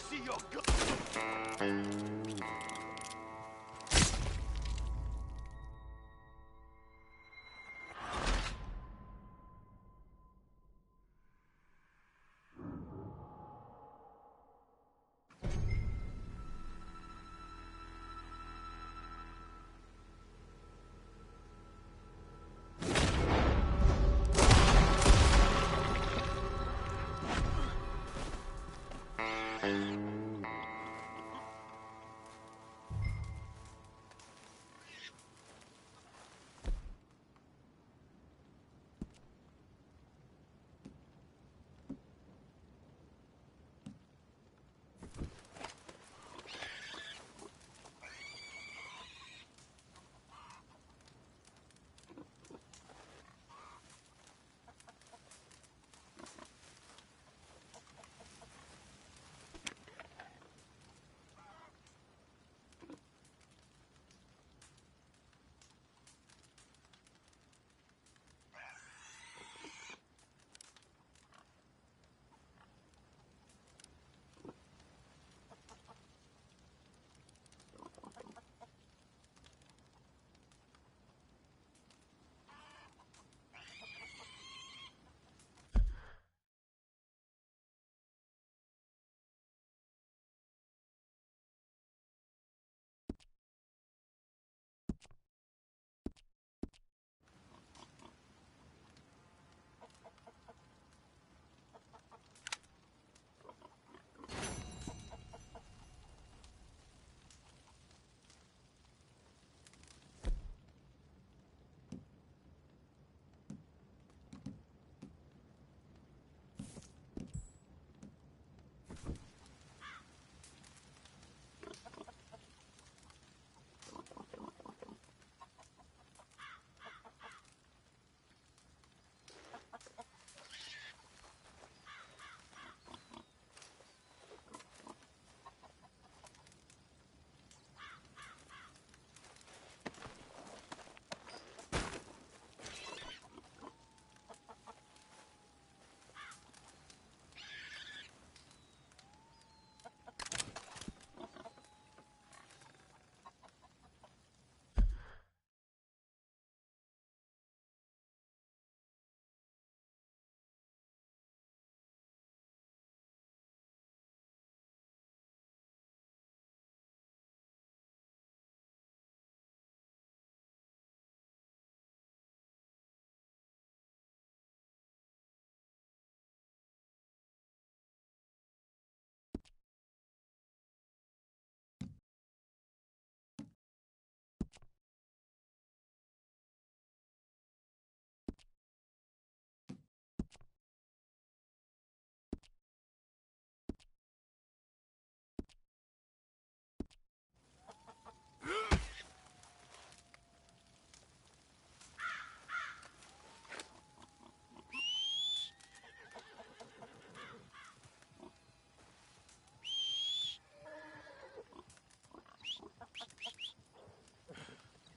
see your gun.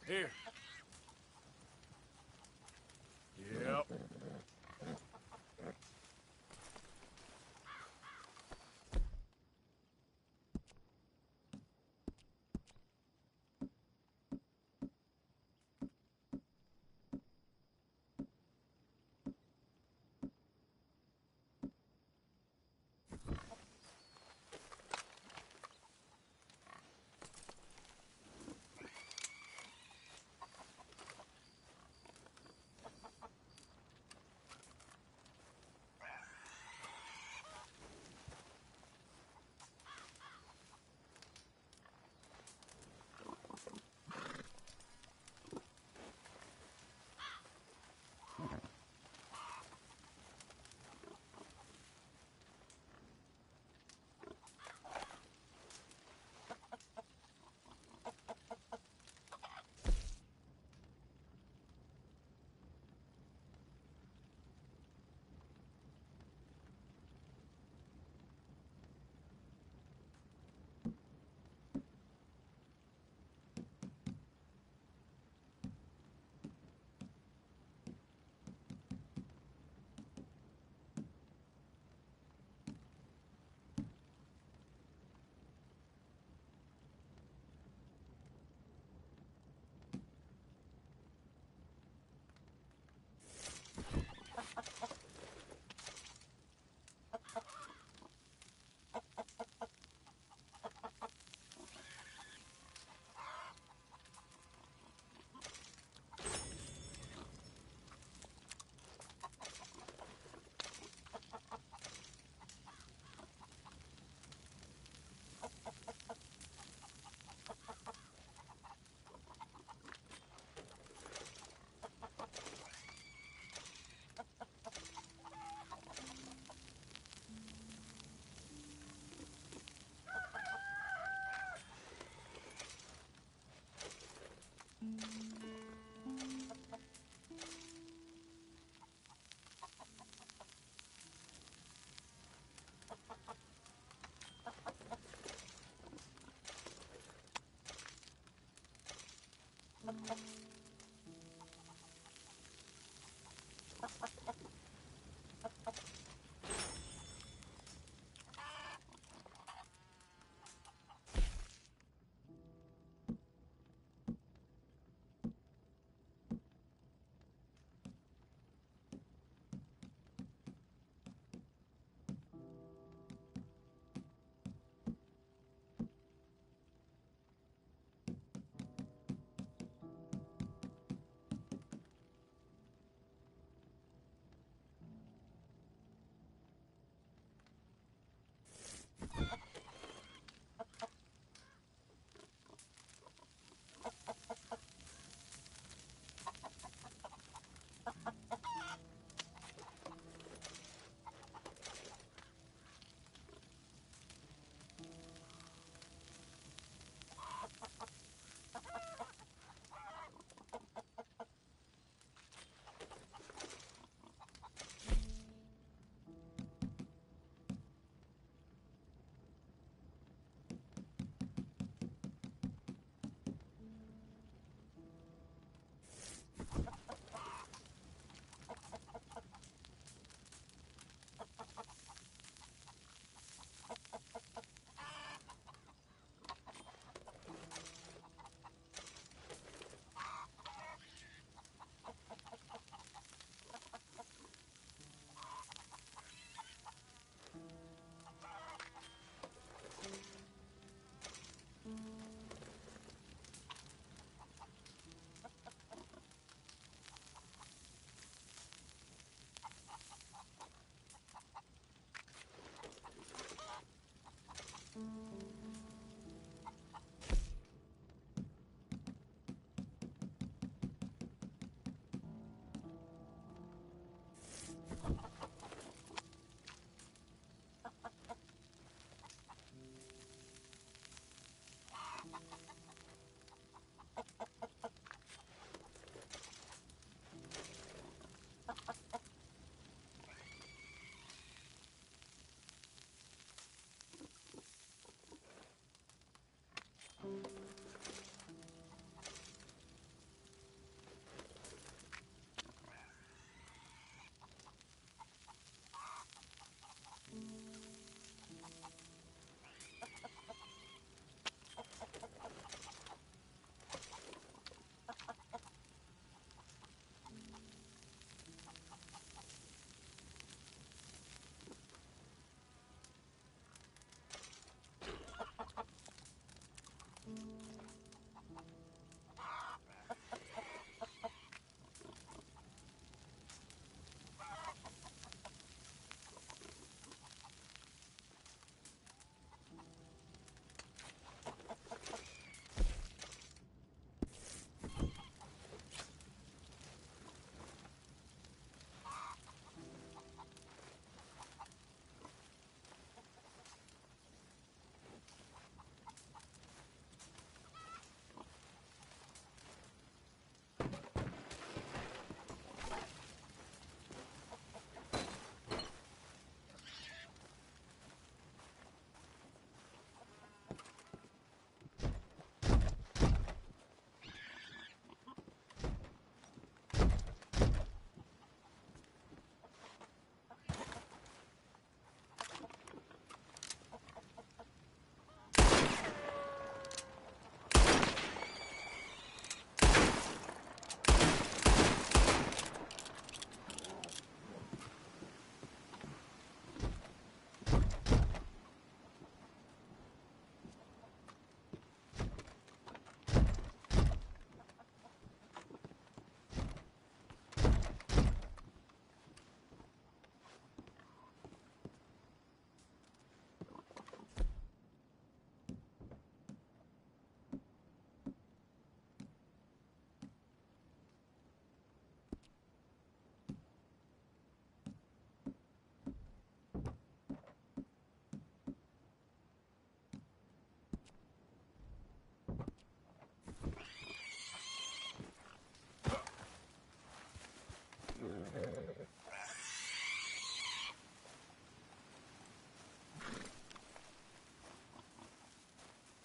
Here. Yep.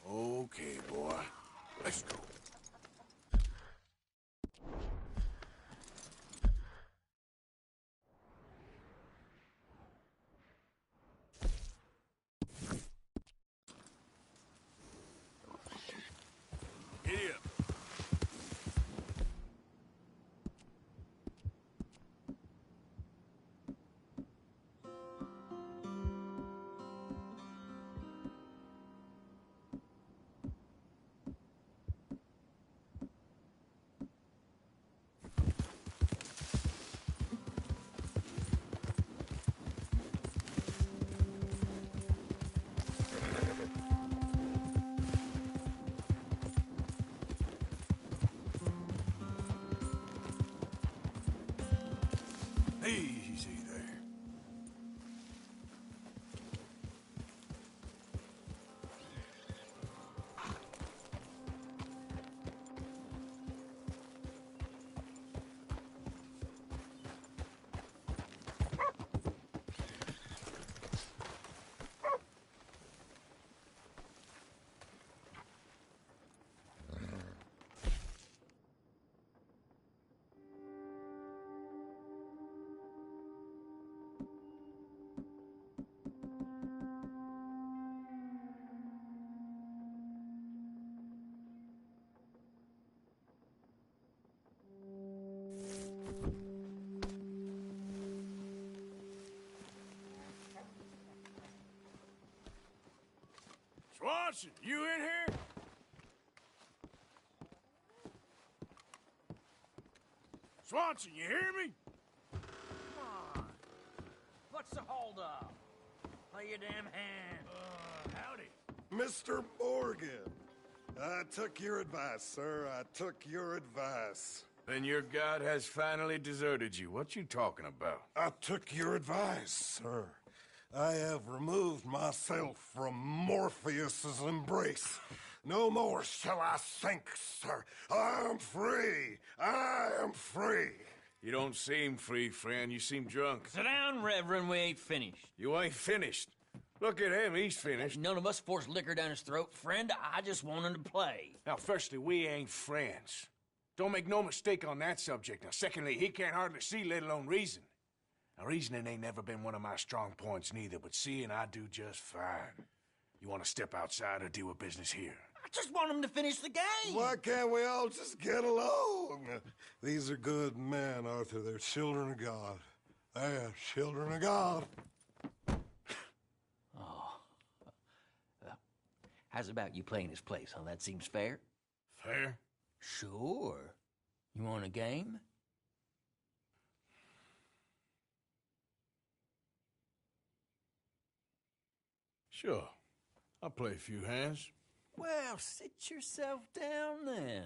Okay, boy. Let's go. Swanson, you in here? Swanson, you hear me? Come on. What's the holdup? Play your damn hand. Howdy. Mr. Morgan, I took your advice, sir. I took your advice. Then your god has finally deserted you. What you talking about? I took your advice, sir. I have removed myself from Morpheus's embrace. No more shall I sink, sir. I am free. I am free. You don't seem free, friend. You seem drunk. Sit down, Reverend. We ain't finished. You ain't finished. Look at him. He's finished. None of us forced liquor down his throat. Friend, I just wanted to play. Now, firstly, we ain't friends. Don't make no mistake on that subject. Now, secondly, he can't hardly see, let alone reason. Now, reasoning ain't never been one of my strong points neither, but seeing I do just fine. You want to step outside or deal with business here? I just want him to finish the game. Why can't we all just get along? These are good men, Arthur. They're children of God. They're children of God. How's about you playing his place, huh? That seems fair? Fair? Sure. You want a game? Sure. I'll play a few hands. Well, sit yourself down then.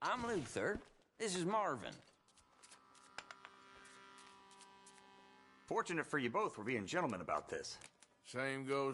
I'm Luther. This is Marvin. Fortunate for you both, we're being gentlemen about this. Same goes